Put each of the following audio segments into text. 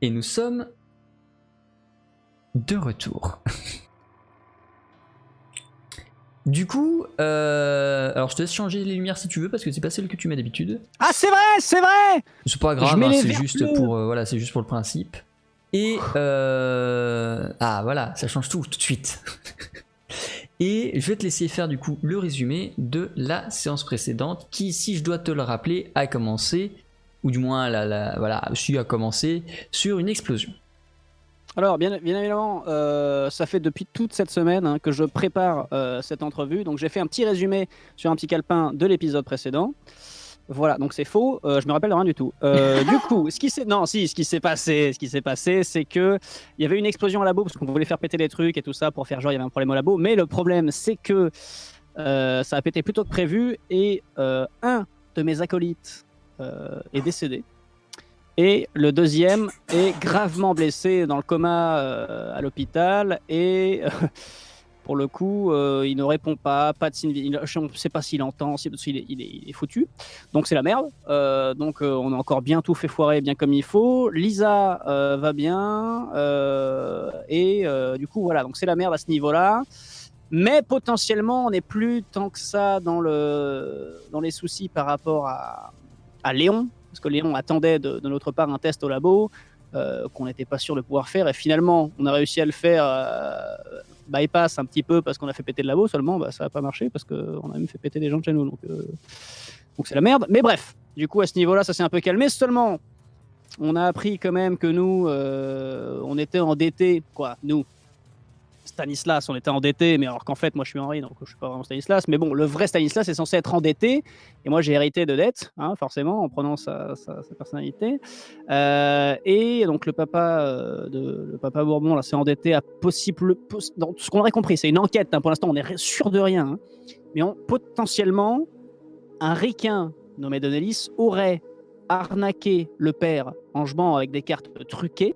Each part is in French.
Et nous sommes de retour. Du coup, alors je te laisse changer les lumières si tu veux parce que c'est pas celle que tu mets d'habitude. Ah, c'est vrai, c'est vrai. C'est pas Je grave, mets hein, les c'est verres juste bleus. pour voilà, c'est juste pour le principe. Et ah voilà, ça change tout de suite. Et je vais te laisser faire du coup le résumé de la séance précédente qui, si je dois te le rappeler, a commencé, ou du moins voilà, a commencé sur une explosion. Alors, bien évidemment, ça fait depuis toute cette semaine que je prépare cette entrevue. Donc, j'ai fait un petit résumé sur un petit calepin de l'épisode précédent. Voilà, donc c'est faux. Je me rappelle de rien du tout. Du coup, ce qui s'est passé, c'est que il y avait une explosion à labo parce qu'on voulait faire péter les trucs et tout ça pour faire genre il y avait un problème au labo. Mais le problème, c'est que ça a pété plus tôt que prévu et un de mes acolytes est décédé. Et le deuxième est gravement blessé dans le coma à l'hôpital. Et pour le coup, il ne répond pas de signe. Je ne sais pas s'il entend, il est foutu. Donc c'est la merde. On a encore bien tout fait foirer, bien comme il faut. Lisa va bien. Du coup, voilà. Donc c'est la merde à ce niveau-là. Mais potentiellement, on n'est plus tant que ça dans les soucis par rapport à Léon. Parce que Léon attendait de notre part un test au labo qu'on n'était pas sûr de pouvoir faire. Et finalement, on a réussi à le faire bypass un petit peu parce qu'on a fait péter le labo. Seulement, ça n'a pas marché parce qu'on a même fait péter des gens de chez nous. Donc c'est la merde. Mais bref, du coup, à ce niveau-là, ça s'est un peu calmé. Seulement, on a appris quand même que nous, on était endettés. Quoi, nous Stanislas, on était endetté, mais alors qu'en fait, moi je suis Henri, donc je suis pas vraiment Stanislas. Mais bon, le vrai Stanislas est censé être endetté, et moi j'ai hérité de dettes, forcément, en prenant sa personnalité. Et donc le papa Bourbon là s'est endetté à dans ce qu'on aurait compris, c'est une enquête. Pour l'instant, on est sûr de rien, mais potentiellement un ricain nommé Donelis aurait arnaqué le père en jouant avec des cartes truquées.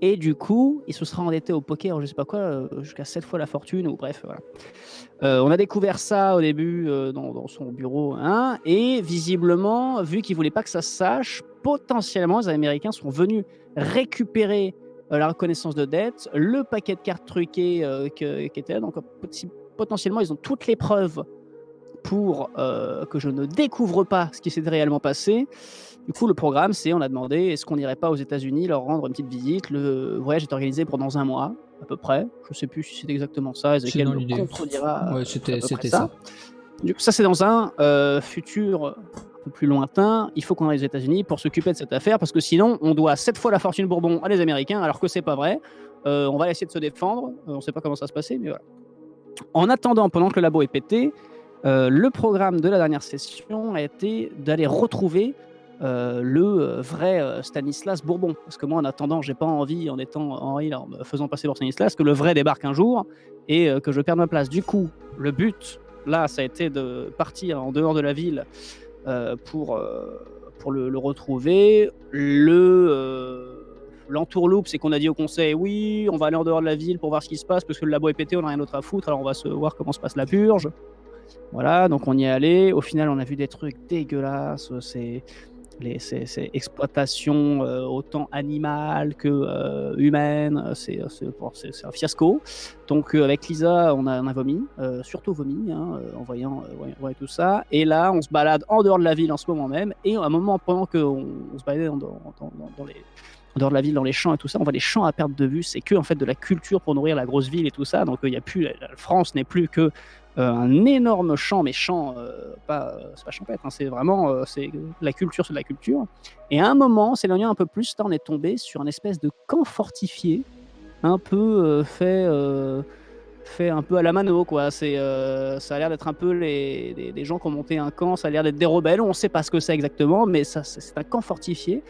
Et du coup, il se sera endetté au poker, je sais pas quoi, jusqu'à 7 fois la fortune, ou bref, voilà. On a découvert ça au début dans son bureau, et visiblement, vu qu'il voulait pas que ça se sache, potentiellement, les Américains sont venus récupérer la reconnaissance de dette, le paquet de cartes truquées qui était là. Donc, potentiellement, ils ont toutes les preuves pour que je ne découvre pas ce qui s'est réellement passé. Du coup, le programme, c'est on a demandé est-ce qu'on n'irait pas aux États-Unis leur rendre une petite visite. Le voyage est organisé pour dans un mois, à peu près. Je ne sais plus si c'est exactement ça. C'est Ezekiel dans me l'idée. contredira. Ouais, C'est à peu près c'était ça. Du coup, ça, c'est dans un futur un peu plus lointain. Il faut qu'on aille aux États-Unis pour s'occuper de cette affaire parce que sinon, on doit 7 fois la fortune Bourbon à les Américains, alors que c'est pas vrai. On va essayer de se défendre. On ne sait pas comment ça se passer, mais voilà. En attendant, pendant que le labo est pété, le programme de la dernière session a été d'aller retrouver le vrai Stanislas Bourbon. Parce que moi, en attendant, j'ai pas envie, en étant Henri, en me faisant passer pour Stanislas, que le vrai débarque un jour et que je perde ma place. Du coup, le but, là, ça a été de partir en dehors de la ville pour le retrouver. L'entourloupe, c'est qu'on a dit au conseil, oui, on va aller en dehors de la ville pour voir ce qui se passe, parce que le labo est pété, on n'a rien d'autre à foutre, alors on va se voir comment se passe la purge. Voilà, donc on y est allé. Au final, on a vu des trucs dégueulasses. C'est exploitation autant animale que humaine. C'est un fiasco. Donc avec Lisa, on a vomi, surtout vomi, en voyant tout ça. Et là, on se balade en dehors de la ville en ce moment même. Et à un moment, pendant qu'on se baladait en dehors de la ville, dans les champs et tout ça, on voit les champs à perte de vue. C'est que en fait de la culture pour nourrir la grosse ville et tout ça. Donc il y a plus, la France n'est plus que un énorme champ, mais champ, c'est pas champêtre, c'est vraiment c'est la culture, c'est de la culture. Et à un moment, s'éloignant un peu plus, là, on est tombé sur une espèce de camp fortifié, un peu fait un peu à la mano, quoi. Ça a l'air d'être un peu des gens qui ont monté un camp, ça a l'air d'être des rebelles, on ne sait pas ce que c'est exactement, mais c'est un camp fortifié.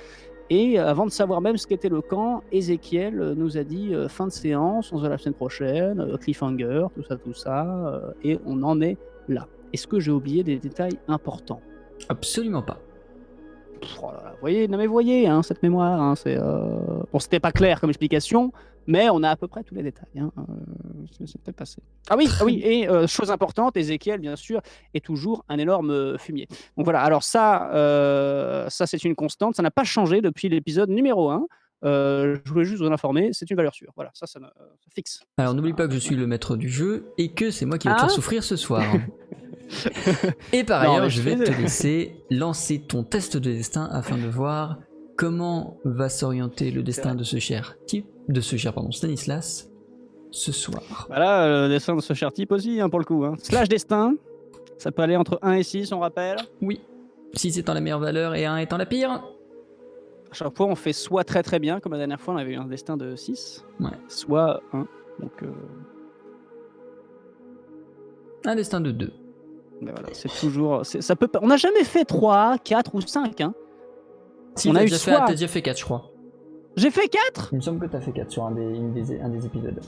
Et avant de savoir même ce qu'était le camp, Ezekiel nous a dit fin de séance, on se voit la semaine prochaine, cliffhanger, tout ça, et on en est là. Est-ce que j'ai oublié des détails importants? Absolument pas. Oh là là, voyez, cette mémoire, bon, c'était pas clair comme explication, mais on a à peu près tous les détails. C'est peut-être passé. Ah oui, et chose importante, Ezekiel, bien sûr, est toujours un énorme fumier. Donc voilà, alors ça c'est une constante, ça n'a pas changé depuis l'épisode numéro 1. Je voulais juste vous en informer, c'est une valeur sûre. Voilà, ça fixe. Alors n'oublie pas que je suis le maître du jeu et que c'est moi qui vais te Hein faire souffrir ce soir. Et par Non, ailleurs, mais je vais te laisser lancer ton test de destin afin de voir comment va s'orienter le destin de ce cher Stanislas ce soir. Voilà, le destin de ce cher type aussi, hein, pour le coup. Hein. Slash destin, ça peut aller entre 1 et 6, on rappelle. Oui, 6 étant la meilleure valeur et 1 étant la pire. À chaque fois, on fait soit très très bien, comme la dernière fois, on avait eu un destin de 6, Ouais. soit 1. Donc, Un destin de 2. ben voilà, c'est toujours. Ça peut pas... On n'a jamais fait 3, 4 ou 5. Hein. Si, On a eu soit... t'as déjà fait 4, je crois. J'ai fait 4. Il me semble que t'as fait 4 sur un des épisodes.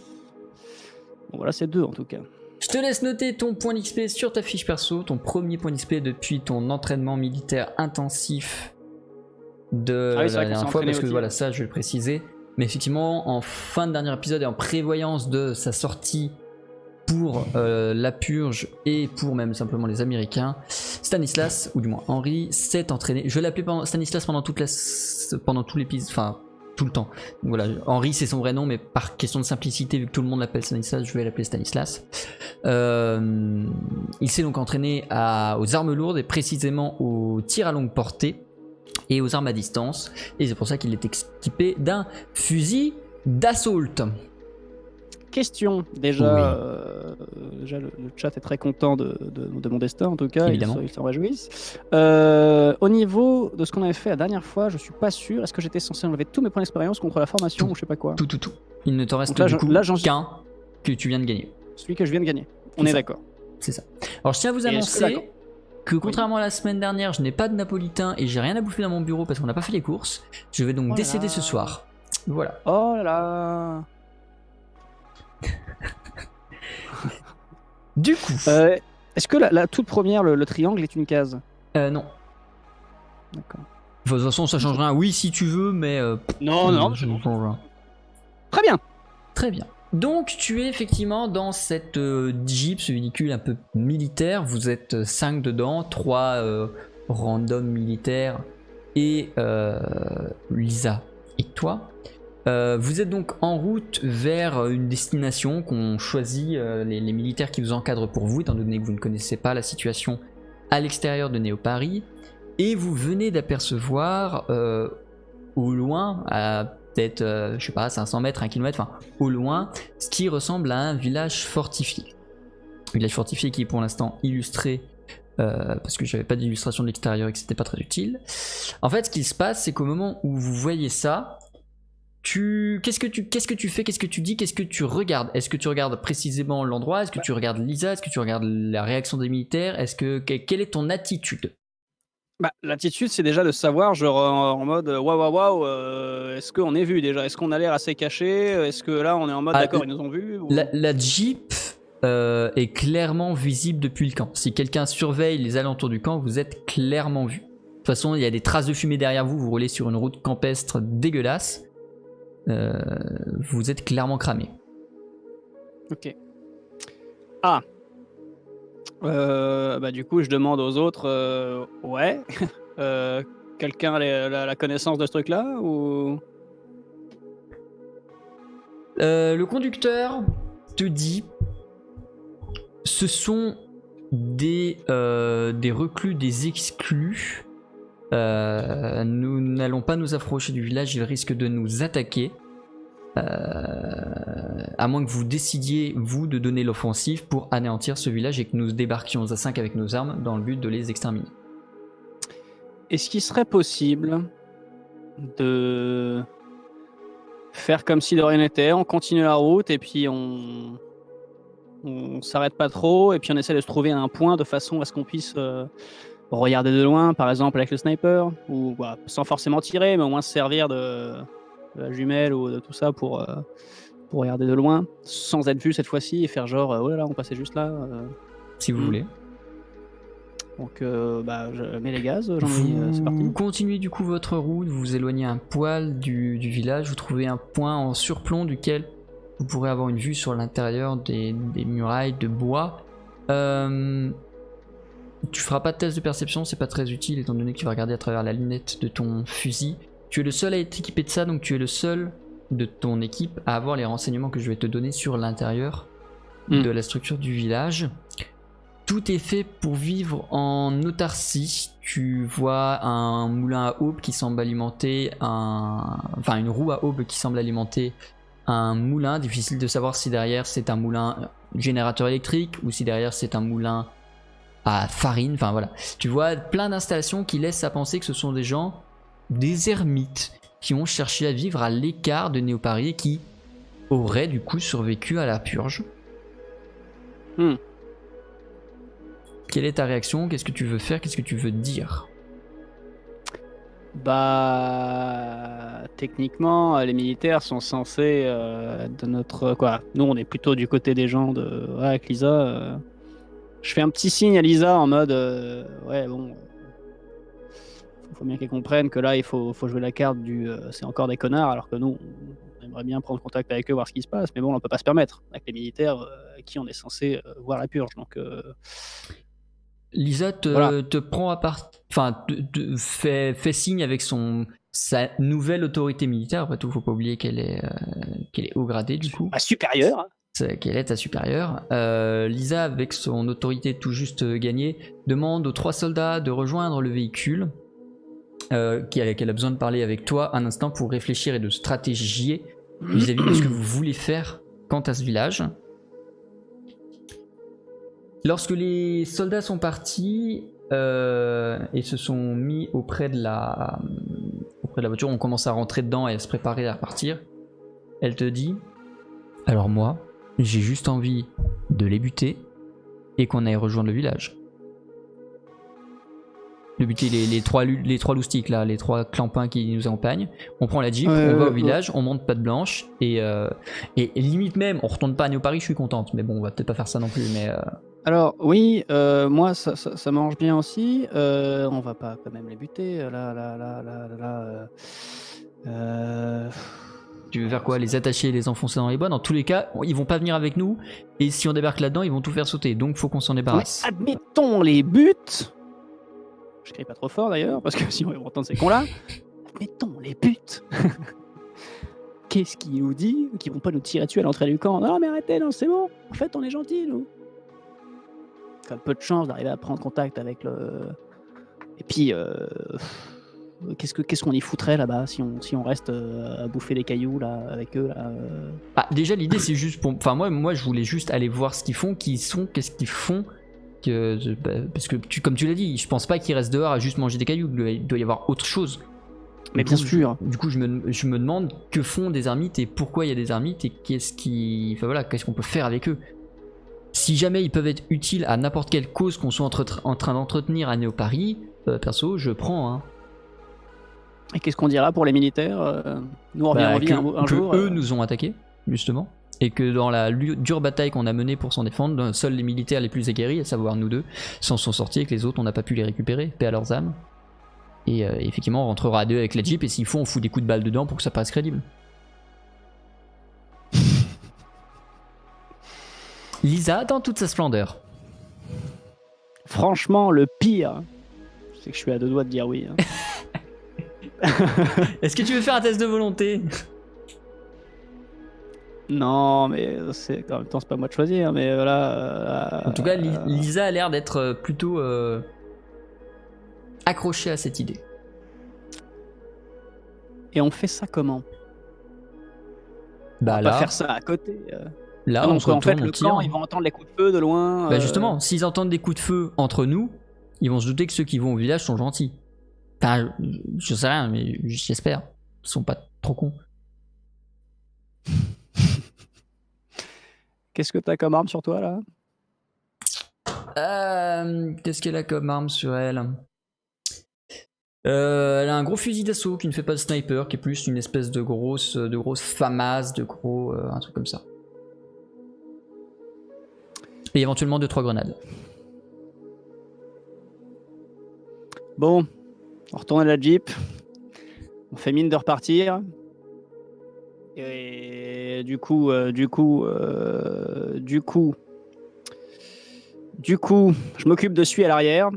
Bon, voilà, c'est 2 en tout cas. Je te laisse noter ton point d'XP sur ta fiche perso, ton premier point d'XP depuis ton entraînement militaire intensif de la dernière fois, parce que voilà, ça je vais le préciser. Mais effectivement, en fin de dernier épisode et en prévoyance de sa sortie pour la purge et pour même simplement les Américains, Stanislas, ou du moins Henri, s'est entraîné. Je vais l'appeler Stanislas pendant tout l'épisode, enfin tout le temps. Donc voilà, Henri c'est son vrai nom, mais par question de simplicité, vu que tout le monde l'appelle Stanislas, je vais l'appeler Stanislas. Il s'est donc entraîné aux armes lourdes et précisément aux tirs à longue portée et aux armes à distance. Et c'est pour ça qu'il est équipé d'un fusil d'assaut. Question, déjà, oui. Déjà le chat est très content de mon destin en tout cas, évidemment. Ils s'en réjouissent. Au niveau de ce qu'on avait fait la dernière fois, je suis pas sûr, est-ce que j'étais censé enlever tous mes points d'expérience contre la formation ou je sais pas quoi? Tout. Il ne te reste là, du coup qu'un que tu viens de gagner. Celui que je viens de gagner, on est d'accord. C'est ça. Alors je tiens à vous annoncer que contrairement à la semaine dernière, je n'ai pas de napolitain et j'ai rien à bouffer dans mon bureau parce qu'on n'a pas fait les courses. Je vais donc décéder ce soir. Voilà. Oh là là. Du coup, est-ce que la toute première, le triangle est une case? Non. D'accord. De toute façon, ça change rien. Oui, si tu veux, mais non, ça ne change rien. Très bien. Très bien. Donc, tu es effectivement dans cette Jeep, ce véhicule un peu militaire. Vous êtes 5 dedans, 3 random militaires et Lisa et toi. Vous êtes donc en route vers une destination qu'ont choisi les militaires qui vous encadrent pour vous, étant donné que vous ne connaissez pas la situation à l'extérieur de Néo Paris. Et vous venez d'apercevoir au loin, à peut-être, je sais pas, 500 mètres, 1 km, enfin au loin, ce qui ressemble à un village fortifié. Un village fortifié qui est pour l'instant illustré, parce que j'avais pas d'illustration de l'extérieur et que c'était pas très utile. En fait, ce qui se passe, c'est qu'au moment où vous voyez ça, qu'est-ce que tu fais, qu'est-ce que tu dis, qu'est-ce que tu regardes? Est-ce que tu regardes précisément l'endroit? Est-ce que tu regardes Lisa? Est-ce que tu regardes la réaction des militaires? Quelle est ton attitude? L'attitude, c'est déjà de savoir, genre en mode waouh, est-ce qu'on est vu déjà? Est-ce qu'on a l'air assez caché? Est-ce que là, on est en mode d'accord, ils nous ont vus ou... La Jeep est clairement visible depuis le camp. Si quelqu'un surveille les alentours du camp, vous êtes clairement vu. De toute façon, il y a des traces de fumée derrière vous, vous roulez sur une route campestre dégueulasse. Vous êtes clairement cramé. Ok. Du coup, je demande aux autres, ouais, quelqu'un a la connaissance de ce truc-là ou... Le conducteur te dit, ce sont des reclus, des exclus. Nous n'allons pas nous approcher du village, ils risquent de nous attaquer. À moins que vous décidiez, vous, de donner l'offensive pour anéantir ce village et que nous débarquions à 5 avec nos armes dans le but de les exterminer. Est-ce qu'il serait possible de faire comme si de rien n'était, on continue la route et puis on s'arrête pas trop et puis on essaie de se trouver à un point de façon à ce qu'on puisse regarder de loin, par exemple avec le sniper, ou sans forcément tirer, mais au moins se servir de la jumelle ou de tout ça pour regarder de loin, sans être vu cette fois-ci et faire genre oh là là, on passait juste là. Si vous voulez. Donc je mets les gaz, c'est parti. Vous continuez du coup votre route, vous vous éloignez un poil du village, vous trouvez un point en surplomb duquel vous pourrez avoir une vue sur l'intérieur des murailles de bois. Tu feras pas de test de perception, c'est pas très utile étant donné que tu vas regarder à travers la lunette de ton fusil. Tu es le seul à être équipé de ça, donc tu es le seul de ton équipe à avoir les renseignements que je vais te donner sur l'intérieur de la structure du village. Tout est fait pour vivre en autarcie. Tu vois un moulin à aube qui semble alimenter enfin une roue à aube qui semble alimenter un moulin. Difficile de savoir si derrière c'est un moulin générateur électrique ou si derrière c'est un moulin à farine. Enfin voilà. Tu vois plein d'installations qui laissent à penser que ce sont des gens, des ermites, qui ont cherché à vivre à l'écart de Néo-Paris et qui auraient du coup survécu à la purge. Quelle est ta réaction? Qu'est-ce que tu veux faire? Qu'est-ce que tu veux dire? Bah, techniquement, les militaires sont censés être de notre quoi. Nous, on est plutôt du côté des gens de. Ouais, avec Lisa, je fais un petit signe à Lisa en mode ouais bon. Faut bien qu'elle comprenne que là, il faut jouer la carte du c'est encore des connards, alors que nous, on aimerait bien prendre contact avec eux, voir ce qui se passe, mais bon, on peut pas se permettre avec les militaires avec qui on est censé voir la purge. Donc Lisa voilà. te prend à part, enfin fait signe avec sa nouvelle autorité militaire. Après tout, faut pas oublier qu'elle est haut gradée du coup. Ma supérieure. Hein. Qu'elle est ta supérieure. Lisa, avec son autorité tout juste gagnée, demande aux 3 soldats de rejoindre le véhicule. Qu'elle a besoin de parler avec toi un instant pour réfléchir et de stratégier vis-à-vis de ce que vous voulez faire quant à ce village. Lorsque les soldats sont partis et se sont mis auprès de la voiture, on commence à rentrer dedans et à se préparer à partir. Elle te dit: alors moi, j'ai juste envie de les buter et qu'on aille rejoindre le village. De buter les trois loustiques là, les 3 clampins qui nous accompagnent. On prend la jeep, on va au village, on monte patte blanche et limite même, on retourne pas à Néo-Paris, je suis contente. Mais bon, on va peut-être pas faire ça non plus. Mais Alors oui, moi ça m'arrange bien aussi. On va pas quand même les buter. Tu veux faire quoi? Les attacher et les enfoncer dans les bois? Dans tous les cas, ils vont pas venir avec nous. Et si on débarque là-dedans, ils vont tout faire sauter. Donc faut qu'on s'en débarrasse. Mais admettons les buts. Je crie pas trop fort d'ailleurs, parce que sinon ils vont entendre ces cons-là. Admettons les buts. Qu'est-ce qui nous dit qu'ils vont pas nous tirer dessus à l'entrée du camp? Non mais arrêtez, non c'est bon. En fait on est gentils nous. Comme peu de chance d'arriver à prendre contact avec le. Et puis qu'est-ce qu'on y foutrait là-bas si on reste à bouffer des cailloux là avec eux là. Ah, déjà l'idée c'est juste pour. Enfin moi je voulais juste aller voir ce qu'ils font, qu'est-ce qu'ils font. Parce que comme tu l'as dit, je pense pas qu'ils restent dehors à juste manger des cailloux. Il doit y avoir autre chose. Mais bien sûr. Du coup, je me demande que font des ermites et pourquoi il y a des ermites et qu'est-ce qu'on peut faire avec eux. Si jamais ils peuvent être utiles à n'importe quelle cause qu'on soit en train d'entretenir à Néo-Paris, perso, je prends. Hein. Et qu'est-ce qu'on dira pour les militaires? Nous on revient en vie un jour. Eux nous ont attaqués, justement. Et que dans la dure bataille qu'on a menée pour s'en défendre, seuls les militaires les plus aguerris, à savoir nous deux, s'en sont sortis et que les autres on n'a pas pu les récupérer, paix à leurs âmes. Et effectivement on rentrera à 2 avec la jeep et s'il faut on fout des coups de balle dedans pour que ça paraisse crédible. Lisa dans toute sa splendeur. Franchement le pire, c'est que je suis à 2 doigts de dire oui. Hein. Est-ce que tu veux faire un test de volonté? Non, mais en même temps, c'est pas moi de choisir. Mais voilà. En tout cas, Lisa a l'air d'être plutôt accrochée à cette idée. Et on fait ça comment? Bah on va là, pas faire ça à côté. Là, on se retourne, en fait, on le tire. camp, ils vont entendre les coups de feu de loin. Bah justement, s'ils entendent des coups de feu entre nous, ils vont se douter que ceux qui vont au village sont gentils. Enfin, je sais rien, mais j'espère. Ils sont pas trop cons. Qu'est-ce que t'as comme arme sur toi là? Qu'est-ce qu'elle a comme arme sur elle? Elle a un gros fusil d'assaut qui ne fait pas de sniper, qui est plus une espèce de grosse FAMAS, un truc comme ça. Et éventuellement 2-3 grenades. Bon, on retourne à la Jeep. On fait mine de repartir. Et du coup, je m'occupe de celui à l'arrière.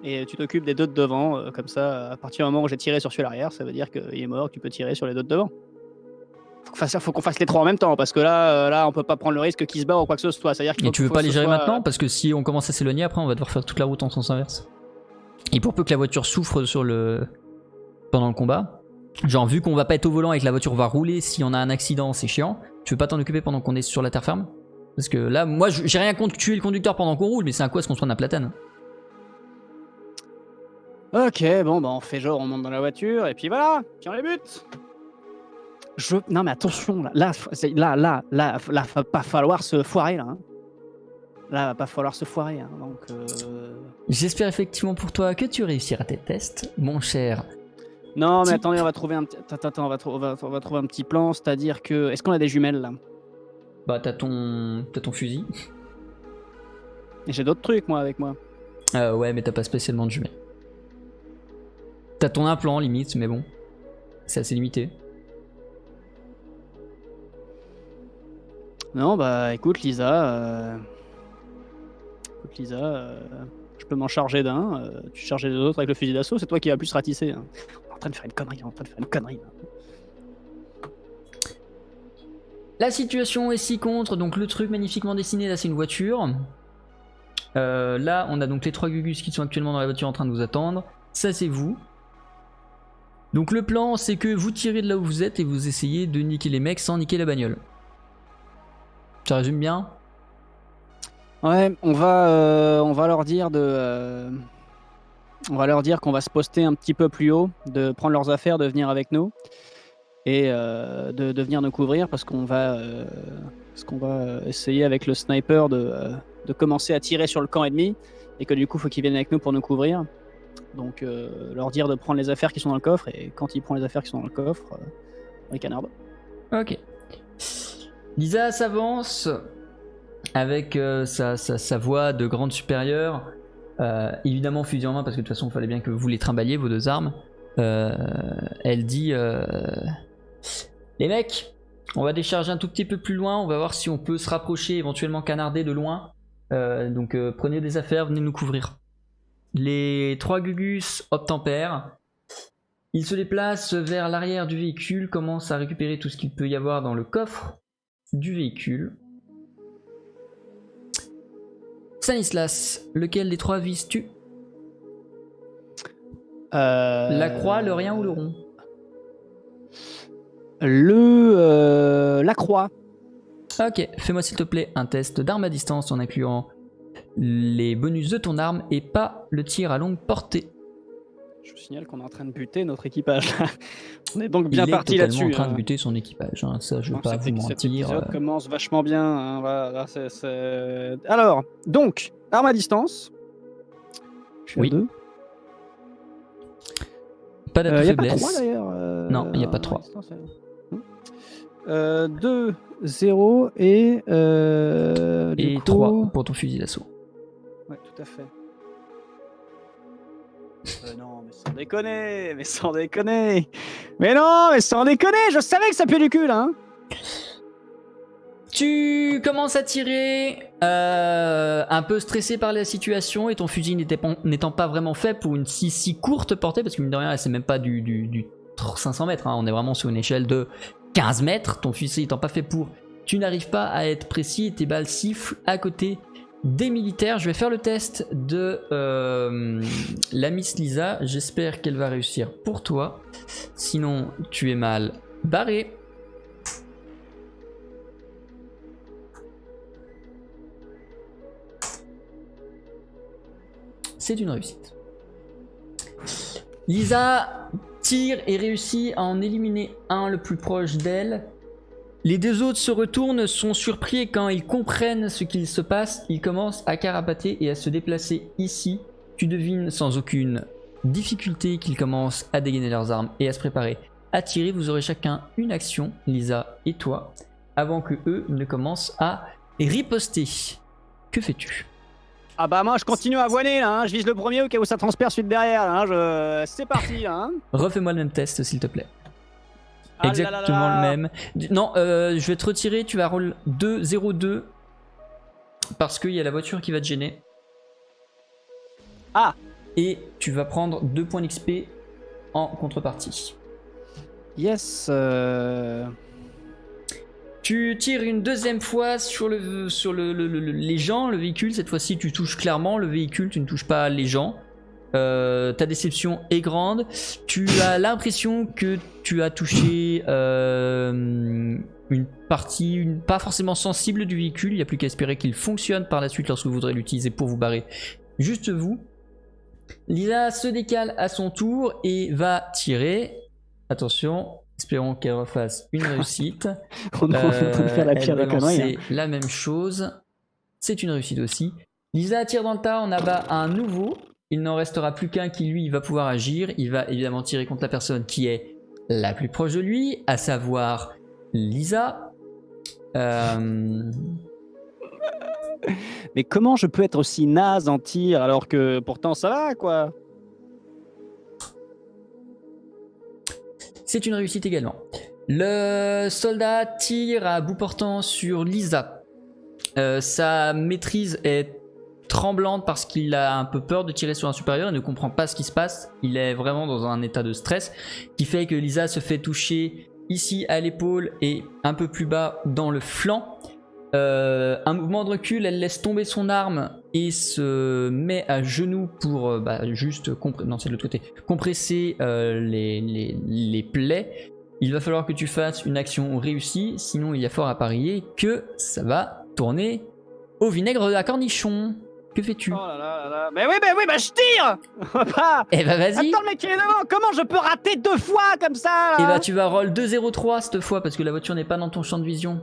et tu t'occupes des deux de devant. Comme ça, à partir du moment où j'ai tiré sur celui l'arrière, ça veut dire qu'il est mort, que tu peux tirer sur les deux de devant. Faut qu'on fasse les trois en même temps, parce que là, on peut pas prendre le risque qu'ils se barrent ou quoi que ce soit. C'est-à-dire qu'il Et faut, tu veux faut pas que les ce gérer soit- maintenant? Parce que si on commence à s'éloigner, après on va devoir faire toute la route en sens inverse. Et pour peu que la voiture souffre pendant le combat, genre vu qu'on va pas être au volant et que la voiture va rouler, si on a un accident, c'est chiant. Tu veux pas t'en occuper pendant qu'on est sur la terre ferme? Parce que là, moi j'ai rien contre tuer le conducteur pendant qu'on roule, mais c'est un quoi ce qu'on soit à platane? Ok, bon, bah on fait genre, on monte dans la voiture, et puis voilà, tiens les buts. Non mais attention, là, va pas falloir se foirer là. Hein. Là, va pas falloir se foirer. Hein. Donc. J'espère effectivement pour toi que tu réussiras tes tests, mon cher. Non, mais attendez, on va trouver un petit. Attends, on va trouver un petit plan, c'est-à-dire que. Est-ce qu'on a des jumelles là? Bah t'as ton fusil. Et j'ai d'autres trucs moi avec moi. Ouais, mais t'as pas spécialement de jumelles. T'as ton implant limite, mais bon, c'est assez limité. Non, bah écoute Lisa, je peux m'en charger d'un, tu charges les autres avec le fusil d'assaut, c'est toi qui vas plus ratisser. Hein. On est en train de faire une connerie, là. La situation est si contre, donc le truc magnifiquement dessiné, là c'est une voiture. Là on a donc les 3 Gugus qui sont actuellement dans la voiture en train de vous attendre. Ça c'est vous. Donc le plan c'est que vous tirez de là où vous êtes et vous essayez de niquer les mecs sans niquer la bagnole. Ça résume bien? Ouais, on va leur dire on va leur dire qu'on va se poster un petit peu plus haut, de prendre leurs affaires, de venir avec nous et de venir nous couvrir parce qu'on va essayer avec le sniper de commencer à tirer sur le camp ennemi et que du coup faut qu'ils viennent avec nous pour nous couvrir. Donc leur dire de prendre les affaires qui sont dans le coffre et quand ils prennent les affaires qui sont dans le coffre, on les canarde. Ok. Lisa s'avance avec sa voix de grande supérieure. Évidemment fusil en main parce que de toute façon il fallait bien que vous les trimballiez vos deux armes. Elle dit les mecs, on va décharger un tout petit peu plus loin, on va voir si on peut se rapprocher, éventuellement canarder de loin. Donc prenez des affaires, venez nous couvrir. Les 3 Gugus obtempèrent. Ils se déplacent vers l'arrière du véhicule, commencent à récupérer tout ce qu'il peut y avoir dans le coffre du véhicule. Stanislas, lequel des 3 vises-tu? La croix, le rien ou le rond? La croix. Ok, fais-moi s'il te plaît un test d'arme à distance en incluant les bonus de ton arme et pas le tir à longue portée. Je vous signale qu'on est en train de buter notre équipage. On est donc bien parti là-dessus. Il est totalement en train de buter son équipage, hein. Ça je vais pas vous mentir. Cet épisode commence vachement bien. Hein. Voilà, alors, donc, arme à distance. Je suis oui. à 2. Pas d'atout faiblesse. Il n'y a pas 3 d'ailleurs. Non, il n'y a pas 3. 2, 0 et... et 3 pour ton fusil d'assaut. Ouais, tout à fait. Non, mais sans déconner. Mais non, mais sans déconner, je savais que ça pue du cul, là. Hein. Tu commences à tirer, un peu stressé par la situation et ton fusil n'étant pas vraiment fait pour une si courte portée, parce que mine de rien, c'est même pas du 500 mètres, hein, on est vraiment sur une échelle de 15 mètres, ton fusil n'étant pas fait pour, tu n'arrives pas à être précis et tes balles sifflent à côté des militaires. Je vais faire le test de la Miss Lisa, j'espère qu'elle va réussir pour toi, sinon tu es mal barré. C'est une réussite. Lisa tire et réussit à en éliminer un le plus proche d'elle. Les deux autres se retournent, sont surpris et quand ils comprennent ce qu'il se passe, ils commencent à carapater et à se déplacer ici. Tu devines sans aucune difficulté qu'ils commencent à dégainer leurs armes et à se préparer à tirer. Vous aurez chacun une action, Lisa et toi, avant que eux ne commencent à riposter. Que fais-tu ? Ah bah moi je continue à avoiner là, hein. Je vise le premier au cas où ça transperce celui de derrière là, hein. C'est parti là, hein. Refais-moi le même test s'il te plaît. Ah exactement là là. le même. Non, je vais te retirer, tu vas roll 2, 0, 2 parce qu'il y a la voiture qui va te gêner. Ah et tu vas prendre 2 points d'XP en contrepartie. Yes. Tu tires une deuxième fois sur les gens, le véhicule. Cette fois-ci, tu touches clairement le véhicule, tu ne touches pas les gens. Ta déception est grande. Tu as l'impression que tu as touché une partie pas forcément sensible du véhicule. Il n'y a plus qu'à espérer qu'il fonctionne par la suite lorsque vous voudrez l'utiliser pour vous barrer. Juste vous. Lisa se décale à son tour et va tirer. Attention, espérons qu'elle refasse une réussite. On est en train de faire la pire elle va des conneries. lancer la même chose. C'est une réussite aussi. Lisa tire dans le tas, on abat un nouveau. Il n'en restera plus qu'un qui, lui, va pouvoir agir. Il va évidemment tirer contre la personne qui est la plus proche de lui, à savoir Lisa. Mais comment je peux être aussi naze en tir alors que pourtant ça va, quoi? C'est une réussite également. Le soldat tire à bout portant sur Lisa. Sa maîtrise est tremblante parce qu'il a un peu peur de tirer sur un supérieur et ne comprend pas ce qui se passe. Il est vraiment dans un état de stress qui fait que Lisa se fait toucher ici à l'épaule et un peu plus bas dans le flanc. Un mouvement de recul, elle laisse tomber son arme et se met à genoux pour juste compresser les plaies. Il va falloir que tu fasses une action réussie, sinon il y a fort à parier que ça va tourner au vinaigre à cornichon. Que fais-tu? Oh là là là là. Mais oui, je tire. Eh bah vas-y. Attends, le mec qui est devant, comment je peux rater 2 fois comme ça là? Et bah tu vas roll 2-0-3 cette fois parce que la voiture n'est pas dans ton champ de vision.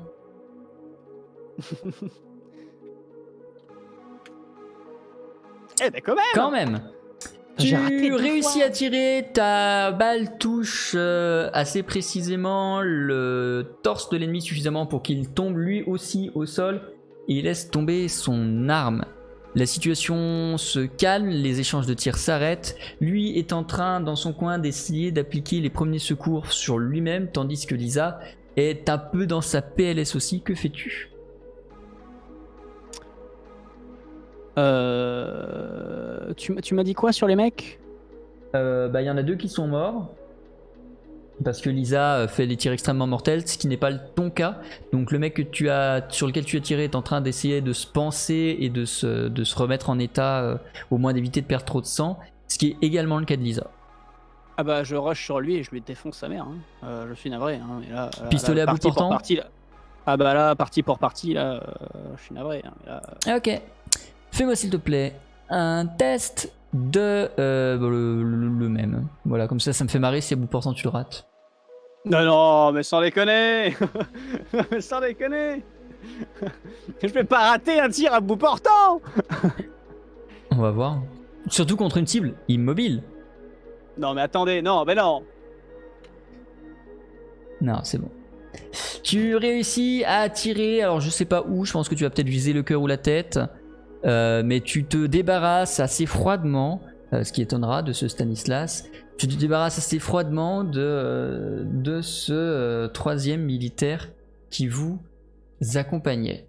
Eh ben quand même. Tu réussis à tirer, ta balle touche assez précisément le torse de l'ennemi suffisamment pour qu'il tombe lui aussi au sol et il laisse tomber son arme. La situation se calme, les échanges de tirs s'arrêtent. Lui est en train dans son coin d'essayer d'appliquer les premiers secours sur lui-même tandis que Lisa est un peu dans sa PLS aussi. Que fais-tu? Tu m'as dit quoi sur les mecs? Y en a 2 qui sont morts parce que Lisa fait des tirs extrêmement mortels, ce qui n'est pas ton cas. Donc le mec sur lequel tu as tiré est en train d'essayer de se panser et de se remettre en état, au moins d'éviter de perdre trop de sang, ce qui est également le cas de Lisa. Ah bah je rush sur lui et je lui défonce sa mère. Je suis navré. Et là, Pistolet à bout portant. Ah bah là, partie pour partie, là, je suis navré. Ok. Fais-moi s'il te plaît un test de le même. Voilà, comme ça me fait marrer si à bout portant tu le rates. Non, mais sans déconner. Mais sans déconner. Je vais pas rater un tir à bout portant. On va voir. Surtout contre une cible immobile. Non mais attendez, non, mais non. Non, c'est bon. Tu réussis à tirer, alors je sais pas où, je pense que tu vas peut-être viser le cœur ou la tête. Mais tu te débarrasses assez froidement, ce qui étonnera de ce Stanislas. Tu te débarrasses assez froidement de ce troisième militaire qui vous accompagnait.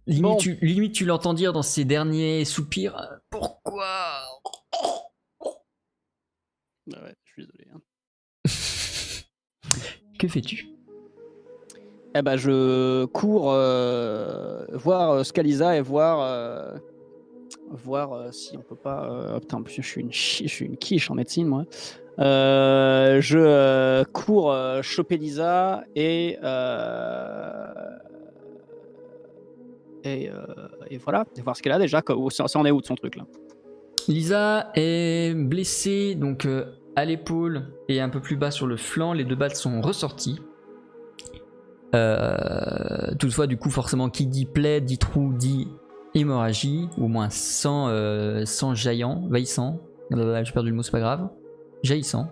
Limite, tu l'entends dire dans ses derniers soupirs. Pourquoi? Ah ouais, je suis désolé. Que fais-tu? Eh ben, je cours voir Scalisa et voir si on peut pas. Putain, en plus, je suis une quiche en médecine, moi. Je cours choper Lisa et voilà, et voir ce qu'elle a déjà. Ça en est où de son truc là? Lisa est blessée donc à l'épaule et un peu plus bas sur le flanc. Les 2 balles sont ressorties. Toutefois, du coup, forcément, qui dit plaie, dit trou, dit hémorragie, ou au moins sang vaillissant. J'ai perdu le mot, c'est pas grave. Jaillissant.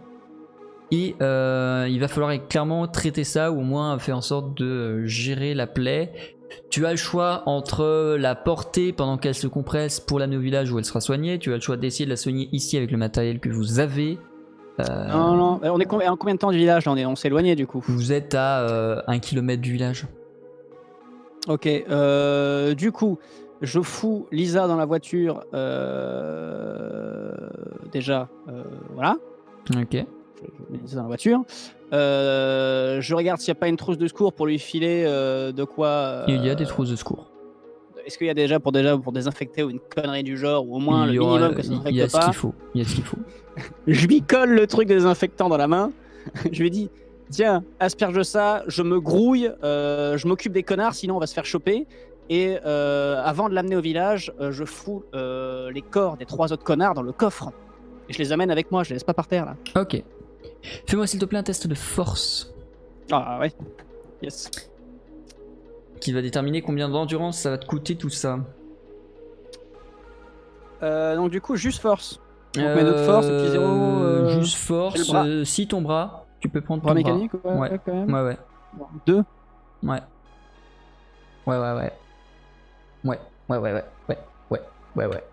Et il va falloir clairement traiter ça, ou au moins faire en sorte de gérer la plaie. Tu as le choix entre la porter pendant qu'elle se compresse pour l'amener au village où elle sera soignée. Tu as le choix d'essayer de la soigner ici avec le matériel que vous avez. Non, on est en combien de temps du village? On s'est éloigné du coup. Vous êtes à 1 km du village. Ok, du coup, Je fous Lisa dans la voiture. Déjà, voilà. Ok. Je mets Lisa dans la voiture. Je regarde s'il n'y a pas une trousse de secours pour lui filer de quoi. Il y a des trousses de secours. Est-ce qu'il y a déjà pour désinfecter ou une connerie du genre, ou au moins Il le y aura, minimum que ça il y n'infecte a ce pas. qu'il faut. Il y a ce qu'il faut. Je lui colle le truc de désinfectant dans la main. Je lui dis tiens, asperge ça, je me grouille, je m'occupe des connards, sinon on va se faire choper. Et avant de l'amener au village, je fous les corps des 3 autres connards dans le coffre. Et je les amène avec moi, je les laisse pas par terre là. Ok. Fais-moi s'il te plaît un test de force Ah ouais. Yes. qui va déterminer combien d'endurance ça va te coûter tout ça. Donc du coup, juste force. Donc mes 2 de force, et puis 0. Juste force, si ton bras, tu peux prendre ton bras bras. mécanique, ouais, quand même. Ouais. 2. Ouais. Ouais.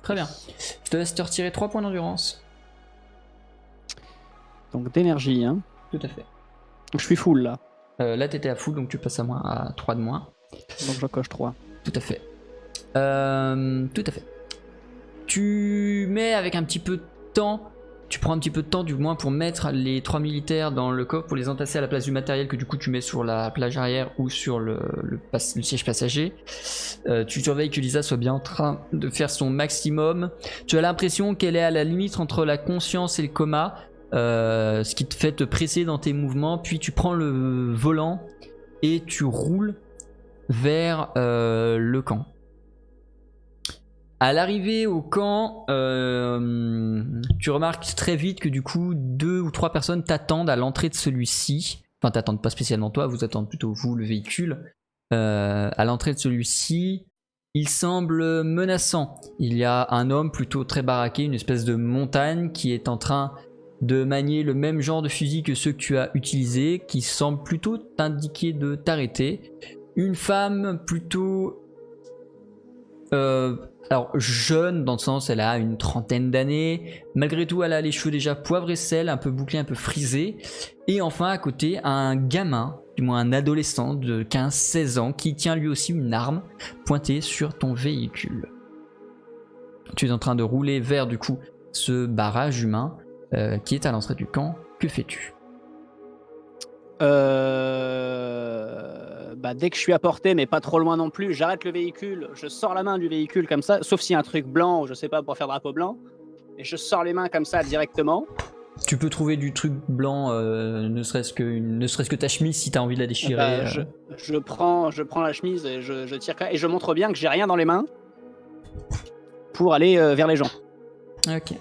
Très bien. Je te laisse te retirer 3 points d'endurance. Donc d'énergie, hein. Tout à fait. Je suis full là. Là, t'étais à full, donc tu passes à 3 de moins. Donc je coche 3. Tout à fait. Tout à fait. Tu mets avec un petit peu de temps, tu prends un petit peu de temps du moins pour mettre les 3 militaires dans le coffre pour les entasser à la place du matériel que du coup tu mets sur la plage arrière ou sur le siège passager. Tu surveilles que Lisa soit bien en train de faire son maximum. Tu as l'impression qu'elle est à la limite entre la conscience et le coma, ce qui te fait te presser dans tes mouvements, puis tu prends le volant et tu roules vers le camp. À l'arrivée au camp, tu remarques très vite que du coup 2 ou 3 personnes t'attendent à l'entrée de celui-ci. Enfin, t'attendent pas spécialement toi, vous attendez plutôt vous, le véhicule. À l'entrée de celui-ci, il semble menaçant. Il y a un homme plutôt très baraqué, une espèce de montagne qui est en train de manier le même genre de fusil que ceux que tu as utilisés, qui semble plutôt t'indiquer de t'arrêter. Une femme plutôt... alors jeune dans le sens elle a une trentaine d'années, malgré tout elle a les cheveux déjà poivre et sel, un peu bouclés, un peu frisés, et enfin à côté un gamin, du moins un adolescent de 15-16 ans qui tient lui aussi une arme pointée sur ton véhicule. Tu es en train de rouler vers du coup ce barrage humain qui est à l'entrée du camp. Que fais-tu ? Dès que je suis à portée, mais pas trop loin non plus, j'arrête le véhicule, je sors la main du véhicule comme ça, sauf s'il y a un truc blanc, je sais pas, pour faire drapeau blanc, et je sors les mains comme ça directement. Tu peux trouver du truc blanc, ne serait-ce que ta chemise si tu as envie de la déchirer. Je prends la chemise et je tire et je montre bien que j'ai rien dans les mains pour aller vers les gens. Ok.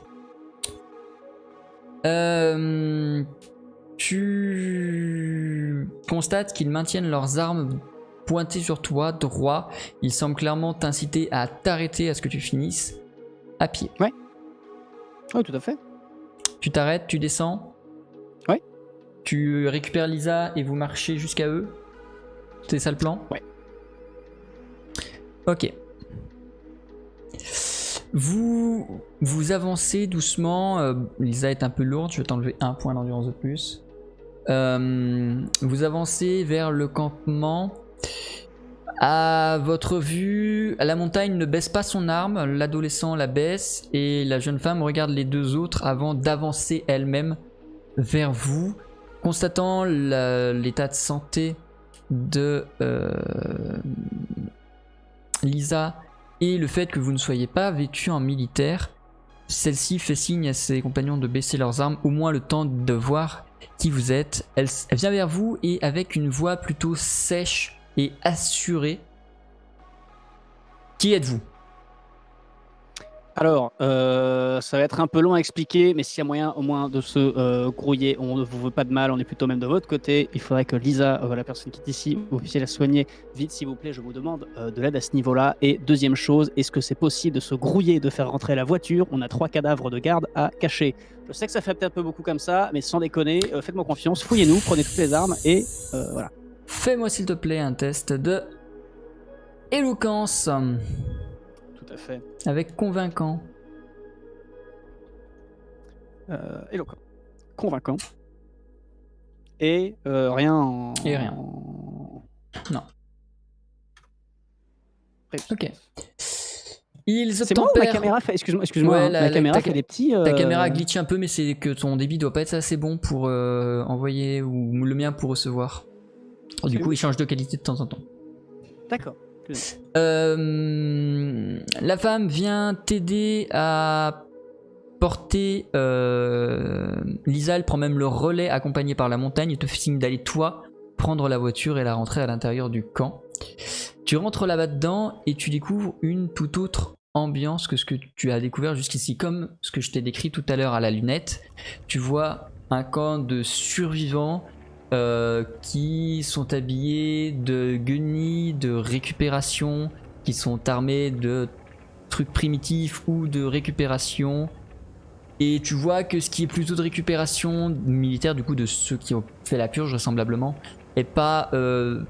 Tu constates qu'ils maintiennent leurs armes pointées sur toi, droit. Ils semblent clairement t'inciter à t'arrêter à ce que tu finisses à pied. Ouais. Oui, tout à fait. Tu t'arrêtes, tu descends. Ouais. Tu récupères Lisa et vous marchez jusqu'à eux. C'est ça le plan ? Ouais. Ok. Vous avancez doucement. Lisa est un peu lourde, je vais t'enlever 1 point d'endurance de plus. Vous avancez vers le campement. À votre vue, la montagne ne baisse pas son arme, l'adolescent la baisse et la jeune femme regarde les 2 autres avant d'avancer elle-même vers vous. Constatant l'état de santé de Lisa et le fait que vous ne soyez pas vêtu en militaire, celle-ci fait signe à ses compagnons de baisser leurs armes, au moins le temps de voir qui vous êtes. Elle vient vers vous et avec une voix plutôt sèche et assurée. Qui êtes-vous ? Alors, ça va être un peu long à expliquer, mais s'il y a moyen au moins de se grouiller, on ne vous veut pas de mal, on est plutôt même de votre côté. Il faudrait que Lisa, la personne qui est ici, vous puissiez la soigner vite, s'il vous plaît. Je vous demande de l'aide à ce niveau-là. Et deuxième chose, est-ce que c'est possible de se grouiller, de faire rentrer la voiture ? On a 3 cadavres de garde à cacher. Je sais que ça fait peut-être un peu beaucoup comme ça, mais sans déconner, faites-moi confiance, fouillez-nous, prenez toutes les armes et voilà. Fais-moi s'il te plaît un test de éloquence. Tout à fait. Avec convaincant. Éloquent. Convaincant. Et rien en... Et rien. Non. Ok. Ils C'est bon, ma obtempèrent. caméra fait. Excuse-moi, Ouais, ma caméra ta- fait des petits. Ta caméra glitch un peu, mais c'est que ton débit doit pas être assez bon pour envoyer ou le mien pour recevoir. Du coup, il change de qualité de temps en temps. D'accord. La femme vient t'aider à porter Lisa. Elle prend même le relais accompagnée par la montagne et te fait signe d'aller toi prendre la voiture et la rentrer à l'intérieur du camp. Tu rentres là-bas dedans et tu découvres une toute autre ambiance que ce que tu as découvert jusqu'ici. Comme ce que je t'ai décrit tout à l'heure à la lunette, tu vois un camp de survivants qui sont habillés de guenilles, de récupération, qui sont armés de trucs primitifs ou de récupération. Et tu vois que ce qui est plutôt de récupération militaire, du coup de ceux qui ont fait la purge vraisemblablement, et pas,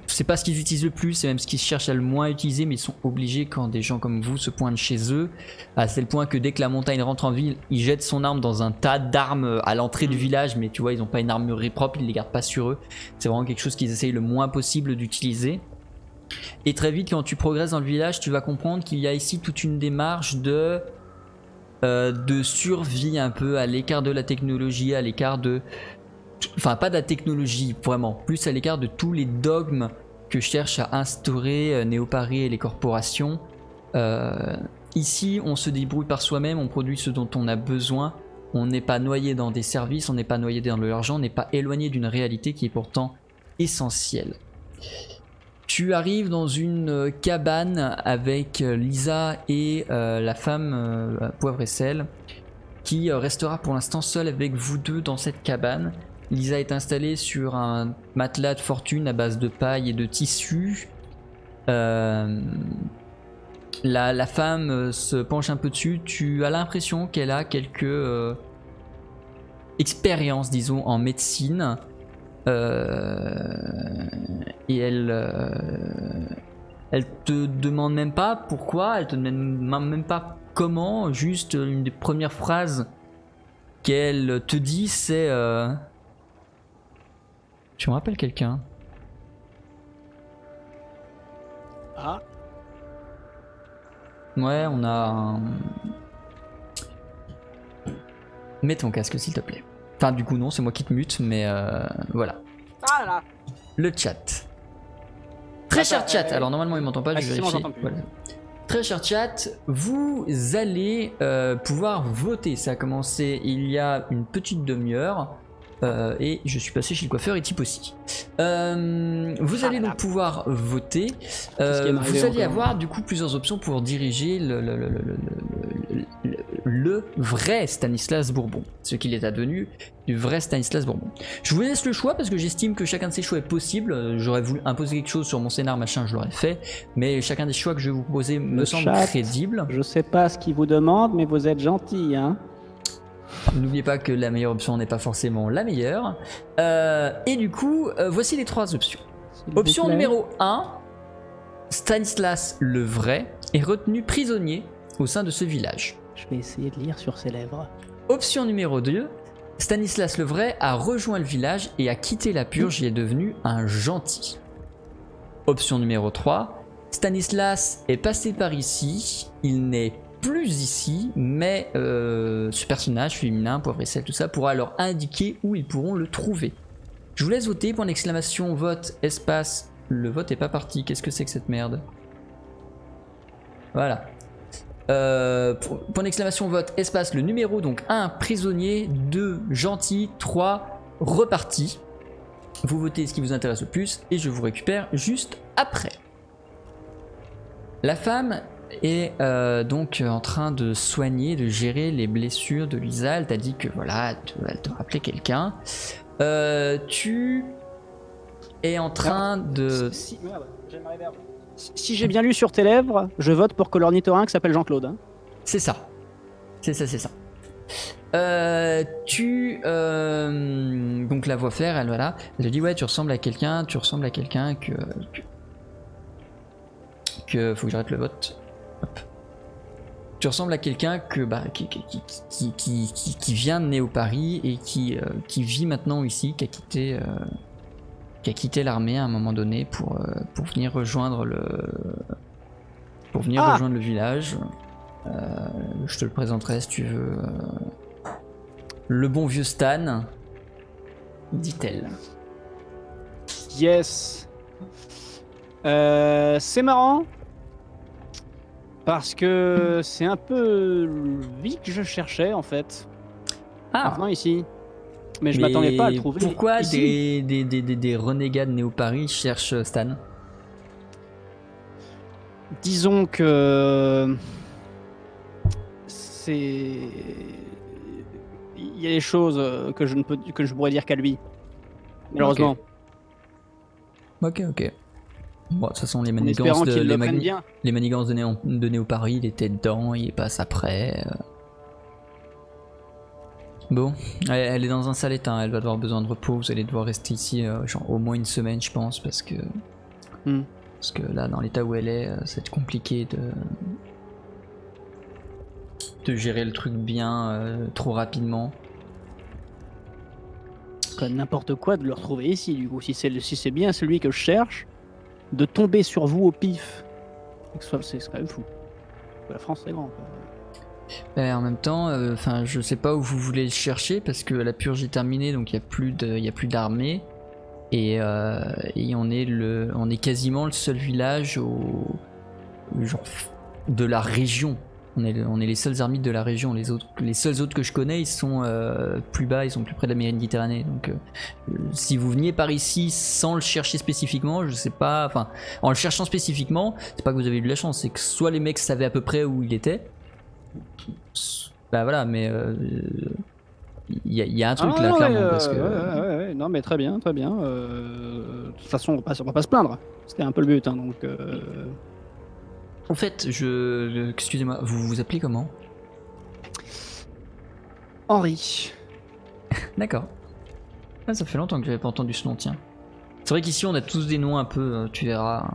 c'est pas ce qu'ils utilisent le plus, c'est même ce qu'ils cherchent à le moins utiliser, mais ils sont obligés quand des gens comme vous se pointent chez eux, à tel point que dès que la montagne rentre en ville, ils jettent son arme dans un tas d'armes à l'entrée du village, mais tu vois, ils n'ont pas une armurerie propre, ils les gardent pas sur eux. C'est vraiment quelque chose qu'ils essayent le moins possible d'utiliser. Et très vite, quand tu progresses dans le village, tu vas comprendre qu'il y a ici toute une démarche de survie un peu à l'écart de la technologie, à l'écart de... Enfin, pas de la technologie, vraiment. Plus à l'écart de tous les dogmes que cherchent à instaurer Néo-Paris et les corporations. Ici, on se débrouille par soi-même, on produit ce dont on a besoin. On n'est pas noyé dans des services, on n'est pas noyé dans l'argent, on n'est pas éloigné d'une réalité qui est pourtant essentielle. Tu arrives dans une cabane avec Lisa et la femme Poivre et Sel, qui restera pour l'instant seule avec vous deux dans cette cabane. Lisa est installée sur un matelas de fortune à base de paille et de tissu. La femme se penche un peu dessus. Tu as l'impression qu'elle a quelques expériences, disons, en médecine. Et elle te demande même pas pourquoi, elle te demande même pas comment. Juste une des premières phrases qu'elle te dit, c'est tu me rappelles quelqu'un? Ah. Ouais, on a un... Mets ton casque s'il te plaît. Enfin, du coup, non, c'est moi qui te mute, mais voilà. Ah là. Le chat. Très cher chat. Alors, normalement, il m'entend pas, je vérifie. Voilà. Très cher chat, vous allez pouvoir voter. Ça a commencé il y a une petite demi-heure. Et je suis passé chez le coiffeur et type aussi. Vous allez donc pouvoir voter. Vous allez avoir du coup plusieurs options pour diriger le vrai Stanislas Bourbon, ce qu'il est advenu du vrai Stanislas Bourbon. Je vous laisse le choix parce que j'estime que chacun de ces choix est possible. J'aurais voulu imposer quelque chose sur mon scénar machin, je l'aurais fait, mais chacun des choix que je vais vous proposer me semble crédible. Je sais pas ce qu'il vous demande, mais vous êtes gentil, hein. N'oubliez pas que la meilleure option n'est pas forcément la meilleure. Et du coup, voici les trois options. Option numéro 1, Stanislas le vrai est retenu prisonnier au sein de ce village. Je vais essayer de lire sur ses lèvres. Option numéro 2, Stanislas le vrai a rejoint le village et a quitté la purge et est devenu un gentil. Option numéro 3, Stanislas est passé par ici, il n'est plus ici, mais ce personnage féminin, Poivre et Sel, tout ça, pourra leur indiquer où ils pourront le trouver. Je vous laisse voter, point d'exclamation, vote, espace, le vote est pas parti, qu'est-ce que c'est que cette merde? Voilà. Point d'exclamation, vote, espace, le numéro, donc 1, prisonnier, 2, gentil, 3, reparti. Vous votez ce qui vous intéresse le plus et je vous récupère juste après. La femme est donc en train de soigner, de gérer les blessures de Lisa. Elle t'a dit que voilà, elle te rappelait quelqu'un. Tu es en train de... Si j'ai bien lu sur tes lèvres, je vote pour que l'ornithorynque s'appelle Jean-Claude. Hein. C'est ça. C'est ça. Donc la voix faire, elle voilà. Elle dit ouais, tu ressembles à quelqu'un que faut que j'arrête le vote. Hop. Tu ressembles à quelqu'un qui vient de Néo-Paris et qui vit maintenant ici, qui a quitté l'armée à un moment donné pour venir rejoindre pour venir Ah rejoindre le village. Je te le présenterai si tu veux. Le bon vieux Stan, dit-elle. Yes. C'est marrant. Parce que c'est un peu lui que je cherchais en fait. Maintenant ici. Mais je m'attendais pas à le trouver. Pourquoi ici. des renégats de Néo-Paris cherchent Stan? Disons que c'est, il y a des choses que je pourrais dire qu'à lui. Malheureusement. Ok. Bon, de toute façon, les En manigances espérant de qu'il le prenne bien. les manigances de Néo-Paris, il était dedans, il passe après. Bon, elle est dans un sale état, elle va avoir besoin de repos, vous allez devoir rester ici genre au moins une semaine, je pense, parce que là, dans l'état où elle est, ça va être compliqué de gérer le truc bien trop rapidement. Comme n'importe quoi de le retrouver ici, du coup. Si c'est bien celui que je cherche, de tomber sur vous au pif, c'est quand même fou. La France, c'est grand. En même temps, je sais pas où vous voulez le chercher parce que la purge est terminée, donc il y a plus d'armée et on est quasiment le seul village genre de la région. On est les seuls ermites de la région. Les seuls autres que je connais, ils sont plus bas, ils sont plus près de la mer Méditerranée. Donc, si vous veniez par ici sans le chercher spécifiquement, je sais pas. Enfin, en le cherchant spécifiquement, c'est pas que vous avez eu de la chance, c'est que soit les mecs savaient à peu près où il était. Bah voilà, mais il y a un truc là, clairement. Parce que... ouais, non, mais très bien. De toute façon, on va pas se plaindre. C'était un peu le but, hein, donc. En fait, excusez-moi, vous vous appelez comment? Henri. D'accord. Ah, ça fait longtemps que j'avais pas entendu ce nom, tiens. C'est vrai qu'ici on a tous des noms un peu, tu verras.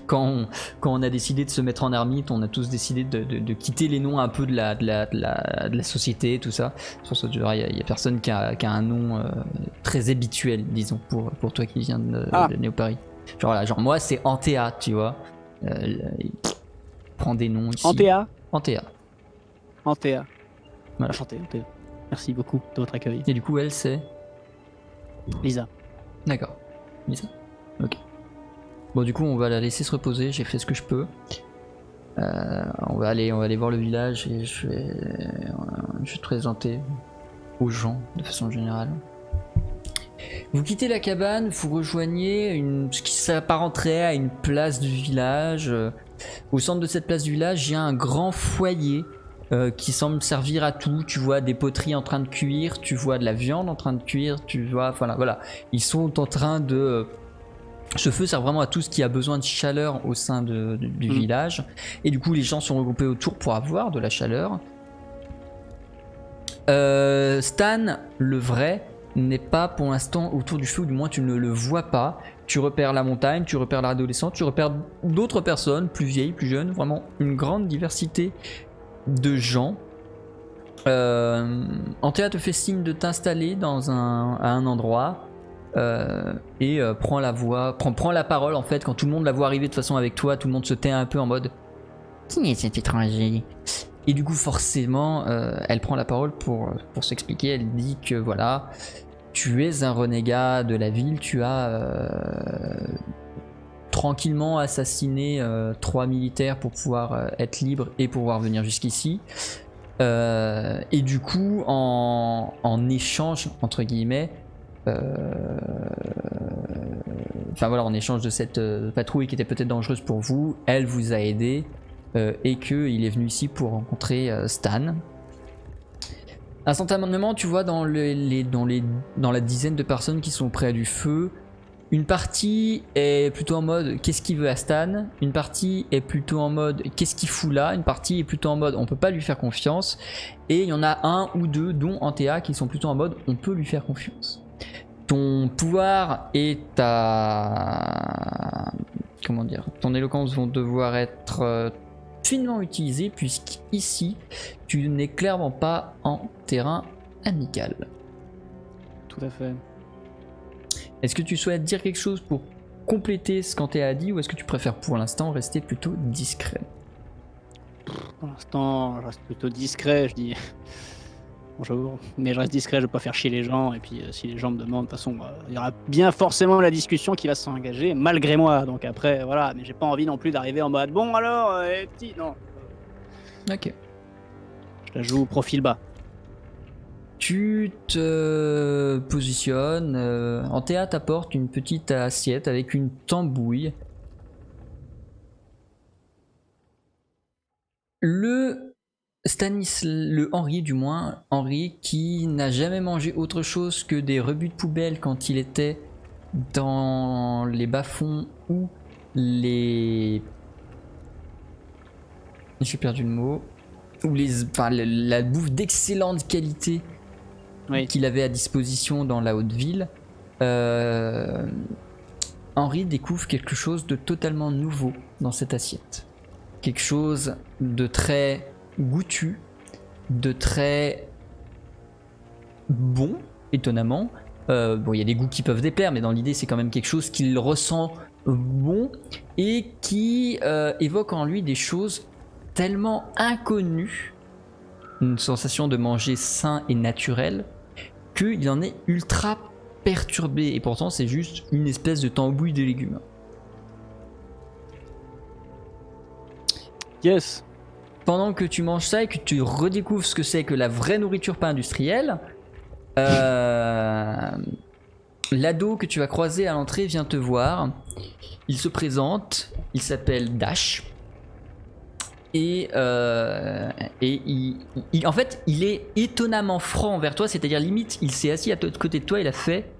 Quand on a décidé de se mettre en ermite, on a tous décidé de quitter les noms un peu de la société, tout ça. Il y a personne qui a un nom très habituel, disons, pour toi qui viens de Néo-Paris. Genre moi c'est Antea, tu vois. Prends des noms ici. Antea. Voilà. Enchanté, Antea. Merci beaucoup de votre accueil. Et du coup elle c'est Lisa. D'accord. Lisa. Ok. Bon du coup on va la laisser se reposer, j'ai fait ce que je peux. On va aller voir le village et je vais te présenter aux gens de façon générale. Vous quittez la cabane, vous rejoignez ce qui s'apparenterait à une place du village. Au centre de cette place du village, il y a un grand foyer qui semble servir à tout. Tu vois des poteries en train de cuire, tu vois de la viande en train de cuire, tu vois, voilà. Ils sont en train de... Ce feu sert vraiment à tout ce qui a besoin de chaleur au sein du village. Et du coup, les gens sont regroupés autour pour avoir de la chaleur. Stan, le vrai, n'est pas pour l'instant autour du feu, ou du moins tu ne le vois pas. Tu repères la montagne, tu repères l'adolescent, tu repères d'autres personnes, plus vieilles, plus jeunes, vraiment une grande diversité de gens. Antea te fait signe de t'installer à un endroit et prend la parole en fait quand tout le monde la voit arriver de toute façon avec toi, tout le monde se tait un peu en mode qui est cet étranger? Et du coup forcément elle prend la parole pour s'expliquer. Elle dit que voilà, tu es un renégat de la ville, tu as tranquillement assassiné 3 militaires pour pouvoir être libre et pouvoir venir jusqu'ici. Et du coup en échange entre guillemets en échange de cette patrouille qui était peut-être dangereuse pour vous, elle vous a aidé et qu'il est venu ici pour rencontrer Stan. Instantanément, tu vois dans la dizaine de personnes qui sont près du feu, une partie est plutôt en mode qu'est-ce qu'il veut à Stan, une partie est plutôt en mode qu'est-ce qu'il fout là, une partie est plutôt en mode on peut pas lui faire confiance, et il y en a un ou deux, dont Antea, qui sont plutôt en mode on peut lui faire confiance. Ton pouvoir et ton éloquence vont devoir être finement utilisés, puisqu'ici tu n'es clairement pas en terrain amical. Tout à fait. Est-ce que tu souhaites dire quelque chose pour compléter ce qu'Antea a dit ou est-ce que tu préfères pour l'instant rester plutôt discret? Pour l'instant, je reste plutôt discret, je dis bonjour, mais je reste discret, je vais pas faire chier les gens, et puis si les gens me demandent, de toute façon, il y aura bien forcément la discussion qui va s'engager, malgré moi, donc après, voilà, mais j'ai pas envie non plus d'arriver en mode, bon alors, petit, non. Ok. Je la joue profil bas. Tu te positionnes. Antea t'apporte une petite assiette avec une tambouille. Le Henri du moins, Henri qui n'a jamais mangé autre chose que des rebuts de poubelle quand il était dans les bas-fonds ou les... J'ai perdu le mot. Ou la bouffe d'excellente qualité qu'il avait à disposition dans la haute ville. Henri découvre quelque chose de totalement nouveau dans cette assiette. Quelque chose de très goûtu, de très bon, étonnamment. Bon, il y a des goûts qui peuvent déplaire, mais dans l'idée, c'est quand même quelque chose qu'il ressent bon et qui évoque en lui des choses tellement inconnues, une sensation de manger sain et naturel, qu'il en est ultra perturbé. Et pourtant, c'est juste une espèce de tambouille de légumes. Yes. Pendant que tu manges ça et que tu redécouvres ce que c'est que la vraie nourriture pas industrielle, l'ado que tu vas croiser à l'entrée vient te voir. Il se présente, il s'appelle Dash. Et en fait, il est étonnamment franc envers toi, c'est-à-dire limite, il s'est assis à côté de toi, il a fait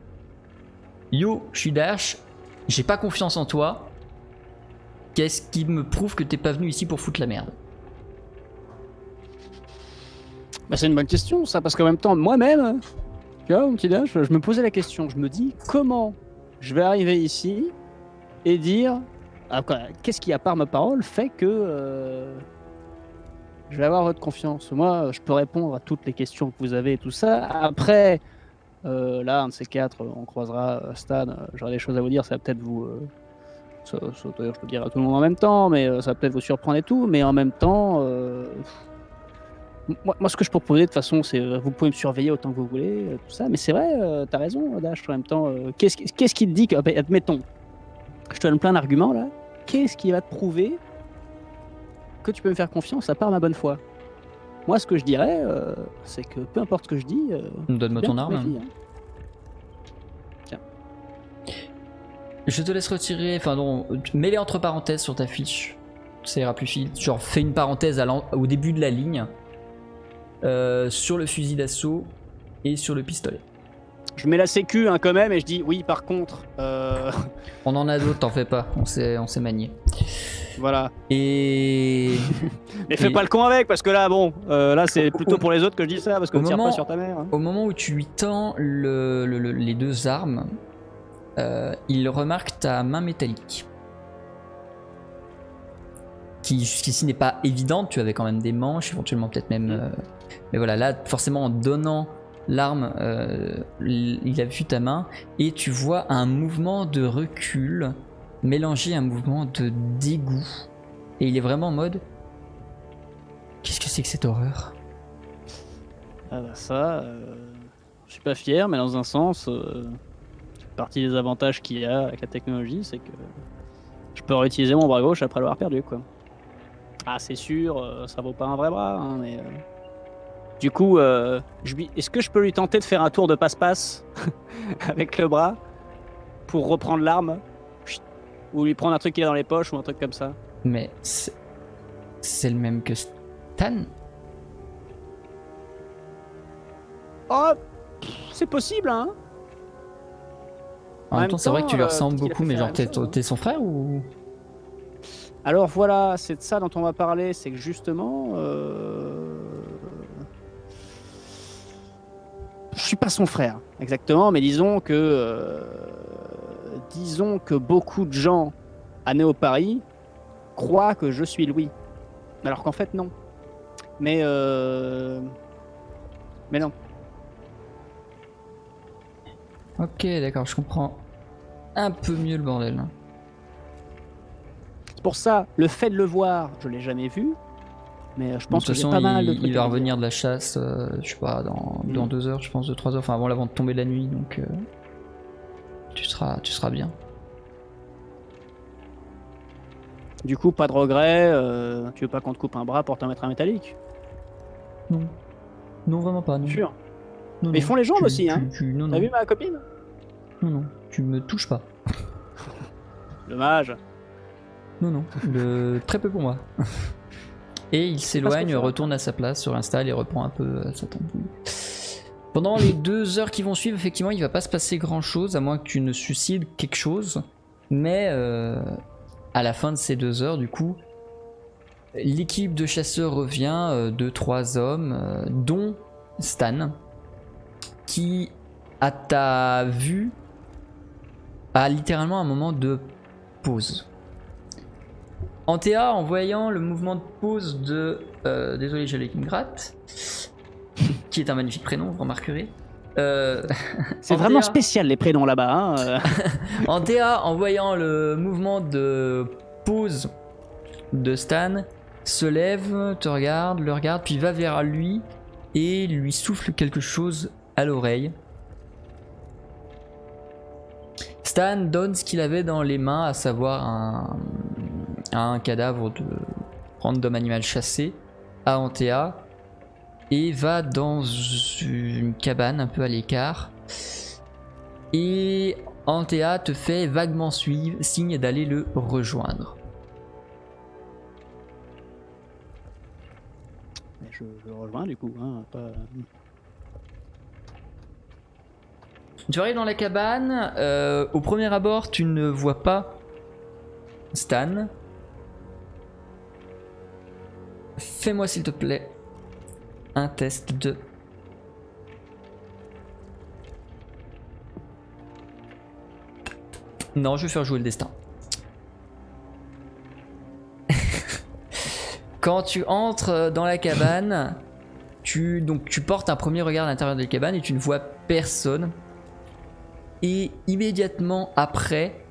Yo, je suis Dash, j'ai pas confiance en toi. Qu'est-ce qui me prouve que t'es pas venu ici pour foutre la merde? Bah, c'est une bonne question, ça, parce qu'en même temps, moi-même, tu vois, mon petit Dash, je me posais la question. Je me dis, comment je vais arriver ici et dire, qu'est-ce qui, à part ma parole, fait que je vais avoir votre confiance? Moi, je peux répondre à toutes les questions que vous avez et tout ça. Après, là, un de ces quatre, on croisera Stan, j'aurai des choses à vous dire, ça va peut-être vous... d'ailleurs, je peux dire à tout le monde en même temps, mais ça va peut-être vous surprendre et tout, mais en même temps... Moi, ce que je peux proposer de toute façon, c'est vous pouvez me surveiller autant que vous voulez, tout ça. Mais c'est vrai, t'as raison, Dash. En même temps, qu'est-ce qui te dit que, admettons, je te donne plein d'arguments là. Qu'est-ce qui va te prouver que tu peux me faire confiance à part ma bonne foi? Moi, ce que je dirais, c'est que peu importe ce que je dis, donne-moi ton arme. Filles, hein. Tiens. Je te laisse retirer. Enfin non, mets-les entre parenthèses sur ta fiche. Ça ira plus vite. Genre, fais une parenthèse au début de la ligne. Sur le fusil d'assaut et sur le pistolet. Je mets la sécu hein, quand même et je dis oui par contre on en a d'autres, t'en fais pas, on s'est manié. Voilà. Et mais fais pas le con avec parce que là bon là c'est plutôt pour les autres que je dis ça parce que ne tire pas sur ta mère hein. Au moment où tu lui tends les deux armes, il remarque ta main métallique qui jusqu'ici n'est pas évidente. Tu avais quand même des manches, éventuellement peut-être même mais voilà, là forcément en donnant l'arme, il a vu ta main et tu vois un mouvement de recul mélangé à un mouvement de dégoût. Et il est vraiment en mode qu'est-ce que c'est que cette horreur? Ah bah ça, je suis pas fier, mais dans un sens, c'est partie des avantages qu'il y a avec la technologie, c'est que je peux réutiliser mon bras gauche après l'avoir perdu quoi. Ah c'est sûr, ça vaut pas un vrai bras, hein, mais... Du coup, est-ce que je peux lui tenter de faire un tour de passe-passe avec le bras pour reprendre l'arme ou lui prendre un truc qui est dans les poches ou un truc comme ça? Mais c'est le même que Stan? Oh, c'est possible, hein? En même temps, c'est vrai que tu lui ressembles beaucoup, mais genre t'es son frère ou? Alors voilà, c'est de ça dont on va parler, c'est que justement... Je suis pas son frère, exactement, mais disons que beaucoup de gens à Néo-Paris croient que je suis Louis, alors qu'en fait non. Mais non. Ok, d'accord, je comprends un peu mieux le bordel. C'est pour ça, le fait de le voir, je l'ai jamais vu, mais je De pense toute que j'ai façon, pas mal de il trucs va à dire. revenir de la chasse, je sais pas, dans 2 heures, je pense, 2-3 heures, enfin avant la tombée de la nuit, donc tu seras bien. Du coup, pas de regret, tu veux pas qu'on te coupe un bras pour t'en mettre un métallique? Non. Non, vraiment pas, non. Sûr. Non, Mais ils non. font les jambes aussi, hein. Non, T'as non. vu ma copine? Non, tu me touches pas. Dommage. Non, non. Très peu pour moi. Et il pas ce s'éloigne, que tu retourne à sa place, se réinstalle et reprend un peu sa tambouille. Pendant les 2 heures qui vont suivre, effectivement, il va pas se passer grand chose, à moins que tu ne suicides quelque chose. Mais à la fin de ces 2 heures, du coup, l'équipe de chasseurs revient de 3 hommes, dont Stan, qui, à ta vue, a littéralement un moment de pause. Antea, en voyant le mouvement de pause de... désolé, j'allais qui me gratte. Qui est un magnifique prénom, vous remarquerez. C'est vraiment spécial les prénoms là-bas. Hein. Antea, en voyant le mouvement de pause de Stan, se lève, te regarde, le regarde, puis va vers lui et lui souffle quelque chose à l'oreille. Stan donne ce qu'il avait dans les mains, à savoir un cadavre de random animal chassé, à Antea, et va dans une cabane un peu à l'écart. Et Antea te fait vaguement signe d'aller le rejoindre. Je le rejoins du coup. Hein, pas... Tu arrives dans la cabane, au premier abord tu ne vois pas Stan. Fais-moi s'il te plaît un test de... Non, je vais faire jouer le destin. Quand tu entres dans la cabane, tu portes un premier regard à l'intérieur de la cabane et tu ne vois personne. Et immédiatement après,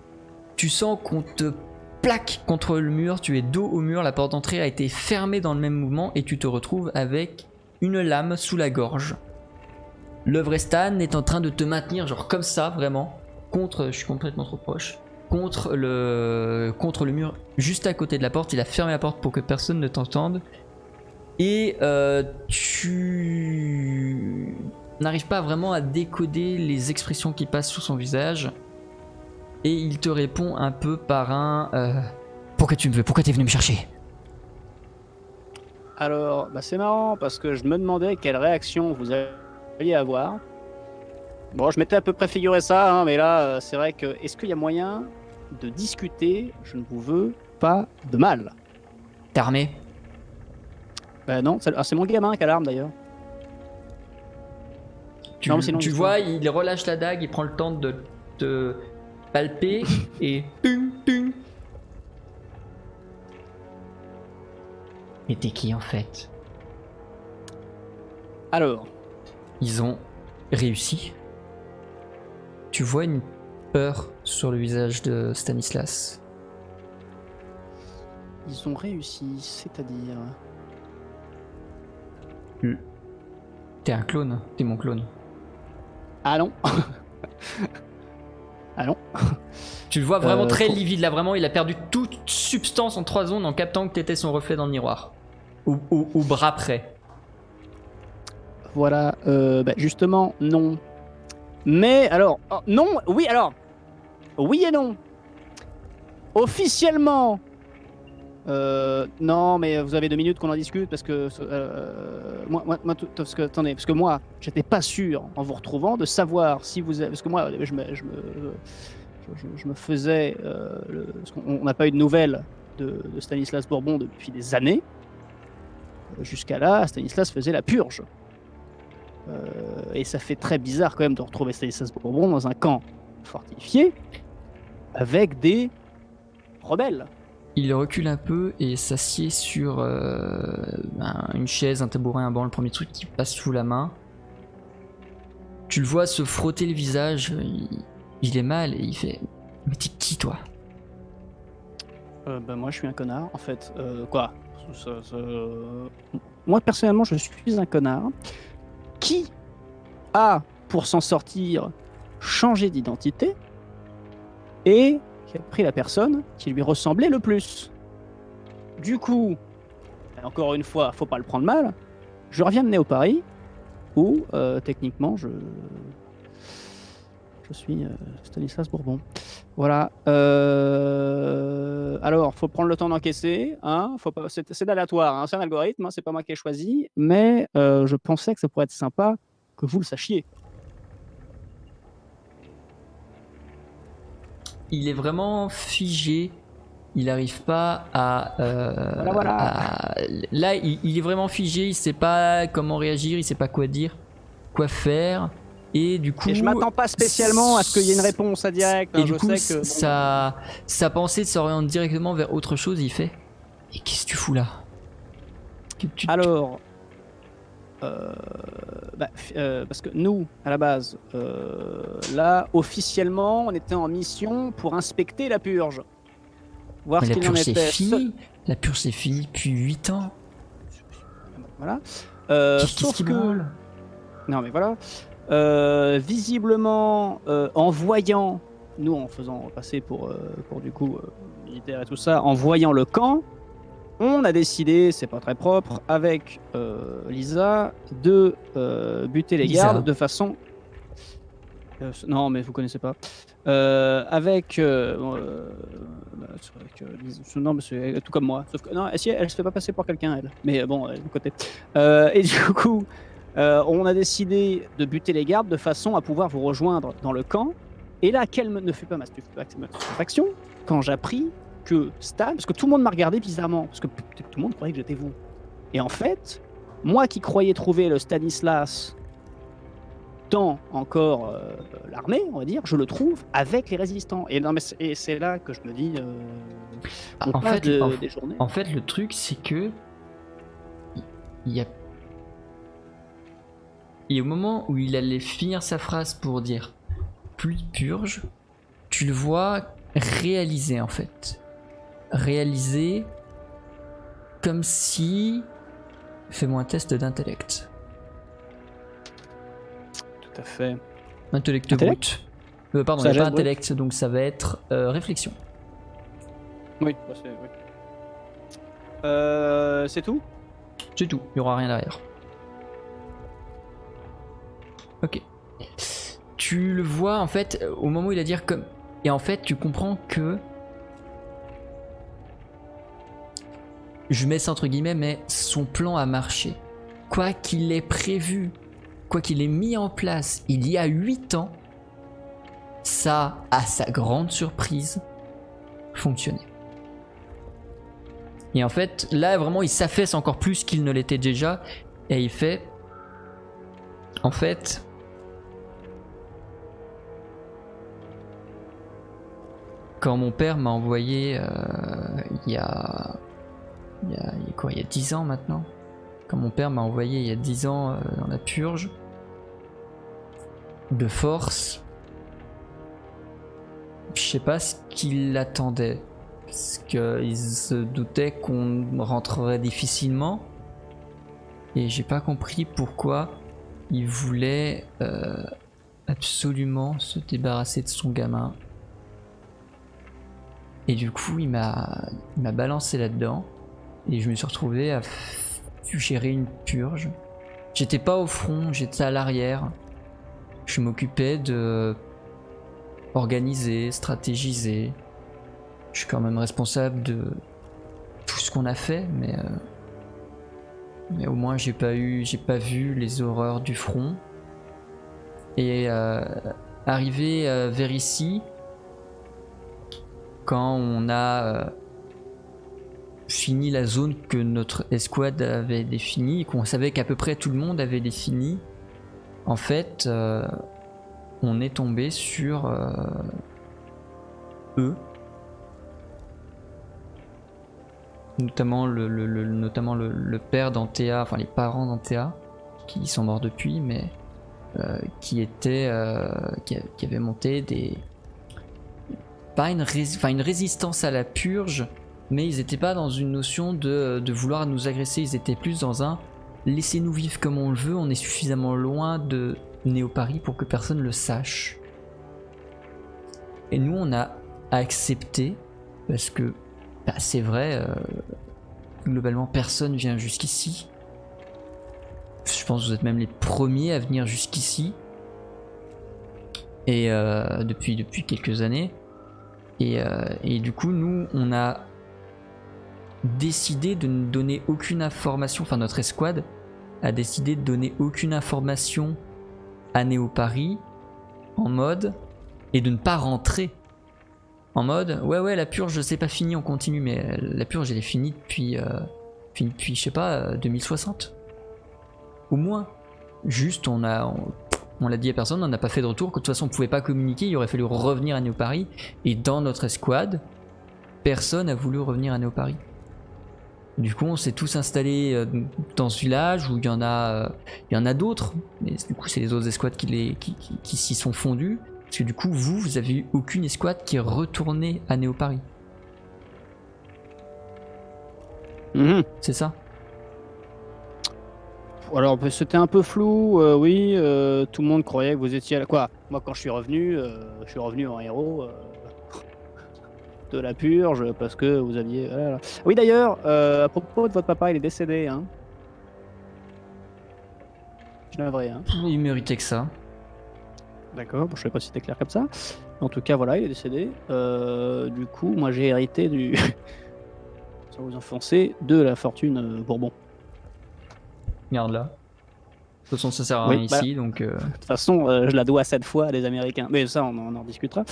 tu sens qu'on te plaque contre le mur, tu es dos au mur, la porte d'entrée a été fermée dans le même mouvement et tu te retrouves avec une lame sous la gorge. Le vrai Stan est en train de te maintenir genre comme ça, vraiment, contre, je suis complètement trop proche, contre le mur juste à côté de la porte. Il a fermé la porte pour que personne ne t'entende. Et tu n'arrives pas vraiment à décoder les expressions qui passent sur son visage. Et il te répond un peu par un pourquoi tu me veux, pourquoi t'es venu me chercher? Alors, bah c'est marrant parce que je me demandais quelle réaction vous alliez avoir. Bon, je m'étais à peu près figuré ça, hein, mais là, c'est vrai que est-ce qu'il y a moyen de discuter? Je ne vous veux pas de mal. T'es armé? Bah non, c'est mon gamin qui a l'arme d'ailleurs. Tu vois, il relâche la dague, il prend le temps de te palper et... Tung. Et t'es qui en fait? Alors, ils ont réussi. Tu vois une peur sur le visage de Stanislas. Ils ont réussi, c'est-à-dire... T'es un clone, t'es mon clone. Ah non. Ah non. Tu le vois vraiment très livide là, vraiment il a perdu toute substance en 3 secondes en captant que t'étais son reflet dans le miroir. Au bras près. Voilà, bah justement, non. Mais alors, non, oui, alors, oui et non. Officiellement, non, mais vous avez 2 minutes qu'on en discute parce que attendez, parce que moi, j'étais pas sûr en vous retrouvant de savoir si vous avez, parce que moi, je me faisais, parce qu'on n'a pas eu de nouvelles de Stanislas Bourbon depuis des années. Jusqu'à là, Stanislas faisait la purge. Et ça fait très bizarre quand même de retrouver Stanislas Bourbon dans un camp fortifié avec des rebelles. Il recule un peu et s'assied sur une chaise, un tabouret, un banc, le premier truc qui passe sous la main. Tu le vois se frotter le visage, il est mal et il fait « Mais t'es qui toi ?» Bah, moi, je suis un connard, en fait. Quoi Moi, personnellement, je suis un connard qui a, pour s'en sortir, changé d'identité et qui a pris la personne qui lui ressemblait le plus. Du coup, encore une fois, faut pas le prendre mal, je reviens de Néo-Paris où, techniquement, je suis Stanislas Bourbon. Voilà. Alors, faut prendre le temps d'encaisser. Hein, faut pas, c'est aléatoire, hein, c'est un algorithme, hein, c'est pas moi qui ai choisi. Mais je pensais que ça pourrait être sympa que vous le sachiez. Il est vraiment figé. Il n'arrive pas à, Voilà. Là, il est vraiment figé. Il sait pas comment réagir. Il sait pas quoi dire, quoi faire. Et du coup, Et je m'attends pas spécialement à ce qu'il y ait une réponse à direct. Et Hein, du je coup, sais que sa pensée s'oriente directement vers autre chose. Il fait: et qu'est-ce que tu fous là? Alors, parce que nous, à la base, là, officiellement, on était en mission pour inspecter la purge. Voir Mais ce la qu'il en purge c'est était. fini. La purge c'est fini depuis 8 ans. Voilà. Qu'est-ce Sauf qui que. branle? Non, mais voilà. Visiblement, en voyant, nous en faisant passer pour du coup militaire et tout ça, en voyant le camp, on a décidé, c'est pas très propre, avec Lisa, de buter les Lisa. gardes de façon. Non, mais vous connaissez pas. Avec. Non, mais c'est tout comme moi. Sauf que, non, elle se fait pas passer pour quelqu'un, elle. Mais bon, elle est de côté. Et du coup. On a décidé de buter les gardes de façon à pouvoir vous rejoindre dans le camp. Et là, quelle ne fut pas ma stupéfaction quand j'appris que Stan, parce que tout le monde m'a regardé bizarrement, parce que tout le monde croyait que j'étais vous. Et en fait, moi qui croyais trouver le Stanislas dans encore l'armée, on va dire, je le trouve avec les résistants. Et, non, mais c'est là que je me dis, En fait, des journées. En fait, le truc, c'est que il y a. Et au moment où il allait finir sa phrase pour dire plus de purge, tu le vois réaliser en fait. Réaliser comme si. Fais-moi un test d'intellect. Tout à fait. Intellect brut. Pardon, il n'y a pas intellect, donc ça va être réflexion. Oui, c'est tout. C'est tout, il n'y aura rien derrière. Ok. Tu le vois en fait au moment où il a dit comme. Et en fait, tu comprends que. Je mets ça entre guillemets, mais son plan a marché. Quoi qu'il ait prévu, quoi qu'il ait mis en place il y a 8 ans, ça, à sa grande surprise, fonctionnait. Et en fait, là vraiment, il s'affaisse encore plus qu'il ne l'était déjà. Et il fait. En fait. Quand mon père m'a envoyé il y a 10 ans maintenant. Quand mon père m'a envoyé il y a 10 ans dans la purge de force, je sais pas ce qu'il attendait, parce qu'il se doutait qu'on rentrerait difficilement, et j'ai pas compris pourquoi il voulait absolument se débarrasser de son gamin. Et du coup, il m'a balancé là-dedans. Et je me suis retrouvé à gérer une purge. J'étais pas au front, j'étais à l'arrière. Je m'occupais de organiser, stratégiser. Je suis quand même responsable de tout ce qu'on a fait, mais au moins j'ai pas vu les horreurs du front. Et arrivé vers ici, quand on a fini la zone que notre escouade avait définie et qu'on savait qu'à peu près tout le monde avait défini, en fait, on est tombé sur eux, notamment le père d'Antea, enfin les parents d'Antea, qui sont morts depuis, mais qui avaient monté des... pas une résistance à la purge, mais ils étaient pas dans une notion de vouloir nous agresser, ils étaient plus dans un laissez-nous vivre comme on le veut, on est suffisamment loin de Néo-Paris pour que personne le sache. Et nous on a accepté, parce que bah, c'est vrai, globalement personne vient jusqu'ici. Je pense que vous êtes même les premiers à venir jusqu'ici. Et depuis quelques années. Et du coup, nous, on a décidé de ne donner aucune information, enfin notre escouade a décidé de donner aucune information à Néo-Paris en mode, et de ne pas rentrer en mode, ouais, la purge c'est pas fini, on continue, mais la purge elle est finie depuis je sais pas, 2060. Au moins. Juste, on l'a dit à personne, on n'a pas fait de retour, que de toute façon on pouvait pas communiquer, il aurait fallu revenir à Néo-Paris, et dans notre escouade, personne n'a voulu revenir à Néo-Paris. Du coup on s'est tous installés dans ce village où il y en a d'autres, mais du coup c'est les autres escouades qui s'y sont fondus, parce que du coup vous avez eu aucune escouade qui est retournée à Néo-Paris. C'est ça? Alors c'était un peu flou, oui, tout le monde croyait que vous étiez à la... Quoi? Moi quand je suis revenu en héros de la purge parce que vous aviez... Voilà. Oui d'ailleurs, à propos de votre papa, il est décédé, hein. Je suis navré, hein. Il méritait que ça. D'accord, bon, je sais pas si c'était clair comme ça. En tout cas voilà, il est décédé. Du coup, moi j'ai hérité du... sans vous enfoncer, de la fortune Bourbon. Regarde là. De toute façon, ça sert à rien ici, donc... De toute façon, je la dois 7 fois à des Américains. Mais ça, on en discutera.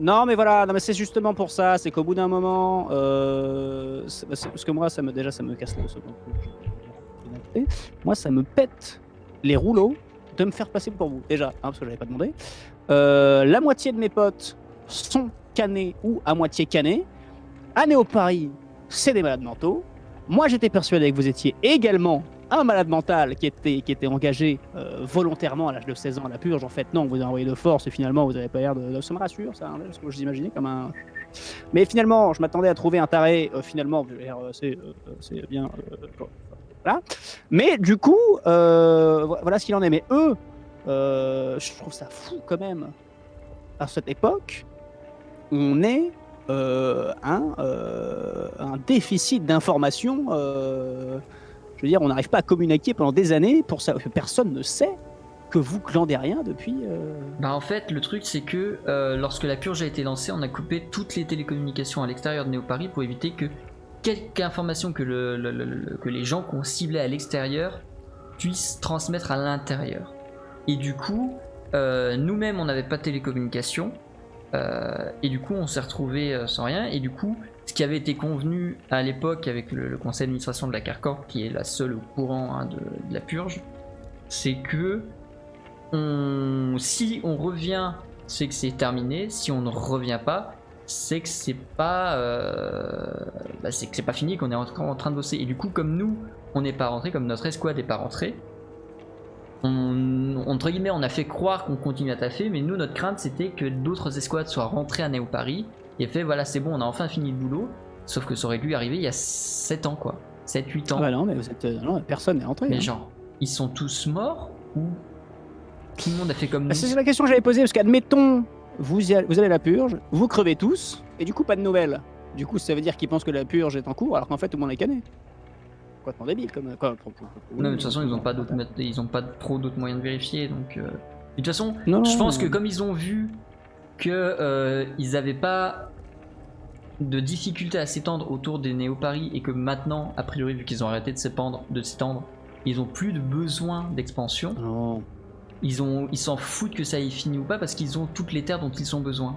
Non, mais voilà, non, mais c'est justement pour ça. C'est qu'au bout d'un moment... parce que moi, ça me casse le second. Moi, ça me pète les rouleaux de me faire passer pour vous. Déjà, hein, parce que j'avais pas demandé. La moitié de mes potes sont canés ou à moitié canés. À Néo-Paris, c'est des malades mentaux. Moi, j'étais persuadé que vous étiez également un malade mental qui était engagé volontairement à l'âge de 16 ans à la purge. En fait, non, vous avez envoyé de force et finalement, vous n'avez pas l'air de... Ça me rassure, ça, hein, parce que je vous imaginais comme un... Mais finalement, je m'attendais à trouver un taré. Finalement, vous avez l'air c'est bien... voilà. Mais du coup, voilà ce qu'il en est. Mais eux, je trouve ça fou quand même. À cette époque, on est... un déficit d'information. Je veux dire, on n'arrive pas à communiquer pendant des années pour ça. Personne ne sait que vous glandez rien depuis. Bah en fait, le truc c'est que lorsque la purge a été lancée, on a coupé toutes les télécommunications à l'extérieur de Néo-Paris pour éviter que quelque information que les gens qu'on ciblait à l'extérieur puissent transmettre à l'intérieur. Et du coup, nous-mêmes, on n'avait pas de télécommunications. Et du coup on s'est retrouvé sans rien, et du coup ce qui avait été convenu à l'époque avec le conseil d'administration de la Carcorp, qui est la seule au courant de la purge, c'est que si on revient, c'est que c'est terminé. Si on ne revient pas, c'est que c'est pas c'est que c'est pas fini, qu'on est encore en train de bosser. Et du coup, comme nous on n'est pas rentré, comme notre escouade n'est pas rentrée, entre guillemets, on a fait croire qu'on continue à taffer, mais nous, notre crainte, c'était que d'autres escouades soient rentrées à Néo-Paris et fait, voilà, c'est bon, on a enfin fini le boulot. Sauf que ça aurait dû arriver il y a 7 ans, quoi. 7-8 ans. Ah bah non, mais vous êtes... non, personne n'est rentré. Mais hein. genre, ils sont tous morts ou tout le monde a fait comme nous? C'est la question que j'avais posée, parce qu'admettons, vous allez à la purge, vous crevez tous, et du coup, pas de nouvelles. Du coup, ça veut dire qu'ils pensent que la purge est en cours, alors qu'en fait, tout le monde est cané. Complètement débile comme... Quoi, non, mais de toute façon, ils n'ont pas trop d'autres moyens de vérifier, donc... De toute façon, non, je pense que comme ils ont vu que ils n'avaient pas de difficulté à s'étendre autour des Néo-Paris, et que maintenant, a priori, vu qu'ils ont arrêté de s'étendre, ils ont plus de besoin d'expansion. Non. Ils s'en foutent que ça ait fini ou pas, parce qu'ils ont toutes les terres dont ils ont besoin.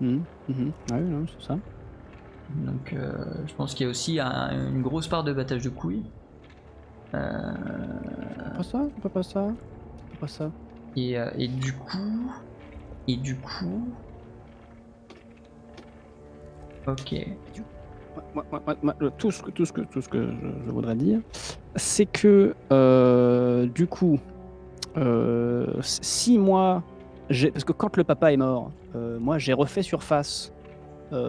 Ah oui, non, c'est ça. Donc je pense qu'il y a aussi une grosse part de battage de couilles. Pas ça. Et du coup... Ok. Tout ce que je voudrais dire, c'est que du coup, si moi, parce que quand le papa est mort, moi j'ai refait surface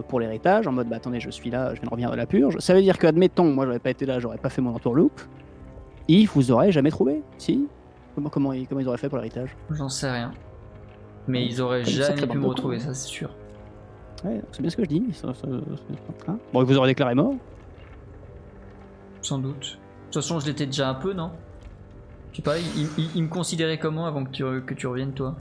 pour l'héritage, en mode bah attendez, je suis là, je viens de revenir de la purge. Ça veut dire que, admettons, moi j'aurais pas été là, j'aurais pas fait mon entourloupe, ils vous auraient jamais trouvé, si? Comment ils auraient fait pour l'héritage? J'en sais rien. Mais ils auraient Comme une jamais sacrée pu me bande de retrouver, cons. ça c'est sûr. Ouais, c'est bien ce que je dis. Hein, bon, ils vous auraient déclaré mort. Sans doute. De toute façon, je l'étais déjà un peu, non? Je sais pas, ils me considéraient comment avant que tu reviennes, toi?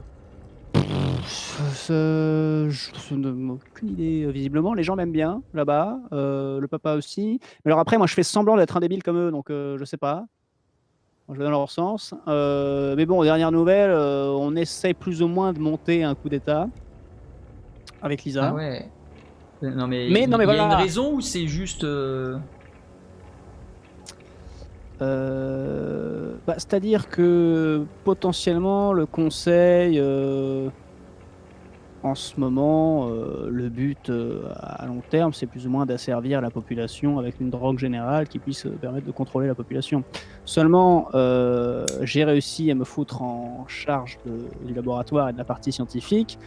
Je n'ai aucune idée. Visiblement, les gens m'aiment bien là-bas, le papa aussi. Mais alors après, moi, je fais semblant d'être un débile comme eux, donc je sais pas. Moi, je vais dans leur sens. Mais bon, aux dernières nouvelles, on essaye plus ou moins de monter un coup d'État avec Ah Lisa. ouais. Non mais Mais non, mais il y a une voilà. raison ou c'est juste... Bah, c'est-à-dire que potentiellement le conseil, en ce moment, le but à long terme, c'est plus ou moins d'asservir la population avec une drogue générale qui puisse permettre de contrôler la population. Seulement, j'ai réussi à me foutre en charge du laboratoire et de la partie scientifique.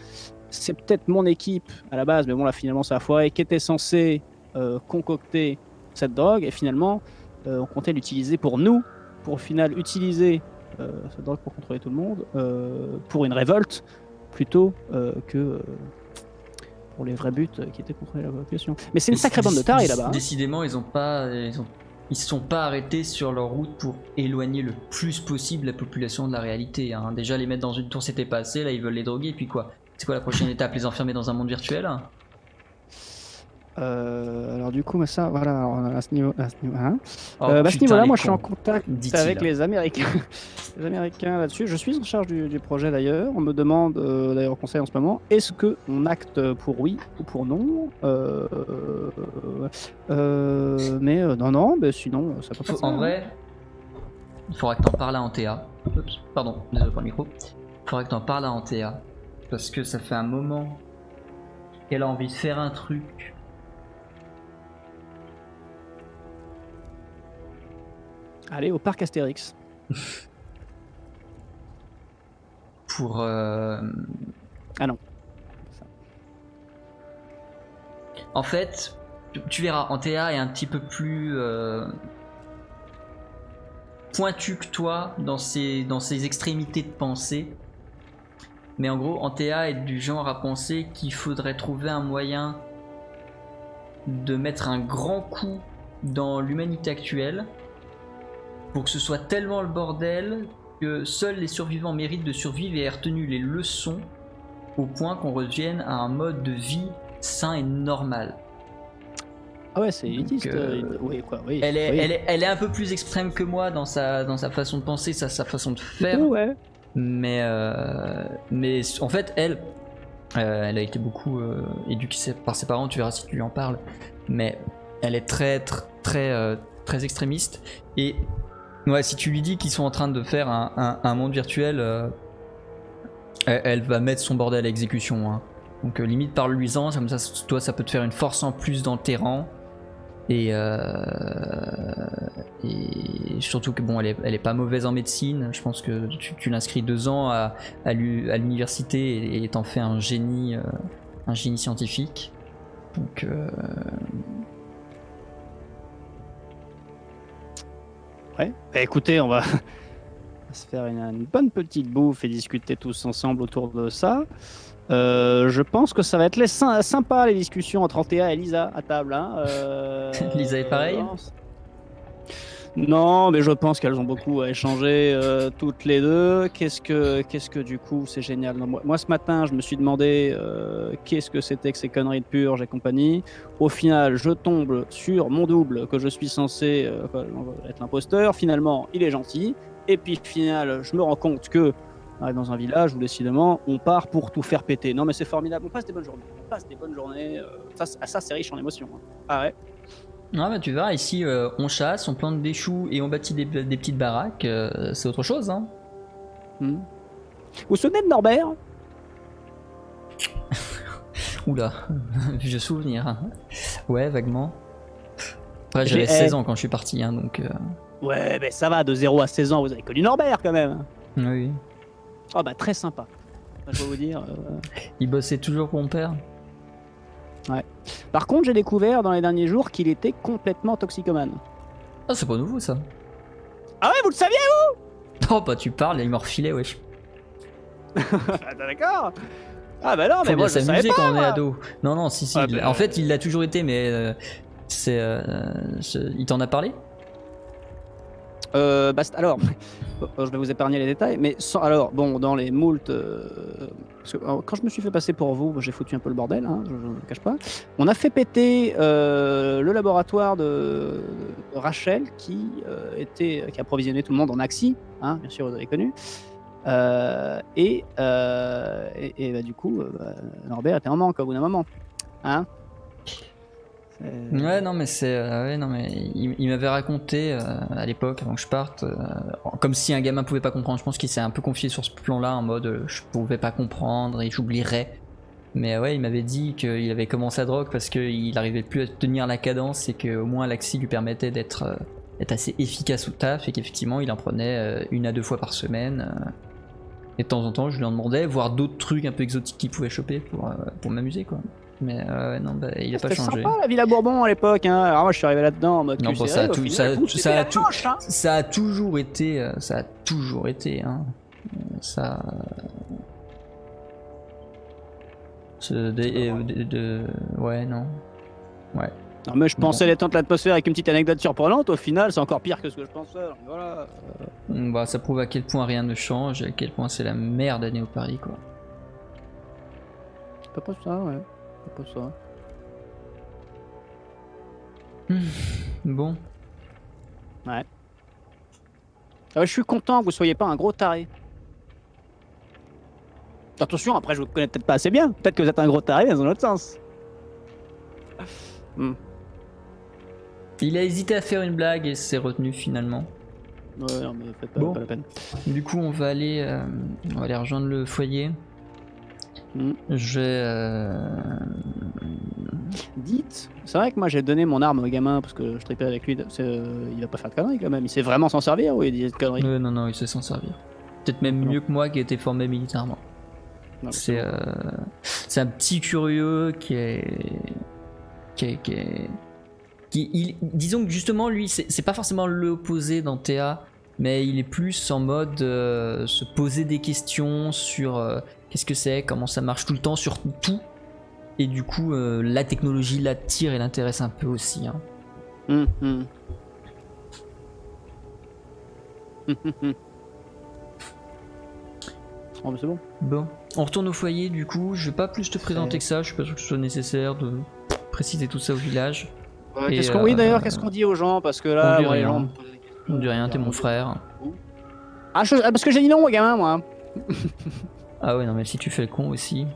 C'est peut-être mon équipe à la base, mais bon là finalement ça a foiré, qui était censée concocter cette drogue et finalement on comptait l'utiliser pour nous, pour au final utiliser cette drogue pour contrôler tout le monde, pour une révolte plutôt que pour les vrais buts qui étaient contrôler la population. Mais c'est une sacrée bande de tarés là-bas. Hein. Décidément, ils se sont pas arrêtés sur leur route pour éloigner le plus possible la population de la réalité. Hein. Déjà, les mettre dans une tour, c'était pas assez. Là, ils veulent les droguer. Et puis quoi? C'est quoi la prochaine étape? Les enfermer dans un monde virtuel? Alors du coup, ça, voilà, alors, à ce niveau, hein. Oh, À ce putain, niveau-là, les moi, je suis en cons, contact dit-il. avec les Américains, les Américains là-dessus. Je suis en charge du projet d'ailleurs. On me demande d'ailleurs au conseil en ce moment, est-ce que on acte pour oui ou pour non Mais non, mais sinon, ça peut pas se faire, En hein. vrai, il faudra que t'en parles à Antea. Oups, pardon, désolé pour le micro. Il faudra que t'en parles à Antea. Parce que ça fait un moment qu'elle a envie de faire un truc. Allez au parc Astérix. Pour... Ah non. En fait, tu verras, Antea est un petit peu plus pointu que toi dans ses extrémités de pensée. Mais en gros, Antea est du genre à penser qu'il faudrait trouver un moyen de mettre un grand coup dans l'humanité actuelle pour que ce soit tellement le bordel que seuls les survivants méritent de survivre et aient retenu les leçons au point qu'on revienne à un mode de vie sain et normal. Ah ouais, c'est élitiste. Oui, quoi, oui. Elle est, oui. elle est un peu plus extrême que moi dans sa façon de penser, sa façon de faire. Ouais. Mais en fait, elle a été beaucoup éduquée par ses parents, tu verras si tu lui en parles. Mais elle est très extrémiste. Et ouais, si tu lui dis qu'ils sont en train de faire un monde virtuel, elle va mettre son bordel à exécution. Hein. Donc limite parle-lui-en, comme ça, toi, ça peut te faire une force en plus dans tes rangs. Et surtout que bon, elle est pas mauvaise en médecine. Je pense que tu l'inscris 2 ans à l'université et t'en fais un génie scientifique. Donc Ouais. Bah, écoutez, on va se faire une bonne petite bouffe et discuter tous ensemble autour de ça. Je pense que ça va être sympa les discussions entre Antea et Lisa à table. Hein. Lisa est pareil. Non, mais je pense qu'elles ont beaucoup à échanger toutes les deux. Qu'est-ce que du coup c'est génial. Non, moi ce matin je me suis demandé qu'est-ce que c'était que ces conneries de purge et compagnie. Au final je tombe sur mon double que je suis censé être l'imposteur. Finalement il est gentil. Et puis au final je me rends compte que on arrive dans un village où décidément on part pour tout faire péter. Non mais c'est formidable, on passe des bonnes journées. Ça c'est riche en émotions. Hein. Ah ouais. Ah bah tu verras, ici on chasse, on plante des choux et on bâtit des petites baraques, c'est autre chose. Hein. Vous vous souvenez de Norbert? Oula, vieux souvenir. Hein. Ouais, vaguement. Après j'avais 16 ans quand je suis parti, hein, donc... Ouais, mais ça va, de 0 à 16 ans, vous avez connu Norbert quand même. Oui. Oh bah très sympa, je dois vous dire. Il bossait toujours pour mon père. Ouais. Par contre, j'ai découvert dans les derniers jours qu'il était complètement toxicomane. Ah, c'est pas nouveau ça. Ah ouais, vous le saviez? Oh, bah tu parles, il m'a refilé, wesh. Ah, d'accord. Ah bah non, Faut mais moi bien je savais s'amuser pas. quand on est moi. ado. Non, non, si, si. Ah, bah, En fait, il l'a toujours été, mais il t'en a parlé? Alors, je vais vous épargner les détails, mais alors, bon, dans les moultes. Parce que, quand je me suis fait passer pour vous, j'ai foutu un peu le bordel, hein, je ne le cache pas. On a fait péter le laboratoire de Rachel qui approvisionnait tout le monde en Axi, hein, bien sûr, vous avez connu. Et bah, du coup, Norbert était en manque au bout d'un moment. Hein. Ouais, non, mais ouais, non, mais il m'avait raconté à l'époque, avant que je parte, comme si un gamin pouvait pas comprendre. Je pense qu'il s'est un peu confié sur ce plan-là, en mode je pouvais pas comprendre et j'oublierais. Mais ouais, il m'avait dit qu'il avait commencé à drogue parce qu'il arrivait plus à tenir la cadence et qu'au moins l'Axi lui permettait d'être assez efficace au taf et qu'effectivement il en prenait 1 à 2 fois par semaine. Et de temps en temps, je lui en demandais, voir d'autres trucs un peu exotiques qu'il pouvait choper pour m'amuser, quoi. Mais non, bah, il a pas changé. C'était sympa la Villa Bourbon à l'époque. Hein. Alors moi je suis arrivé là-dedans en mode Non, cul bon, serré, ça a toujours été, hein. Ça. Ouais, non. Ouais. Non, mais je pensais détendre l'atmosphère avec une petite anecdote surprenante. Au final, c'est encore pire que ce que je pensais. Donc, voilà. Bah, ça prouve à quel point rien ne change et à quel point c'est la merde à Néo-Paris, quoi. C'est pas ça, ouais. C'est pas ça. Bon. Ouais. Ah ouais, je suis content que vous soyez pas un gros taré. Attention, après je vous connais peut-être pas assez bien. Peut-être que vous êtes un gros taré dans un autre sens. Il a hésité à faire une blague et s'est retenu finalement. Ouais, non, mais faites pas, Bon. pas la peine. Du coup, on va aller rejoindre le foyer. Je vais. Dites, c'est vrai que moi j'ai donné mon arme au gamin parce que je tripais avec lui. Il va pas faire de conneries quand même. Il sait vraiment s'en servir ou il dit de conneries? Non, non, il sait s'en servir. Peut-être même mieux que moi qui ai été formé militairement. Non, C'est un petit curieux disons que justement lui c'est pas forcément l'opposé dans TA, mais il est plus en mode se poser des questions sur qu'est-ce que c'est, comment ça marche tout le temps, sur tout, et du coup la technologie l'attire et l'intéresse un peu aussi, hein. Oh, mais c'est bon. Bon, on retourne au foyer. Du coup je vais pas plus te présenter que ça, je suis pas sûr que ce soit nécessaire de préciser tout ça au village. Qu'est-ce qu'on d'ailleurs, qu'est-ce qu'on dit aux gens? Parce que là, on dit moi, les rien. gens. On dit rien, t'es mon frère. Parce que j'ai dit non au gamin, moi. Ah ouais, non, mais si tu fais le con aussi.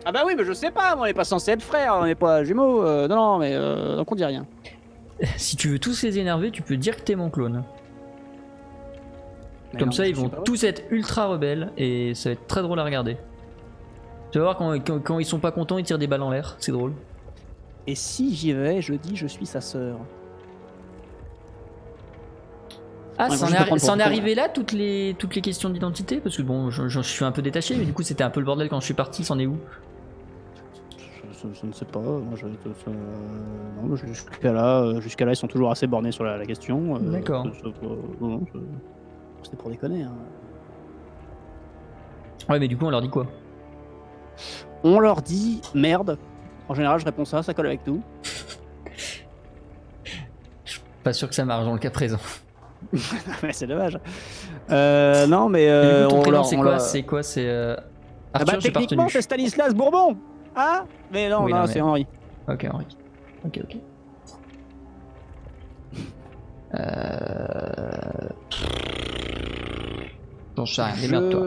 Ah bah oui, mais je sais pas, moi, on est pas censé être frères, on est pas jumeaux. Non, mais donc on dit rien. Si tu veux tous les énerver, tu peux dire que t'es mon clone. Mais Comme non, ça, je ils suis vont pas tous être ultra rebelles et ça va être très drôle à regarder. Tu vas voir quand ils sont pas contents, ils tirent des balles en l'air, c'est drôle. Et si j'y vais, je dis je suis sa sœur. Ah, Ouais, c'en est arrivé là toutes les questions d'identité? Parce que bon, je suis un peu détaché, mais du coup c'était un peu le bordel quand je suis parti, c'en est où? Je ne sais pas. Moi, non, jusqu'à là, ils sont toujours assez bornés sur la question. D'accord. C'était pour déconner. Hein. Ouais, mais du coup on leur dit quoi? On leur dit merde. En général, je réponds ça colle avec tout. Je suis pas sûr que ça marche dans le cas présent. Mais c'est dommage. Non, mais Et du coup, ton on prénom leur, c'est on quoi? leur- C'est quoi? C'est Ah Arthur, bah, j'ai pas techniquement, retenu. c'est Stanislas Bourbon. Ah, mais non, Oui, non, non, c'est mais- Henri. Ok, Henri. Ok. J'en sais rien, démerde-toi.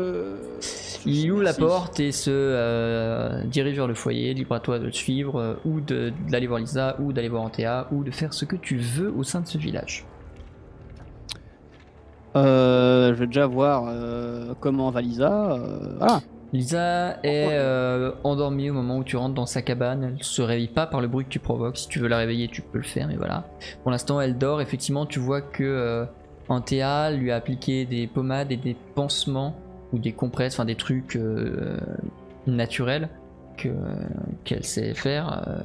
Il ouvre la porte et se dirige vers le foyer, libre à toi de le suivre, ou d'aller voir Lisa, ou d'aller voir Antea, ou de faire ce que tu veux au sein de ce village. Je vais déjà voir comment va Lisa. Voilà. Lisa est endormie au moment où tu rentres dans sa cabane. Elle se réveille pas par le bruit que tu provoques. Si tu veux la réveiller, tu peux le faire, mais voilà. Pour l'instant, elle dort. Effectivement, tu vois que Antea lui a appliqué des pommades et des pansements ou des compresses, enfin des trucs naturels qu'elle sait faire.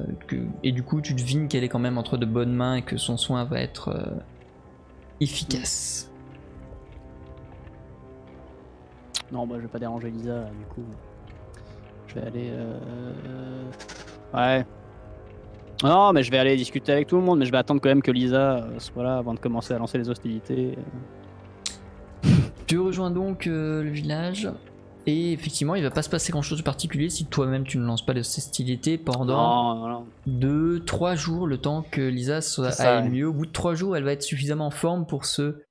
Et du coup, tu devines qu'elle est quand même entre de bonnes mains et que son soin va être efficace. Non, bah je vais pas déranger Lisa, du coup. Je vais aller. Ouais. Non, mais je vais aller discuter avec tout le monde, mais je vais attendre quand même que Lisa soit là avant de commencer à lancer les hostilités. Tu rejoins donc le village. Et effectivement, il va pas se passer grand chose de particulier si toi-même tu ne lances pas les hostilités pendant Non. 2-3 jours, le temps que Lisa soit aille mieux. Au bout de 3 jours, elle va être suffisamment en forme pour se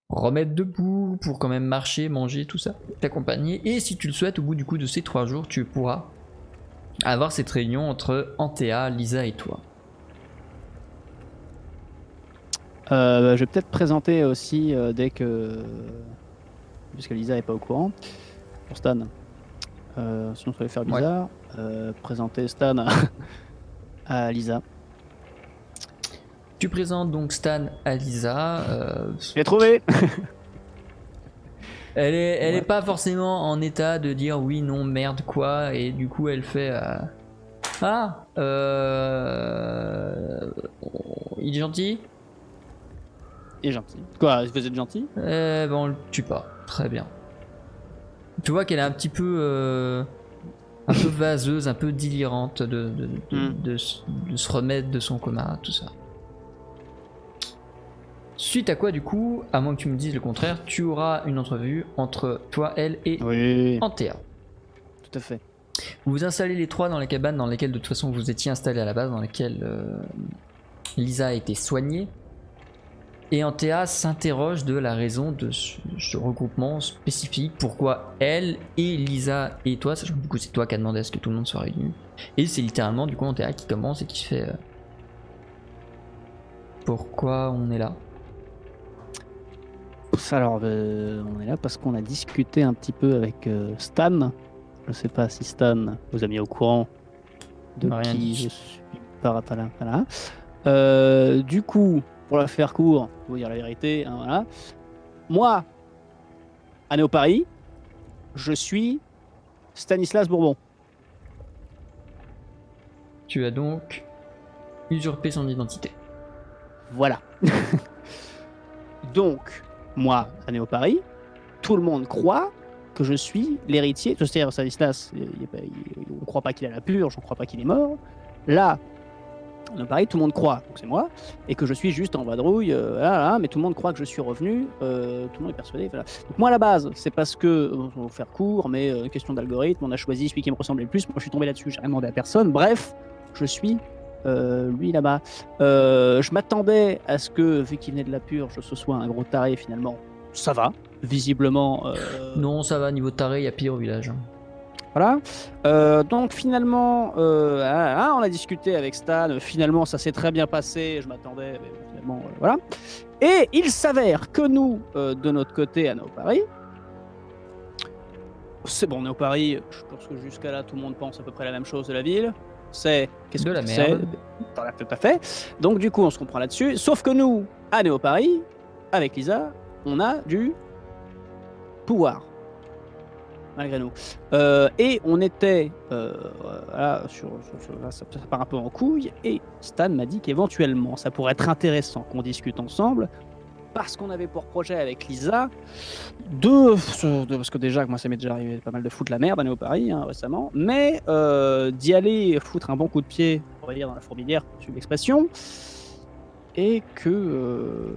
remettre debout, pour quand même marcher, manger, tout ça, t'accompagner. Et si tu le souhaites, au bout du coup de ces 3 jours, tu pourras avoir cette réunion entre Antea, Lisa et toi. Je vais peut-être présenter aussi dès que. Puisque Lisa n'est pas au courant. Pour Stan. Sinon, ça va faire bizarre. Présenter Stan à Lisa. Tu présentes donc Stan à Lisa. J'ai trouvé. Elle est pas forcément en état de dire oui, non, merde, quoi. Et du coup, elle fait il est gentil. Il est gentil. Quoi, vous êtes gentil? On le tue pas. Très bien. Tu vois qu'elle est un petit peu vaseuse, un peu délirante de se remettre de son coma, tout ça. Suite à quoi, du coup, à moins que tu me dises le contraire, tu auras une entrevue entre toi, elle et Antea. Tout à fait. Vous vous installez les trois dans la cabane dans laquelle de toute façon vous étiez installés à la base, dans laquelle Lisa a été soignée. Et Antea s'interroge de la raison de ce regroupement spécifique, pourquoi elle et Lisa et toi, sachant que du coup c'est toi qui as demandé à ce que tout le monde soit réuni. Et c'est littéralement du coup Antea qui commence et qui fait pourquoi on est là. Alors, on est là parce qu'on a discuté un petit peu avec Stan. Je sais pas si Stan vous a mis au courant de qui je suis par là. Du coup, pour la faire court, pour vous dire la vérité, hein, voilà. Moi, à Néo-Paris, je suis Stanislas Bourbon. Tu as donc usurpé son identité. Voilà. Donc, moi, à Néo-Paris, tout le monde croit que je suis l'héritier. C'est-à-dire, Stanislas, on ne croit pas qu'il a la purge, on ne croit pas qu'il est mort. Là, à Paris, tout le monde croit que c'est moi et que je suis juste en vadrouille, mais tout le monde croit que je suis revenu, tout le monde est persuadé. Voilà. Donc moi, à la base, c'est parce que, on va faire court, mais question d'algorithme, on a choisi celui qui me ressemblait le plus. Moi, je suis tombé là-dessus, j'ai rien demandé à personne. Bref, je suis lui là-bas. Je m'attendais à ce que, vu qu'il venait de la purge, ce soit un gros taré finalement. Ça va, visiblement. Non, ça va, niveau taré, il y a pire au village. Voilà. Donc finalement, on a discuté avec Stan. Finalement, ça s'est très bien passé. Je m'attendais, mais finalement, voilà. Et il s'avère que nous, de notre côté, à Néo-Paris, c'est bon, Néo-Paris, je pense que jusqu'à là, tout le monde pense à peu près la même chose de la ville. C'est qu'est-ce de que la c'est merde. Tout à fait. Donc du coup, on se comprend là-dessus. Sauf que nous, à Néo-Paris, avec Lisa, on a du pouvoir. Malgré nous. Et on était là, là, ça part un peu en couille. Et Stan m'a dit qu'éventuellement, ça pourrait être intéressant qu'on discute ensemble. Parce qu'on avait pour projet avec Lisa parce que déjà, moi, ça m'est déjà arrivé pas mal de foutre la merde à Néo-Paris récemment. Mais d'y aller foutre un bon coup de pied, on va dire, dans la fourmilière, sur l'expression. Et que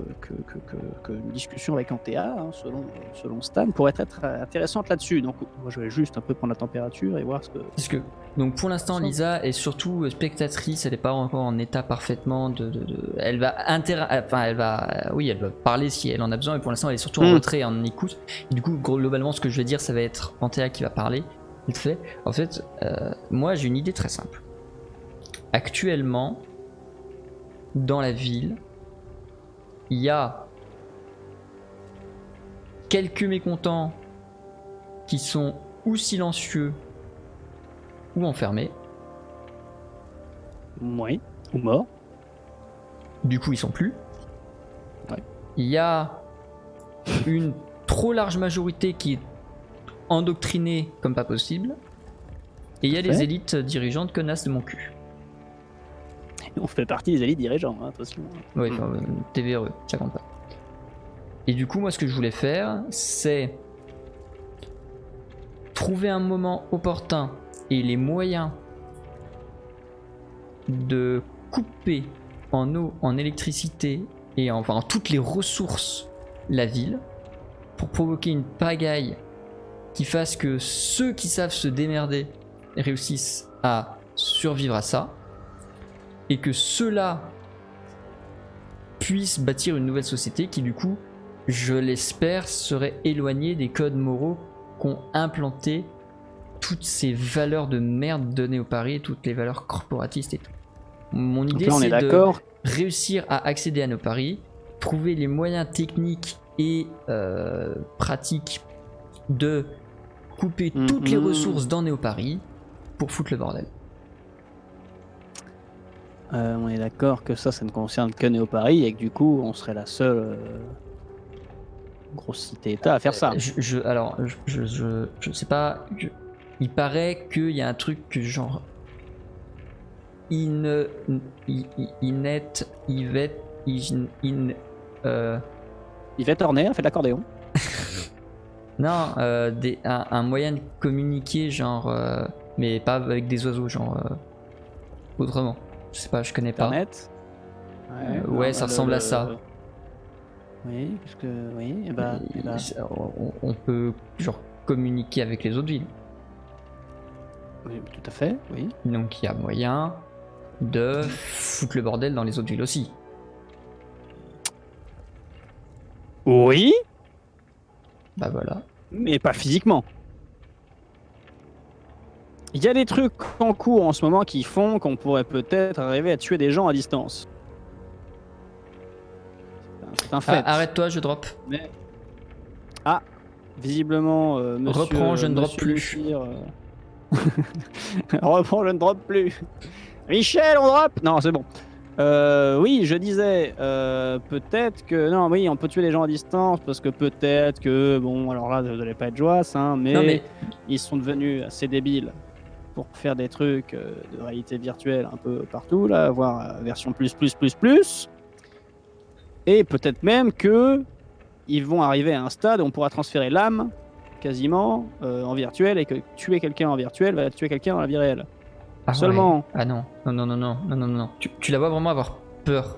une discussion avec Antea, selon Stan, pourrait être intéressante là-dessus. Donc moi je vais juste un peu prendre la température et voir ce que... Parce que, donc pour l'instant Lisa est surtout spectatrice, elle n'est pas encore en état parfaitement elle va elle va parler si elle en a besoin, mais pour l'instant elle est surtout en retrait, en écoute. Et du coup globalement ce que je vais dire ça va être Antea qui va parler, vite fait. En fait, moi j'ai une idée très simple. Actuellement, dans la ville, il y a quelques mécontents qui sont ou silencieux ou enfermés. Oui, ou morts. Du coup, ils sont plus. Ouais. Il y a une trop large majorité qui est endoctrinée comme pas possible. Et il y a Tout à les fait. élites dirigeantes connasses de mon cul. On fait partie des élites dirigeants, hein, attention. Ouais, enfin, TVRE, ça compte pas. Et du coup, moi, ce que je voulais faire, c'est trouver un moment opportun et les moyens de couper en eau, en électricité et enfin en toutes les ressources la ville pour provoquer une pagaille qui fasse que ceux qui savent se démerder réussissent à survivre à ça et que ceux-là puissent bâtir une nouvelle société qui du coup, je l'espère, serait éloignée des codes moraux qu'ont implanté toutes ces valeurs de merde données au Paris, toutes les valeurs corporatistes et tout. Mon Donc idée là, on est c'est de d'accord. réussir à accéder à nos paris, trouver les moyens techniques et pratiques de couper toutes les ressources dans Néo-Paris pour foutre le bordel. On est d'accord que ça ne concerne que Néo-Paris et que du coup, on serait la seule grosse cité-État à faire ça. Alors, je sais pas. Il paraît qu'il y a un truc que genre. Yvette. Yvette Horner a fait de l'accordéon. Non, un moyen de communiquer, genre. Mais pas avec des oiseaux, genre. Autrement. Je sais pas, je connais pas. Internet. Ouais, ça ressemble à ça. Oui, parce que. Oui, et bah. On peut, genre, communiquer avec les autres villes. Oui, tout à fait, oui. Donc il y a moyen de foutre le bordel dans les autres villes aussi. Oui, Bah voilà. mais pas physiquement. Il y a des trucs en cours en ce moment qui font qu'on pourrait peut-être arriver à tuer des gens à distance. C'est un fait. Arrête-toi, je drop. Mais... Ah, visiblement, monsieur... Reprends, je ne drop monsieur plus. Lussir, Reprends, je ne drop plus. Michel, on drop. Non, c'est bon. Oui, je disais, peut-être que... Non, oui, on peut tuer les gens à distance, parce que peut-être que... Bon, alors là, vous n'allez pas être joyeux, hein, mais, Non, mais ils sont devenus assez débiles pour faire des trucs de réalité virtuelle un peu partout, là, voire version plus. Et peut-être même que ils vont arriver à un stade où on pourra transférer l'âme quasiment en virtuel et que tuer quelqu'un en virtuel va tuer quelqu'un dans la vie réelle. Seulement. Ouais. Ah non. Non. Tu la vois vraiment avoir peur.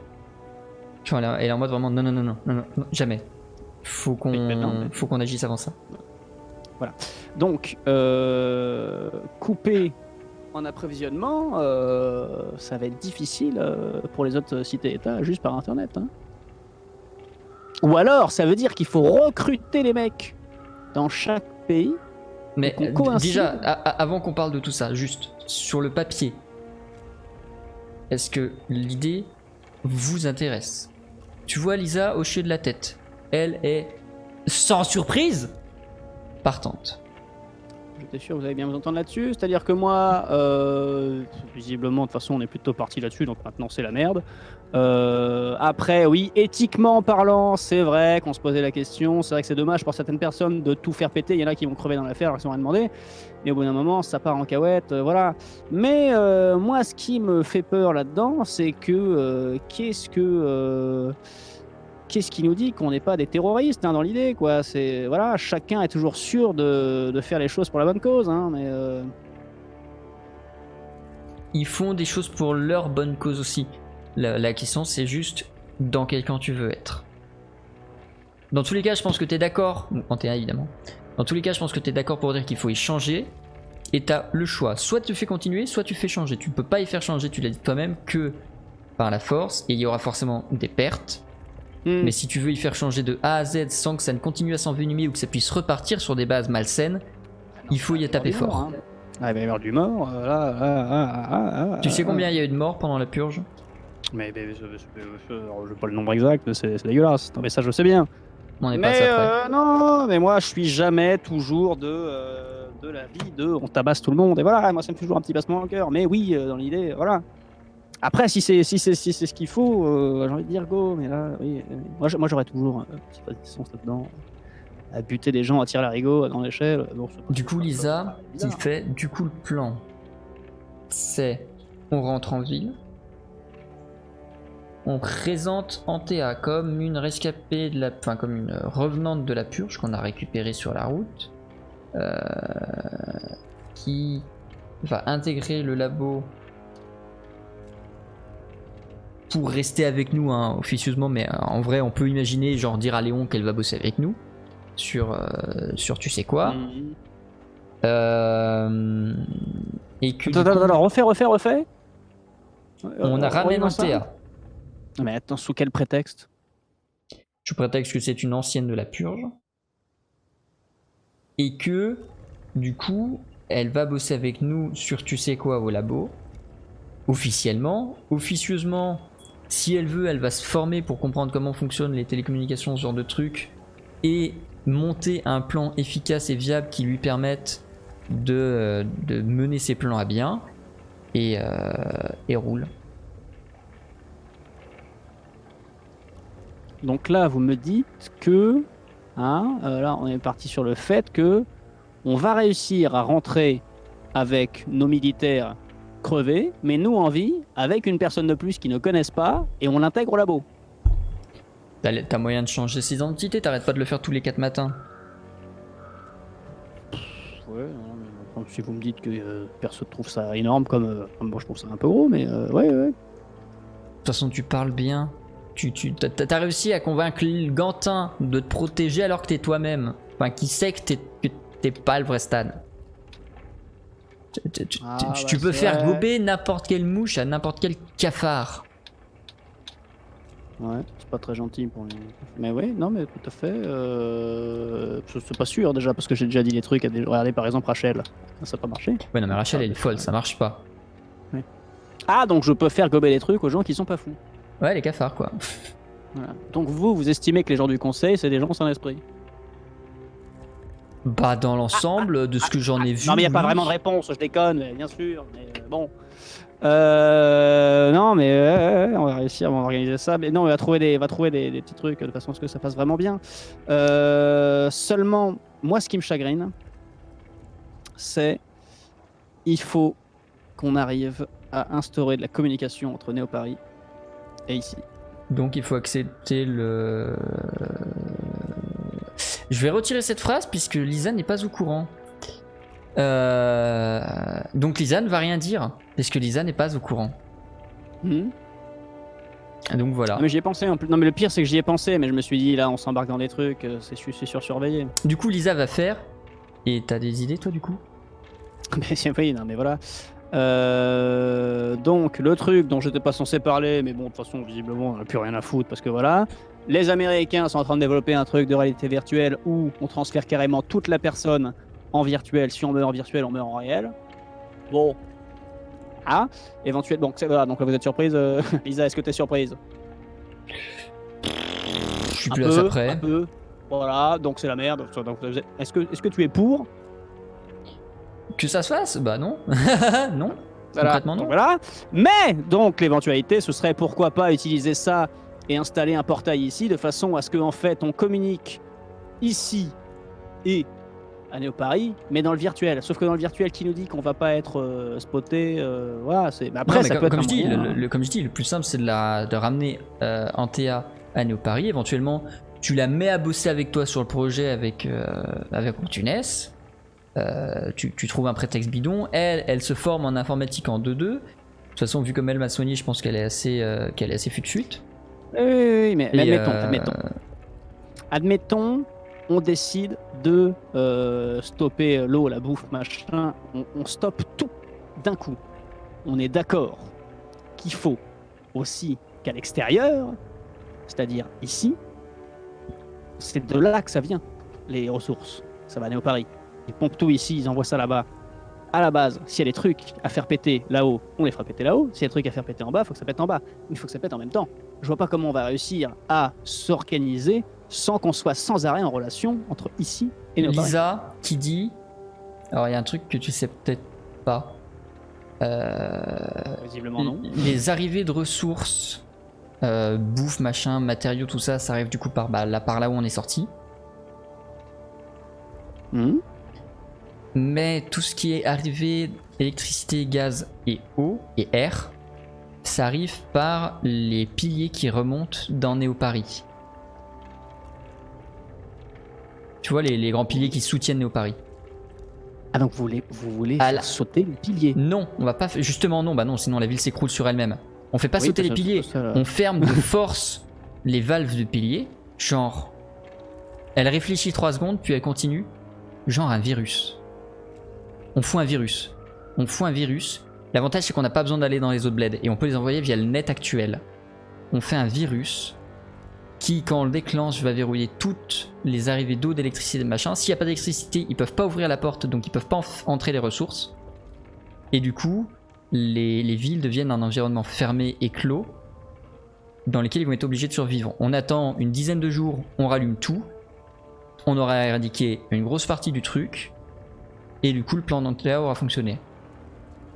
Genre, elle est en mode vraiment non, jamais. Faut qu'on agisse avant ça. Voilà. Donc, couper en approvisionnement, ça va être difficile pour les autres cités-États juste par Internet. Hein. Ou alors, ça veut dire qu'il faut recruter les mecs dans chaque pays. Mais qu'on coïncide. déjà, avant qu'on parle de tout ça, juste sur le papier, est-ce que l'idée vous intéresse? Tu vois Lisa hocher de la tête. Elle est, sans surprise, partante. J'étais sûr que vous allez bien vous entendre là-dessus. C'est-à-dire que moi, visiblement, de toute façon, on est plutôt parti là-dessus, donc maintenant c'est la merde. Après, oui, éthiquement parlant, c'est vrai qu'on se posait la question. C'est vrai que c'est dommage pour certaines personnes de tout faire péter. Il y en a qui vont crever dans l'affaire, qui n'ont rien demandé. Mais au bout d'un moment, ça part en cahuète, voilà. Mais moi, ce qui me fait peur là-dedans, c'est que qu'est-ce qui nous dit qu'on n'est pas des terroristes dans l'idée, quoi. C'est voilà, chacun est toujours sûr de faire les choses pour la bonne cause, hein, mais Ils font des choses pour leur bonne cause aussi. La question, c'est juste dans quel camp tu veux être. Dans tous les cas, je pense que tu es d'accord, en T1 évidemment. Dans tous les cas, je pense que tu es d'accord pour dire qu'il faut y changer. Et tu as le choix. Soit tu fais continuer, soit tu fais changer. Tu peux pas y faire changer, tu l'as dit toi-même, que par la force. Et il y aura forcément des pertes. Mais si tu veux y faire changer de A à Z sans que ça ne continue à s'envenimer ou que ça puisse repartir sur des bases malsaines, il faut y taper fort. Hein. Ah, il va y avoir du mort. Tu sais combien il y a eu de morts pendant la purge? Mais je n'ai pas le nombre exact, c'est dégueulasse. Non, mais ça, je sais bien. On n'est pas ça près. Non, mais moi, je suis jamais toujours de la vie de on tabasse tout le monde. Et voilà, moi, ça me fait toujours un petit passement au cœur. Mais oui, dans l'idée, voilà. Après, si c'est ce qu'il faut, j'ai envie de dire go. Mais là, oui, moi j'aurais toujours une petite résistance là-dedans. À buter des gens, à tirer l'arigot à grande échelle. Bon, Du coup, Lisa, il fait du coup le plan. c'est on rentre en ville, on présente Antea comme une rescapée de la, enfin comme une revenante de la purge qu'on a récupérée sur la route, qui va intégrer le labo pour rester avec nous hein, officieusement, mais en vrai on peut imaginer genre dire à Léon qu'elle va bosser avec nous sur tu sais quoi. Et que Attends, refais. On a ramené Antea. Mais attends, sous quel prétexte? Je prétexte que c'est une ancienne de la purge. Et que, du coup, elle va bosser avec nous sur tu sais quoi au labo. Officiellement. Officieusement, si elle veut, elle va se former pour comprendre comment fonctionnent les télécommunications, ce genre de trucs. Et monter un plan efficace et viable qui lui permette de mener ses plans à bien. Et roule. Donc là, vous me dites que, là, on est parti sur le fait que on va réussir à rentrer avec nos militaires crevés, mais nous en vie, avec une personne de plus qui ne connaissent pas, et on l'intègre au labo. T'as moyen de changer ses identités, t'arrêtes pas de le faire tous les 4 matins. Ouais, non, mais si vous me dites que personne trouve ça énorme, comme moi je trouve ça un peu gros, mais ouais. De toute façon, tu parles bien. T'as réussi à convaincre Gantin de te protéger alors que t'es toi-même. Enfin, qui sait que t'es pas le vrai Stan. Tu peux faire gober n'importe quelle mouche à n'importe quel cafard. Ouais, c'est pas très gentil pour les... Mais ouais, non, mais tout à fait. C'est pas sûr déjà, parce que j'ai déjà dit les trucs. Regardez par exemple Rachel, ça n'a pas marché. Ouais, non, mais Rachel elle est folle, ça marche pas. Ouais. Ah, donc je peux faire gober les trucs aux gens qui sont pas fous. Ouais, les cafards quoi. Voilà. Donc vous estimez que les gens du conseil, c'est des gens sans esprit? Bah, dans l'ensemble, de ce que j'en ai vu. Non, mais il n'y a pas vraiment de réponse, je déconne, bien sûr. Mais bon. Non, mais on va réussir, on va organiser ça. Mais non, on va trouver des petits trucs de façon à ce que ça passe vraiment bien. Seulement, moi, ce qui me chagrine, c'est il faut qu'on arrive à instaurer de la communication entre Néo Paris et ici. Donc il faut accepter le... Je vais retirer cette phrase puisque Lisa n'est pas au courant. Donc Lisa ne va rien dire parce que Lisa n'est pas au courant. Donc voilà. Mais j'y ai pensé en plus. Non mais le pire c'est que j'y ai pensé, mais je me suis dit là on s'embarque dans des trucs, c'est sursurveillé. Du coup Lisa va faire. Et t'as des idées toi du coup? Mais oui, non mais voilà. Donc le truc dont j'étais pas censé parler, mais bon de toute façon visiblement on n'a plus rien à foutre parce que voilà. Les Américains sont en train de développer un truc de réalité virtuelle où on transfère carrément toute la personne en virtuel. Si on meurt en virtuel, on meurt en réel. Bon. Ah, éventuellement. Donc, voilà, donc là vous êtes surprise. Lisa, est-ce que t'es surprise? Je suis plus à ça près. Un peu. Voilà, donc c'est la merde. Donc, est-ce que tu es pour que ça se fasse? Bah non. Non. Voilà. Concrètement non. Donc, voilà. Mais donc l'éventualité, ce serait pourquoi pas utiliser ça et installer un portail ici de façon à ce qu'en fait on communique ici et à Néo Paris, mais dans le virtuel. Sauf que dans le virtuel, qui nous dit qu'on va pas être spoté, voilà. Mais après, non, mais ça peut être comme je dis, comme je dis, le plus simple, c'est de ramener Antea à Néo Paris. Éventuellement, tu la mets à bosser avec toi sur le projet avec Optunes. Tu trouves un prétexte bidon. Elle se forme en informatique en 2-2. De toute façon, vu comme elle m'a soigné, je pense qu'elle est assez fut-fut. Oui, mais admettons, on décide de stopper l'eau, la bouffe, machin. On stoppe tout d'un coup. On est d'accord qu'il faut aussi qu'à l'extérieur, c'est-à-dire ici, c'est de là que ça vient, les ressources. Ça va aller au Paris. Ils pompent tout ici, ils envoient ça là-bas. À la base, s'il y a des trucs à faire péter là-haut, on les fera péter là-haut. S'il y a des trucs à faire péter en bas, il faut que ça pète en bas. Il faut que ça pète en même temps. Je vois pas comment on va réussir à s'organiser sans qu'on soit sans arrêt en relation entre ici et nos Paris. Lisa qui dit... Alors il y a un truc que tu sais peut-être pas. Visiblement non. Les arrivées de ressources, bouffe, machin, matériaux, tout ça, ça arrive du coup par là où on est sorti. mais tout ce qui est arrivé, électricité, gaz et eau et air, ça arrive par les piliers qui remontent dans Néo-Paris. Tu vois les grands piliers qui soutiennent Néo-Paris. Ah donc vous voulez faire sauter les piliers? Non, on va pas justement non, bah non, sinon la ville s'écroule sur elle-même. On fait pas sauter les piliers, on ferme de force les valves de piliers, genre elle réfléchit 3 secondes puis elle continue, genre un virus. On fout un virus. L'avantage c'est qu'on n'a pas besoin d'aller dans les autres bleds et on peut les envoyer via le net actuel. On fait un virus qui, quand on le déclenche, va verrouiller toutes les arrivées d'eau, d'électricité, de machin. S'il n'y a pas d'électricité, ils peuvent pas ouvrir la porte, donc ils peuvent pas entrer les ressources. Et du coup, les villes deviennent un environnement fermé et clos dans lequel ils vont être obligés de survivre. On attend une dizaine de jours, on rallume tout. On aura éradiqué une grosse partie du truc. Et du coup, le plan d'Antea aura fonctionné.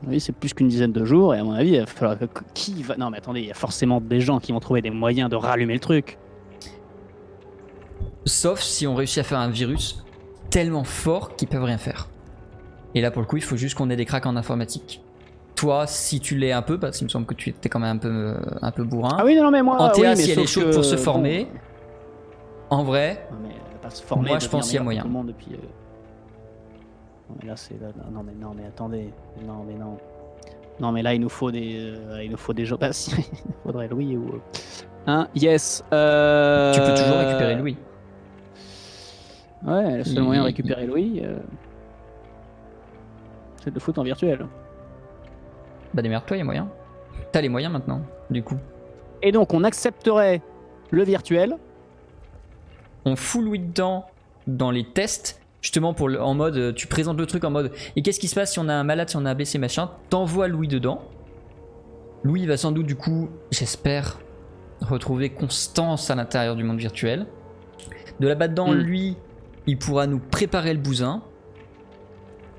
Oui, c'est plus qu'une dizaine de jours, et à mon avis, il va falloir qui va... Non mais attendez, il y a forcément des gens qui vont trouver des moyens de rallumer le truc. Sauf si on réussit à faire un virus tellement fort qu'ils peuvent rien faire. Et là, pour le coup, il faut juste qu'on ait des cracks en informatique. Toi, si tu l'es un peu, parce qu'il me semble que tu étais quand même un peu bourrin. Ah oui, non mais moi... Antea, oui, si elle est chaude pour se former, bon... en vrai, non, mais elle va pas se former, moi je pense qu'il y a moyen. Tout le monde depuis, Non mais là c'est... Non mais attendez. Non mais là il nous faut des... gens... Bah si, il faudrait Louis ou... Hein, yes. Tu peux toujours récupérer Louis. Ouais, le seul moyen de récupérer Louis, c'est de le foutre en virtuel. Bah démerde-toi, il y a moyen. T'as les moyens maintenant, du coup. Et donc on accepterait le virtuel. On fout Louis dedans dans les tests, justement en mode, tu présentes le truc en mode, et qu'est-ce qui se passe si on a un malade, si on a un blessé, machin, t'envoies Louis dedans. Louis va sans doute du coup, j'espère, retrouver constance à l'intérieur du monde virtuel. De là-bas dedans, lui, il pourra nous préparer le bousin,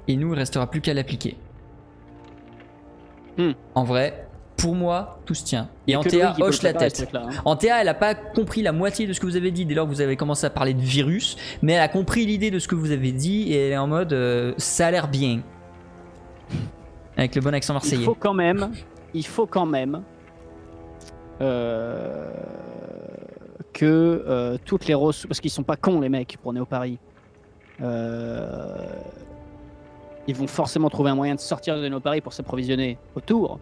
et nous, il restera plus qu'à l'appliquer. En vrai, pour moi, tout se tient. Et Antea hoche la tête. Antea, elle a pas compris la moitié de ce que vous avez dit dès lors que vous avez commencé à parler de virus, mais elle a compris l'idée de ce que vous avez dit et elle est en mode ça a l'air bien. Avec le bon accent marseillais. Il faut quand même que toutes les ressources, parce qu'ils sont pas cons les mecs pour Néo-Paris, ils vont forcément trouver un moyen de sortir de Néo-Paris pour s'approvisionner autour.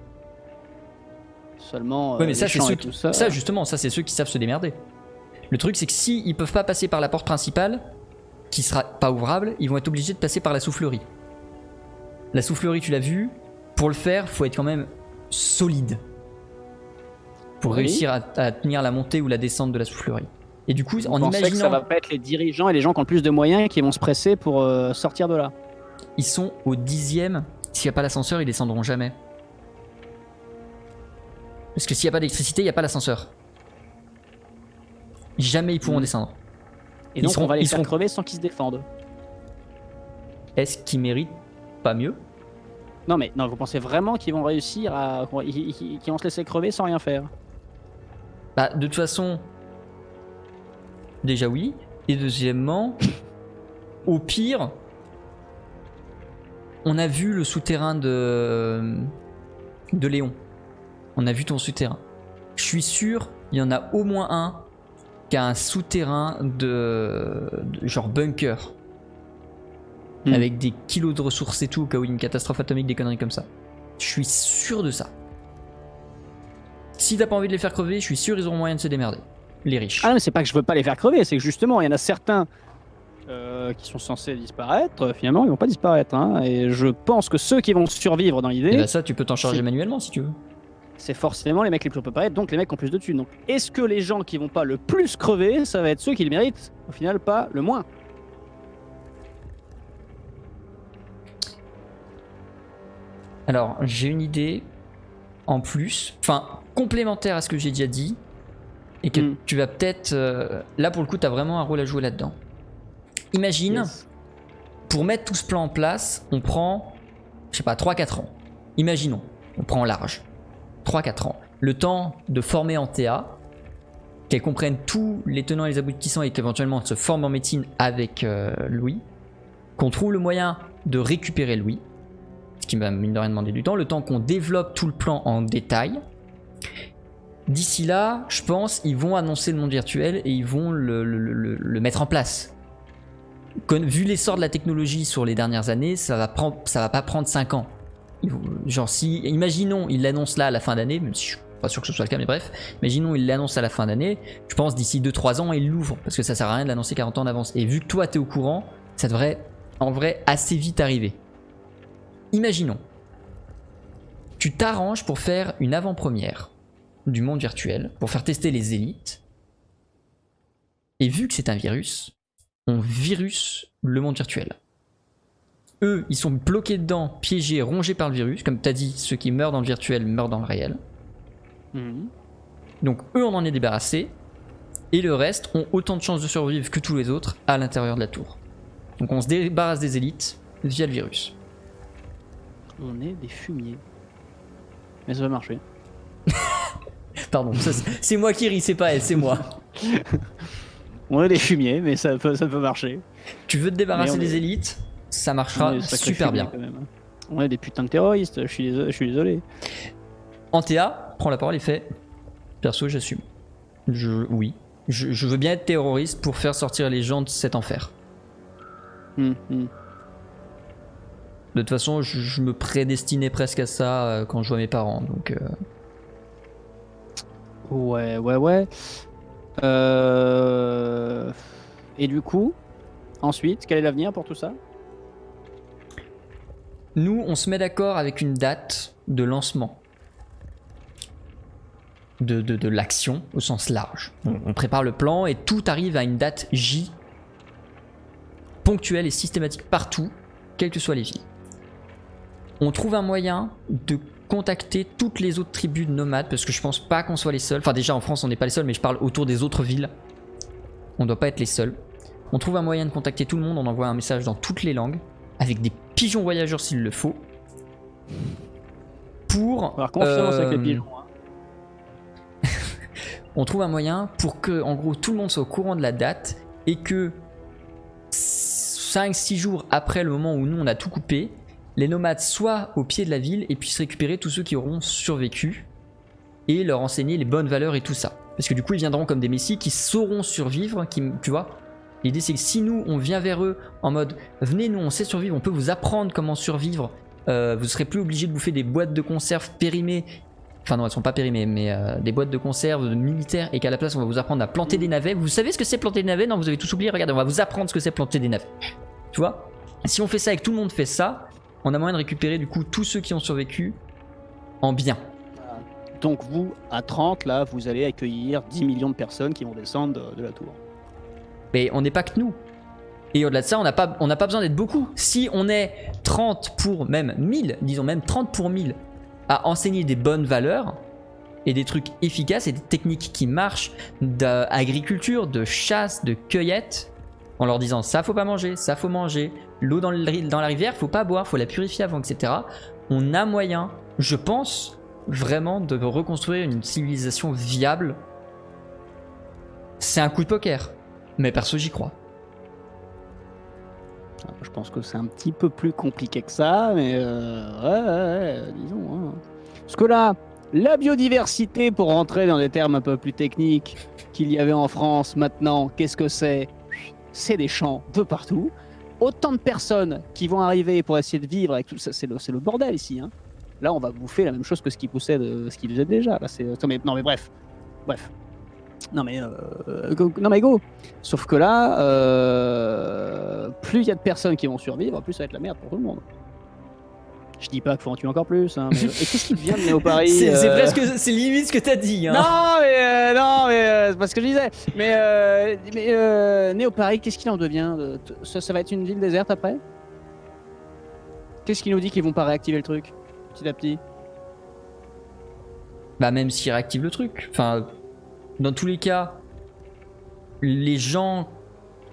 Seulement, ouais, mais ça, c'est ça justement, ça c'est ceux qui savent se démerder. Le truc c'est que si ils peuvent pas passer par la porte principale, qui sera pas ouvrable, ils vont être obligés de passer par la soufflerie. La soufflerie, tu l'as vu, pour le faire, faut être quand même solide. Pour réussir à tenir la montée ou la descente de la soufflerie. Et du coup, en imaginant que ça va pas être les dirigeants et les gens qui ont le plus de moyens qui vont se presser pour sortir de là. Ils sont au 10e. S'il n'y a pas l'ascenseur, ils descendront jamais. Parce que s'il n'y a pas d'électricité, il n'y a pas l'ascenseur. Jamais ils pourront descendre. Et donc on va les faire crever sans qu'ils se défendent. Est-ce qu'ils méritent pas mieux? Non mais non, vous pensez vraiment qu'ils vont réussir à... qu'ils vont se laisser crever sans rien faire? Bah de toute façon... Déjà oui. Et deuxièmement... au pire... On a vu le souterrain de Léon. On a vu ton souterrain. Je suis sûr, il y en a au moins un qui a un souterrain de genre bunker. Avec des kilos de ressources et tout, au cas où il y a une catastrophe atomique, des conneries comme ça. Je suis sûr de ça. Si t'as pas envie de les faire crever, je suis sûr ils auront moyen de se démerder. Les riches. Ah non, mais c'est pas que je veux pas les faire crever, c'est que justement, il y en a certains qui sont censés disparaître, finalement ils vont pas disparaître. Hein, et je pense que ceux qui vont survivre dans l'idée... Et bah ça, tu peux t'en charger manuellement si tu veux. C'est forcément les mecs les plus préparés, donc les mecs qui ont plus de thunes. Donc est-ce que les gens qui vont pas le plus crever, ça va être ceux qui le méritent, au final pas le moins? Alors, j'ai une idée en plus, enfin complémentaire à ce que j'ai déjà dit, et que tu vas peut-être... là pour le coup, tu as vraiment un rôle à jouer là-dedans. Imagine, pour mettre tout ce plan en place, on prend, je sais pas, 3-4 ans. Imaginons, on prend large. 3-4 ans. Le temps de former Antea, qu'elle comprenne tous les tenants et les aboutissants et qu'éventuellement elle se forme en médecine avec Louis, qu'on trouve le moyen de récupérer Louis, ce qui va mine de rien demander du temps, le temps qu'on développe tout le plan en détail. D'ici là, je pense, ils vont annoncer le monde virtuel et ils vont le mettre en place. Vu l'essor de la technologie sur les dernières années, ça va pas prendre 5 ans. Genre si, imaginons, ils l'annoncent là à la fin d'année, même si je suis pas sûr que ce soit le cas, mais bref, imaginons ils l'annoncent à la fin d'année, je pense d'ici 2-3 ans ils l'ouvrent, parce que ça sert à rien de l'annoncer 40 ans en avance. Et vu que toi t'es au courant, ça devrait en vrai assez vite arriver. Imaginons, tu t'arranges pour faire une avant-première du monde virtuel, pour faire tester les élites, et vu que c'est un virus, on virus le monde virtuel. Eux, ils sont bloqués dedans, piégés, rongés par le virus. Comme tu as dit, ceux qui meurent dans le virtuel meurent dans le réel. Donc eux, on en est débarrassé. Et le reste ont autant de chances de survivre que tous les autres à l'intérieur de la tour. Donc on se débarrasse des élites via le virus. On est des fumiers. Mais ça va marcher. Pardon, c'est moi qui ris, c'est pas elle, c'est moi. On est des fumiers, mais ça peut marcher. Tu veux te débarrasser des élites, ça marchera super bien. Quand même. On est des putains de terroristes, je suis désolé. Antea prend la parole et fait perso, j'assume. Oui, je veux bien être terroriste pour faire sortir les gens de cet enfer. De toute façon, je me prédestinais presque à ça quand je vois mes parents, donc. Ouais. Et du coup, ensuite, quel est l'avenir pour tout ça? Nous, on se met d'accord avec une date de lancement de l'action au sens large. On prépare le plan et tout arrive à une date J, ponctuelle et systématique partout, quelles que soient les villes. On trouve un moyen de contacter toutes les autres tribus de nomades, parce que je pense pas qu'on soit les seuls. Enfin déjà en France on n'est pas les seuls, mais je parle autour des autres villes. On doit pas être les seuls. On trouve un moyen de contacter tout le monde, on envoie un message dans toutes les langues, avec des pigeons voyageurs s'il le faut. Pour... avoir confiance avec les pigeons. On trouve un moyen pour que en gros tout le monde soit au courant de la date et que 5-6 jours après le moment où nous on a tout coupé, les nomades soient au pied de la ville et puissent récupérer tous ceux qui auront survécu et leur enseigner les bonnes valeurs et tout ça. Parce que du coup ils viendront comme des messies qui sauront survivre, tu vois. L'idée c'est que si nous on vient vers eux en mode venez, nous on sait survivre, on peut vous apprendre comment survivre, vous serez plus obligé de bouffer des boîtes de conserve périmées, enfin non elles sont pas périmées, mais des boîtes de conserve militaires, et qu'à la place on va vous apprendre à planter des navets. Vous savez ce que c'est planter des navets? Non, vous avez tous oublié, regardez, on va vous apprendre ce que c'est planter des navets. Tu vois, si on fait ça et que tout le monde fait ça, on a moyen de récupérer du coup tous ceux qui ont survécu en bien. Donc vous, à 30, là, vous allez accueillir 10 millions de personnes qui vont descendre de la tour. Mais on n'est pas que nous. Et au-delà de ça, on n'a pas besoin d'être beaucoup. Si on est 30 pour même 1000, disons même 30 pour 1000, à enseigner des bonnes valeurs et des trucs efficaces et des techniques qui marchent d'agriculture, de chasse, de cueillette, en leur disant ça faut pas manger, ça faut manger, l'eau dans la rivière faut pas boire, faut la purifier avant, etc. On a moyen, je pense, vraiment de reconstruire une civilisation viable. C'est un coup de poker, mais perso j'y crois. Je pense que c'est un petit peu plus compliqué que ça, mais disons. Hein. Parce que là, la biodiversité, pour rentrer dans des termes un peu plus techniques qu'il y avait en France maintenant, qu'est-ce que c'est? C'est des champs de partout. Autant de personnes qui vont arriver pour essayer de vivre avec tout ça, c'est le bordel ici. Hein. Là, on va bouffer la même chose que ce qui poussait, ce qui faisait déjà. Là, non mais bref. Non mais go. Sauf que là, plus il y a de personnes qui vont survivre, plus ça va être la merde pour tout le monde. Je dis pas qu'il faut en tuer encore plus. Hein, mais... Et qu'est-ce qui devient de Néo-Paris C'est presque, c'est limite ce que t'as dit. Hein. Non mais c'est pas ce que je disais. Mais Néo-Paris, qu'est-ce qu'il en devient ça va être une ville déserte après? Qu'est-ce qui nous dit qu'ils vont pas réactiver le truc petit à petit? Bah même s'ils réactivent le truc. Enfin, dans tous les cas, les gens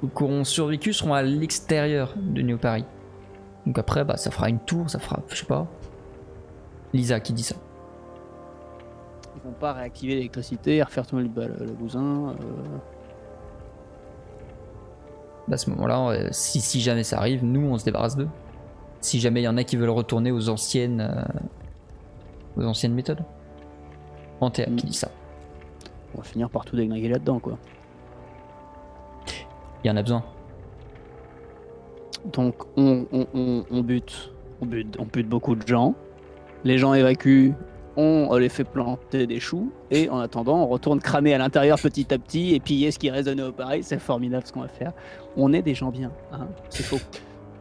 qui auront survécu seront à l'extérieur de Néo-Paris. Donc après, bah, ça fera une tour, ça fera, je sais pas. Lisa qui dit ça. Ils vont pas réactiver l'électricité, refaire tourner le bousin. Bah, à ce moment-là, si jamais ça arrive, nous on se débarrasse d'eux. Si jamais il y en a qui veulent retourner aux anciennes méthodes. Antea qui dit ça. On va finir par tout déglinguer là-dedans, quoi. Il y en a besoin. Donc on bute beaucoup de gens. Les gens évacuent, on les fait planter des choux, et en attendant, on retourne cramer à l'intérieur petit à petit et piller ce qui reste de Néopareil. C'est formidable ce qu'on va faire. On est des gens bien, hein, c'est faux.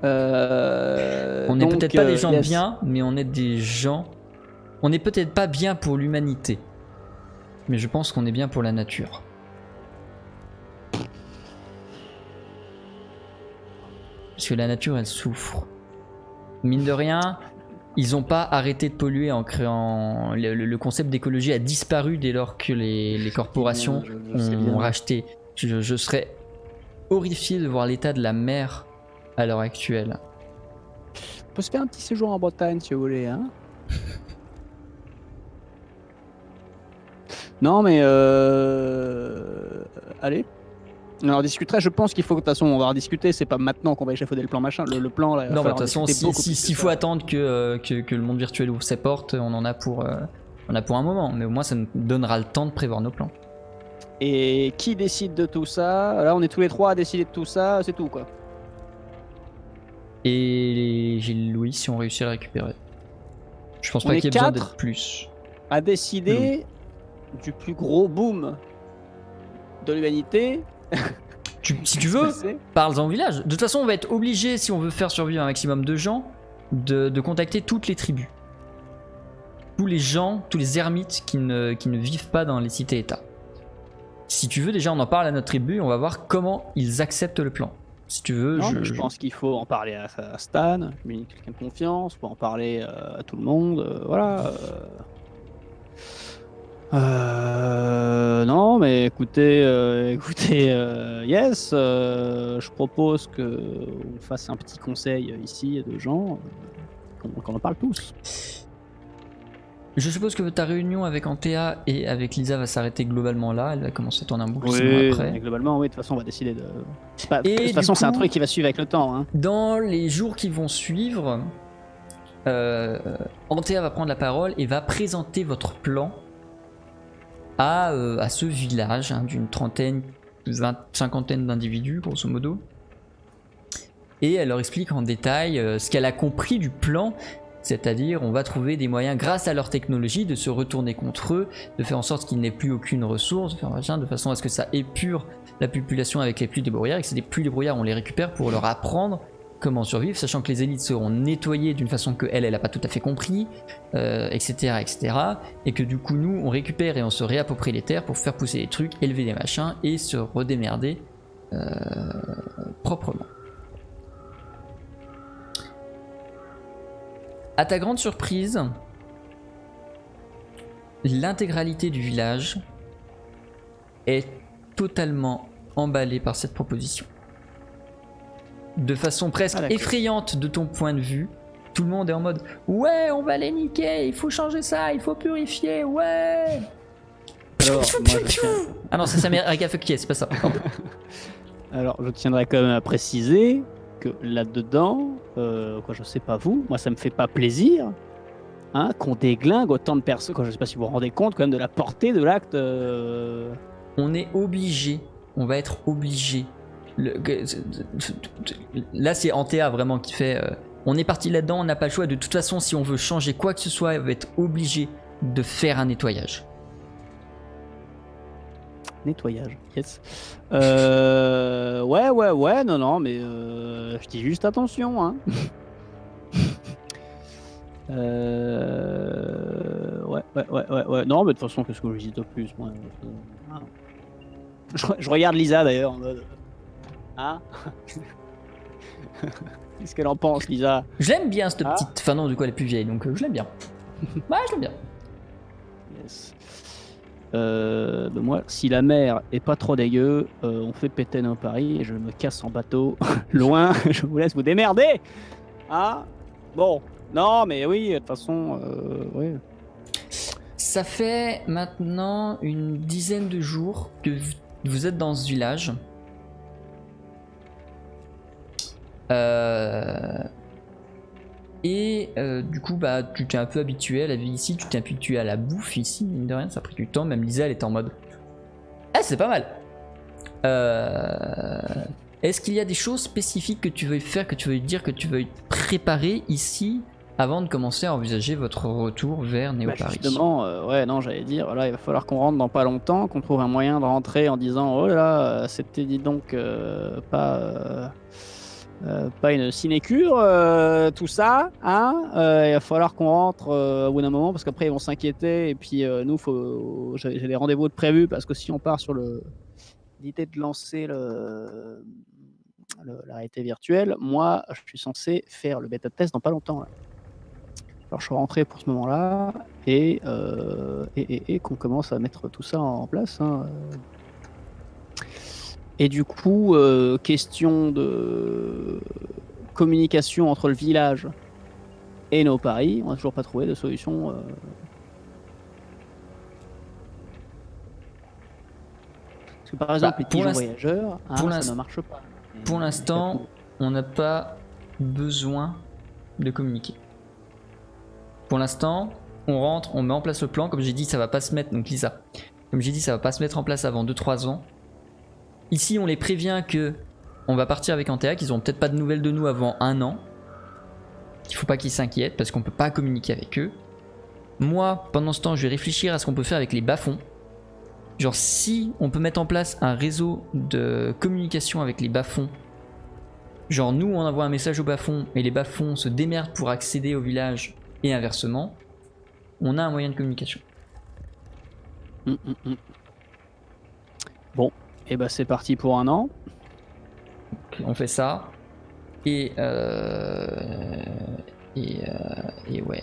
On n'est peut-être pas des gens bien, mais on est des gens. On n'est peut-être pas bien pour l'humanité, mais je pense qu'on est bien pour la nature. Parce que la nature, elle souffre. Mine de rien, ils n'ont pas arrêté de polluer en créant... Le concept d'écologie a disparu dès lors que les corporations ont racheté. Je serais horrifié de voir l'état de la mer à l'heure actuelle. On peut se faire un petit séjour en Bretagne si vous voulez, hein. Non mais allez. On en discuterait, je pense qu'il faut que de toute façon on va en discuter, c'est pas maintenant qu'on va échafauder le plan machin, le plan là. Non, de toute façon, s'il faut attendre que le monde virtuel ouvre ses portes, on en a pour un moment, mais au moins ça nous donnera le temps de prévoir nos plans. Et qui décide de tout ça? Là on est tous les trois à décider de tout ça, c'est tout quoi. Et j'ai Louis si on réussit à le récupérer. Je pense pas qu'il y ait besoin d'être plus. À décider du plus gros boom de l'humanité. Si tu veux, parle-en au village. De toute façon, on va être obligé, si on veut faire survivre un maximum de gens, de contacter toutes les tribus. Tous les gens, tous les ermites qui ne vivent pas dans les cités-états. Si tu veux, déjà, on en parle à notre tribu, on va voir comment ils acceptent le plan. Si tu veux, je pense qu'il faut en parler à Stan, quelqu'un de confiance, faut en parler à tout le monde, voilà. Non, mais écoutez, yes, je propose qu'on fasse un petit conseil ici de gens, qu'on en parle tous. Je suppose que ta réunion avec Antea et avec Lisa va s'arrêter globalement là, elle va commencer à tourner un boucle sinon après. Globalement, oui, de toute façon, on va décider de. De toute façon, c'est un truc qui va suivre avec le temps. Hein. Dans les jours qui vont suivre, Antea va prendre la parole et va présenter votre plan à ce village d'une trentaine, cinquantaine d'individus, grosso modo. Et elle leur explique en détail ce qu'elle a compris du plan, c'est-à-dire on va trouver des moyens, grâce à leur technologie, de se retourner contre eux, de faire en sorte qu'il n'ait plus aucune ressource, de façon à ce que ça épure la population avec les pluies débrouillards, et que ces pluies débrouillards, on les récupère pour leur apprendre comment survivre, sachant que les élites seront nettoyées d'une façon que elle n'a pas tout à fait compris, etc., etc. Et que du coup, nous, on récupère et on se réapproprie les terres pour faire pousser les trucs, élever les machins et se redémerder proprement. À ta grande surprise, l'intégralité du village est totalement emballée par cette proposition. De façon presque effrayante de ton point de vue, tout le monde est en mode « Ouais, on va les niquer, il faut changer ça, il faut purifier, ouais !» Alors, Ah non, ça c'est America Fuck Yes, c'est pas ça. Alors, je tiendrais quand même à préciser que là-dedans, je sais pas vous, moi ça me fait pas plaisir qu'on déglingue autant de personnes, je sais pas si vous vous rendez compte quand même de la portée de l'acte. On est obligé, on va être obligé. Là c'est Antea vraiment qui fait on est parti là-dedans, on n'a pas le choix, de toute façon si on veut changer quoi que ce soit, on va être obligé de faire un nettoyage. Nettoyage, yes. Ouais, non, mais je dis juste attention, hein. Ouais. Non, mais de toute façon, qu'est-ce que je dis de plus, moi je regarde Lisa d'ailleurs en mode. Hein. Qu'est-ce qu'elle en pense, Lisa? J'aime bien cette petite. Enfin, non, du coup, elle est plus vieille, donc je l'aime bien. Ouais, je l'aime bien. Yes. Moi, si la mer est pas trop dégueu, on fait péter nos paris et je me casse en bateau loin. Je vous laisse vous démerder. Ah, bon, non, mais oui, de toute façon, ouais. Ça fait maintenant une dizaine de jours que vous êtes dans ce village. Et du coup, bah, tu t'es un peu habitué à la vie ici, tu t'es habitué à la bouffe ici, mine de rien, ça a pris du temps. Même Lisa, elle était en mode ah, c'est pas mal. Est-ce qu'il y a des choses spécifiques que tu veux faire, que tu veux dire, que tu veux préparer ici avant de commencer à envisager votre retour vers Néo-Paris? Justement, ouais, non, j'allais dire, voilà, il va falloir qu'on rentre dans pas longtemps, qu'on trouve un moyen de rentrer en disant oh là là, c'était dis donc pas une sinécure, tout ça, hein. Il va falloir qu'on rentre au bout d'un moment parce qu'après ils vont s'inquiéter et puis nous, j'ai des rendez-vous de prévus parce que si on part sur l'idée de lancer la réalité virtuelle, moi, je suis censé faire le bêta test dans pas longtemps. Là. Alors je suis rentré pour ce moment-là et qu'on commence à mettre tout ça en place. Hein. Et du coup, question de communication entre le village et nos paris, on n'a toujours pas trouvé de solution. Parce que par exemple, les pigeons voyageurs, ça ne marche pas. Pour l'instant, on n'a pas besoin de communiquer. Pour l'instant, on rentre, on met en place le plan. Comme j'ai dit, ça va pas se mettre. Donc Lisa, comme j'ai dit, ça va pas se mettre en place avant 2-3 ans. Ici, on les prévient que on va partir avec Antea, qu'ils auront peut-être pas de nouvelles de nous avant 1 an. Il faut pas qu'ils s'inquiètent parce qu'on peut pas communiquer avec eux. Moi, pendant ce temps, je vais réfléchir à ce qu'on peut faire avec les bas-fonds. Genre, si on peut mettre en place un réseau de communication avec les bas-fonds, genre nous, on envoie un message aux bas-fonds et les bas-fonds se démerdent pour accéder au village et inversement, on a un moyen de communication. Bon, et bah c'est parti pour 1 an. Donc, on fait ça. Et ouais.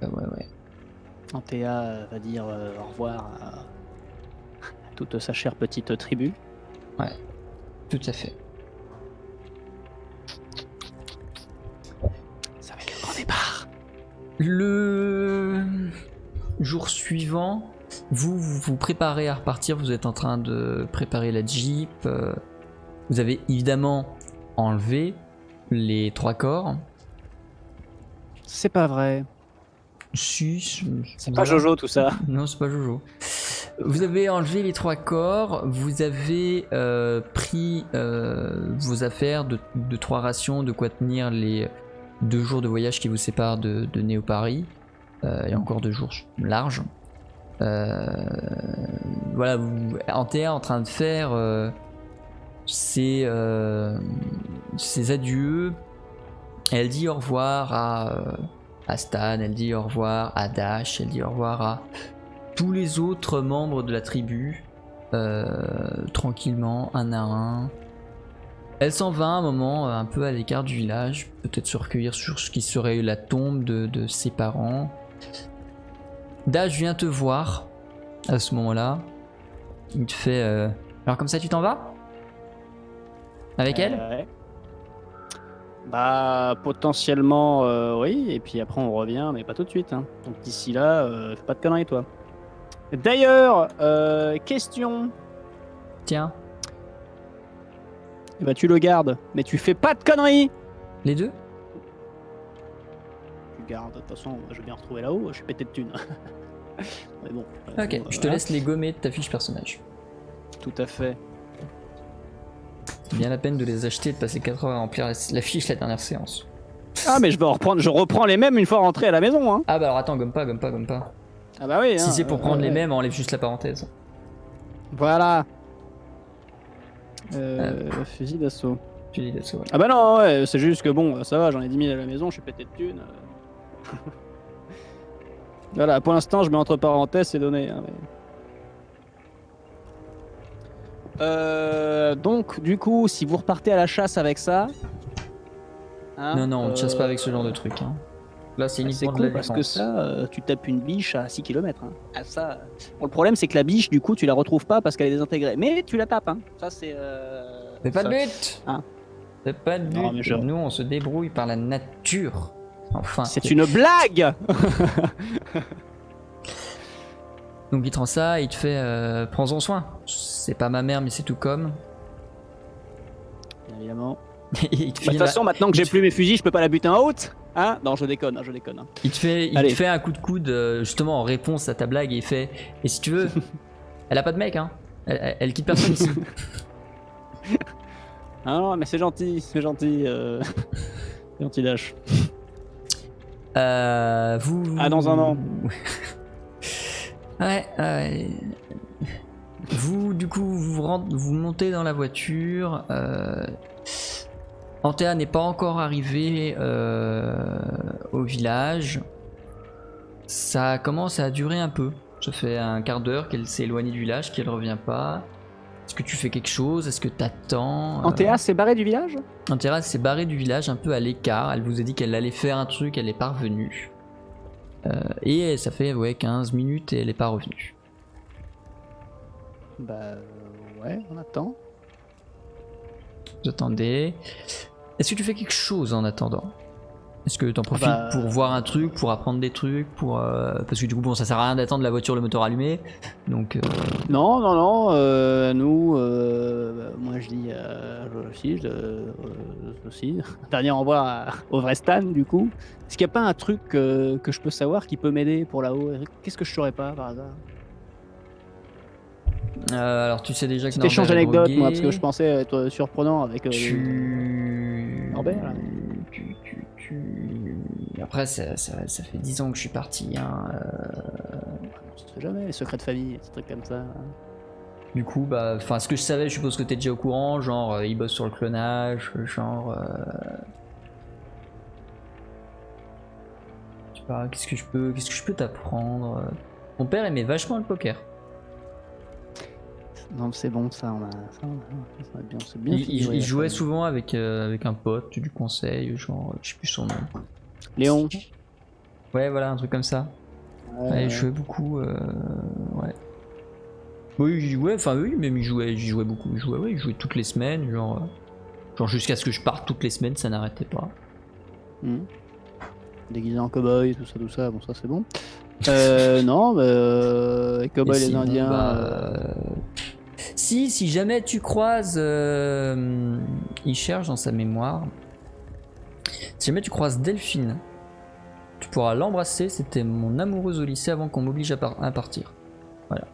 Ouais. Antea va dire au revoir à toute sa chère petite tribu. Ouais, tout à fait. Ça va être le grand départ. Le jour suivant, vous préparez à repartir, vous êtes en train de préparer la Jeep. Vous avez évidemment enlevé les 3 corps. C'est pas vrai. Si, c'est pas Jojo tout ça. Non, c'est pas Jojo. Vous avez enlevé les 3 corps, vous avez pris vos affaires de 3 rations, de quoi tenir les 2 jours de voyage qui vous séparent de Néo-Paris. Et encore 2 jours larges. Voilà, Antea en train de faire ses adieux. Elle dit au revoir à Stan, elle dit au revoir à Dash, elle dit au revoir à tous les autres membres de la tribu, tranquillement, un à un. Elle s'en va un moment un peu à l'écart du village, peut-être se recueillir sur ce qui serait la tombe de ses parents. Dash vient te voir à ce moment-là. Il te fait alors comme ça tu t'en vas avec elle? Ouais. Bah potentiellement oui, et puis après on revient, mais pas tout de suite. Hein. Donc d'ici là, fais pas de conneries toi. D'ailleurs, question. Tiens. Bah tu le gardes, mais tu fais pas de conneries. Les 2? Tu gardes, de toute façon, je vais bien retrouver là-haut, je suis pété de thunes. Mais bon. Ok, je te laisse les gommer de ta fiche personnage. Tout à fait. C'est bien la peine de les acheter et de passer 4 heures à remplir la fiche la dernière séance. Ah mais je reprends les mêmes une fois rentré à la maison. Hein. Ah bah alors attends, gomme pas. Ah bah oui. Si hein, c'est pour prendre les mêmes, enlève juste la parenthèse. Voilà. Fusil d'assaut. Fusil d'assaut, ouais. Ah bah non, ouais, c'est juste que bon, ça va, j'en ai 10 000 à la maison, je suis pété de thunes. Voilà, pour l'instant, je mets entre parenthèses, c'est donné. Hein, mais... donc, du coup, si vous repartez à la chasse avec ça... Hein, non, on ne chasse pas avec ce genre de truc. Hein. Là, c'est uniquement de la parce défense. que ça, tu tapes une biche à 6 km. Hein. Ah, ça... Bon, le problème, c'est que la biche, du coup, tu la retrouves pas parce qu'elle est désintégrée. Mais tu la tapes, hein. Ça, c'est... C'est pas de but. Hein. C'est pas de but. Non, mais Nous, on se débrouille par la nature. Enfin. C'est une blague. Donc il te rend ça, il te fait prends-en soin. C'est pas ma mère, mais c'est tout comme. Évidemment. Il te De toute façon, maintenant que j'ai plus mes fusils, je peux pas la buter en haute. Hein? Non, je déconne, hein, je déconne. Hein. Il te fait un coup de coude justement en réponse à ta blague et il fait et si tu veux, elle a pas de mec hein. Elle quitte personne ici. Ah non, mais c'est gentil, c'est gentil. C'est gentil Dash. Vous. Ah, dans un an. Ouais. Vous, du coup, vous montez dans la voiture. Antea n'est pas encore arrivé au village. Ça commence à durer un peu. Ça fait un quart d'heure qu'elle s'est éloignée du village, qu'elle revient pas. Est-ce que tu fais quelque chose? Est-ce que t'attends? Antea s'est barrée du village? Antea s'est barrée du village un peu à l'écart. Elle vous a dit qu'elle allait faire un truc, elle est pas revenue. Et ça fait 15 minutes et elle est pas revenue. Bah ouais, on attend. Vous attendez. Est-ce que tu fais quelque chose en attendant? Est-ce que t'en profites pour voir un truc, pour apprendre des trucs, parce que du coup bon ça sert à rien d'attendre la voiture, le moteur allumé, donc. Non, nous, moi je dis aussi, dernier envoi au vrai Stan du coup. Est-ce qu'il n'y a pas un truc que je peux savoir qui peut m'aider pour là-haut? Qu'est-ce que je saurais pas par hasard? Alors tu sais déjà que C'était échange Norbert est d'anecdotes drogué. moi parce que je pensais être surprenant avec Norbert là. Après ça fait 10 ans que je suis parti hein. On sait jamais, les secrets de famille, des trucs comme ça. Du coup ce que je savais, je suppose que t'es déjà au courant, genre il bosse sur le clonage, genre je sais pas, qu'est-ce que je peux t'apprendre? Mon père aimait vachement le poker. Non, c'est bon, ça va bien. C'est bien il jouait souvent avec un pote, du conseil, genre, je sais plus son nom. Léon. Ouais, voilà, un truc comme ça. Ouais, il jouait beaucoup. Ouais. Oui, même il jouait beaucoup. Il jouait toutes les semaines, genre jusqu'à ce que je parte toutes les semaines, ça n'arrêtait pas. Déguisé en cow-boy, tout ça, bon, ça c'est bon. Non, les cow-boys, les Indiens. Si jamais tu croises, il cherche dans sa mémoire. Si jamais tu croises Delphine, tu pourras l'embrasser. C'était mon amoureuse au lycée avant qu'on m'oblige à partir. Voilà.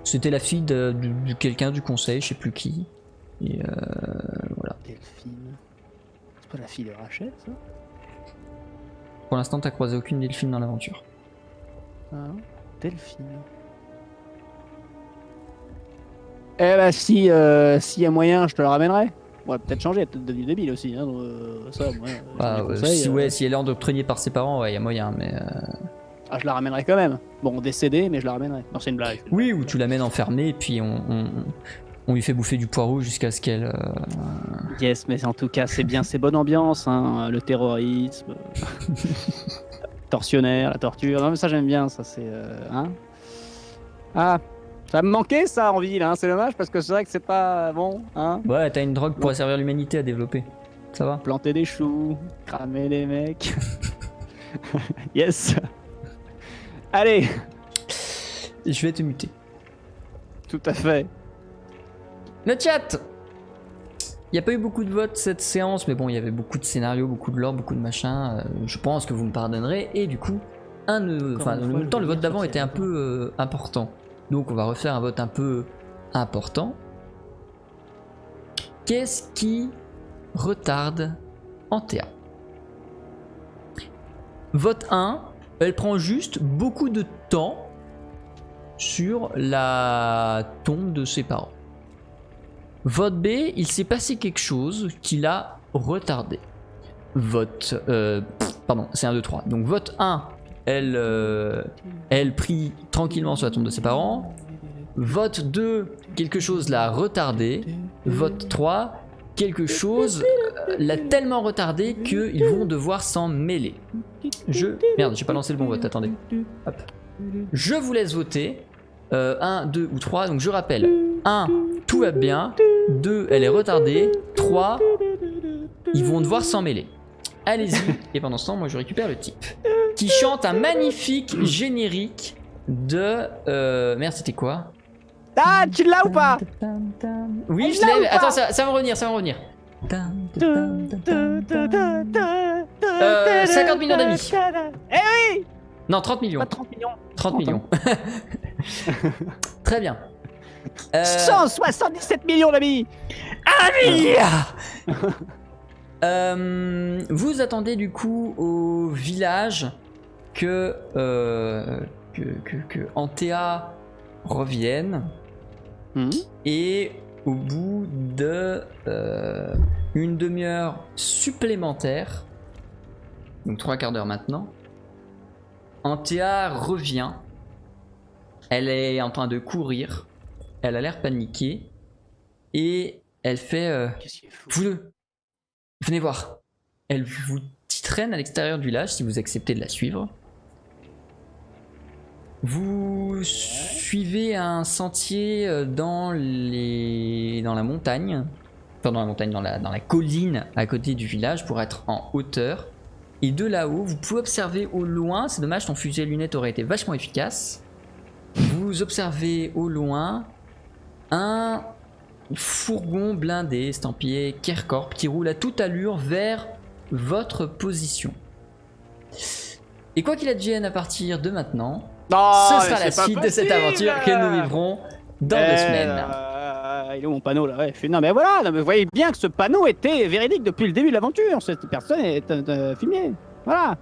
C'était la fille de quelqu'un du conseil, je sais plus qui. Et voilà. Delphine. C'est pas la fille de Rachel, ça? Pour l'instant, t'as croisé aucune Delphine dans l'aventure. Ah, Delphine. Eh bah s'il y a moyen, je te la ramènerai. Ouais, peut-être changer, peut-être devenu débile aussi. Hein, ça, moi, si elle est endoctrinée par ses parents, ouais, il y a moyen, mais. Ah, je la ramènerai quand même. Bon, décédée, mais je la ramènerai. Non, c'est une blague. Oui, ou tu l'amènes enfermée et puis on lui fait bouffer du poireau jusqu'à ce qu'elle. Yes, mais en tout cas, c'est bien, c'est bonne ambiance, hein, le terrorisme, tortionnaire, la torture. Non, mais ça j'aime bien, ça c'est. Hein. Ah. Ça me manquait ça en ville, hein. C'est dommage parce que c'est vrai que c'est pas bon. Hein. Ouais, t'as une drogue pour servir l'humanité à développer. Ça va? Planter des choux, cramer des mecs. Yes. Allez. Je vais te muter. Tout à fait. Le chat. Il n'y a pas eu beaucoup de votes cette séance, mais bon, il y avait beaucoup de scénarios, beaucoup de lore, beaucoup de machins. Je pense que vous me pardonnerez. Et du coup, en même temps, le vote d'avant était un peu important. Donc on va refaire un vote un peu important. Qu'est-ce qui retarde Antea? Vote 1, elle prend juste beaucoup de temps sur la tombe de ses parents. Vote B, il s'est passé quelque chose qui l'a retardé. Vote... pardon, c'est 1, 2, 3. Donc vote 1, elle prie tranquillement sur la tombe de ses parents. Vote 2, quelque chose l'a retardé. Vote 3, quelque chose l'a tellement retardé qu'ils vont devoir s'en mêler. Merde, j'ai pas lancé le bon vote, attendez. Hop. Je vous laisse voter. 1, 2 ou 3, donc je rappelle. 1, tout va bien. 2, elle est retardée. 3, ils vont devoir s'en mêler. Allez-y. Et pendant ce temps, moi je récupère le type qui chante un magnifique générique de... Merde, c'était quoi? Ah, tu l'as ou pas? Oui, je l'ai. Attends, ça va me revenir, ça va me revenir. 50 millions d'amis. Eh, Non, 30 millions. pas 30 millions. 30 millions. Très bien. 177 millions d'amis. Vous attendez du coup au village que Antea revienne. Et au bout de une demi-heure supplémentaire, donc 3/4 d'heure maintenant, Antea revient. Elle est en train de courir. Elle a l'air paniquée. Et elle fait... Qu'est-ce qu'il est fou. vous deux, venez voir. Elle vous traîne à l'extérieur du village si vous acceptez de la suivre. Vous suivez un sentier dans la montagne. Enfin, dans la montagne, dans la colline à côté du village pour être en hauteur. Et de là-haut, vous pouvez observer au loin, c'est dommage, ton fusil à lunettes aurait été vachement efficace. Vous observez au loin un fourgon blindé estampillé Kerkorp qui roule à toute allure vers votre position. Et quoi qu'il advienne à partir de maintenant, ce sera la suite de cette aventure que nous vivrons dans 2 semaines. Il est où mon panneau là? Ouais, non mais voilà, non, mais vous voyez bien que ce panneau était véridique depuis le début de l'aventure. Cette personne est filmée. Voilà.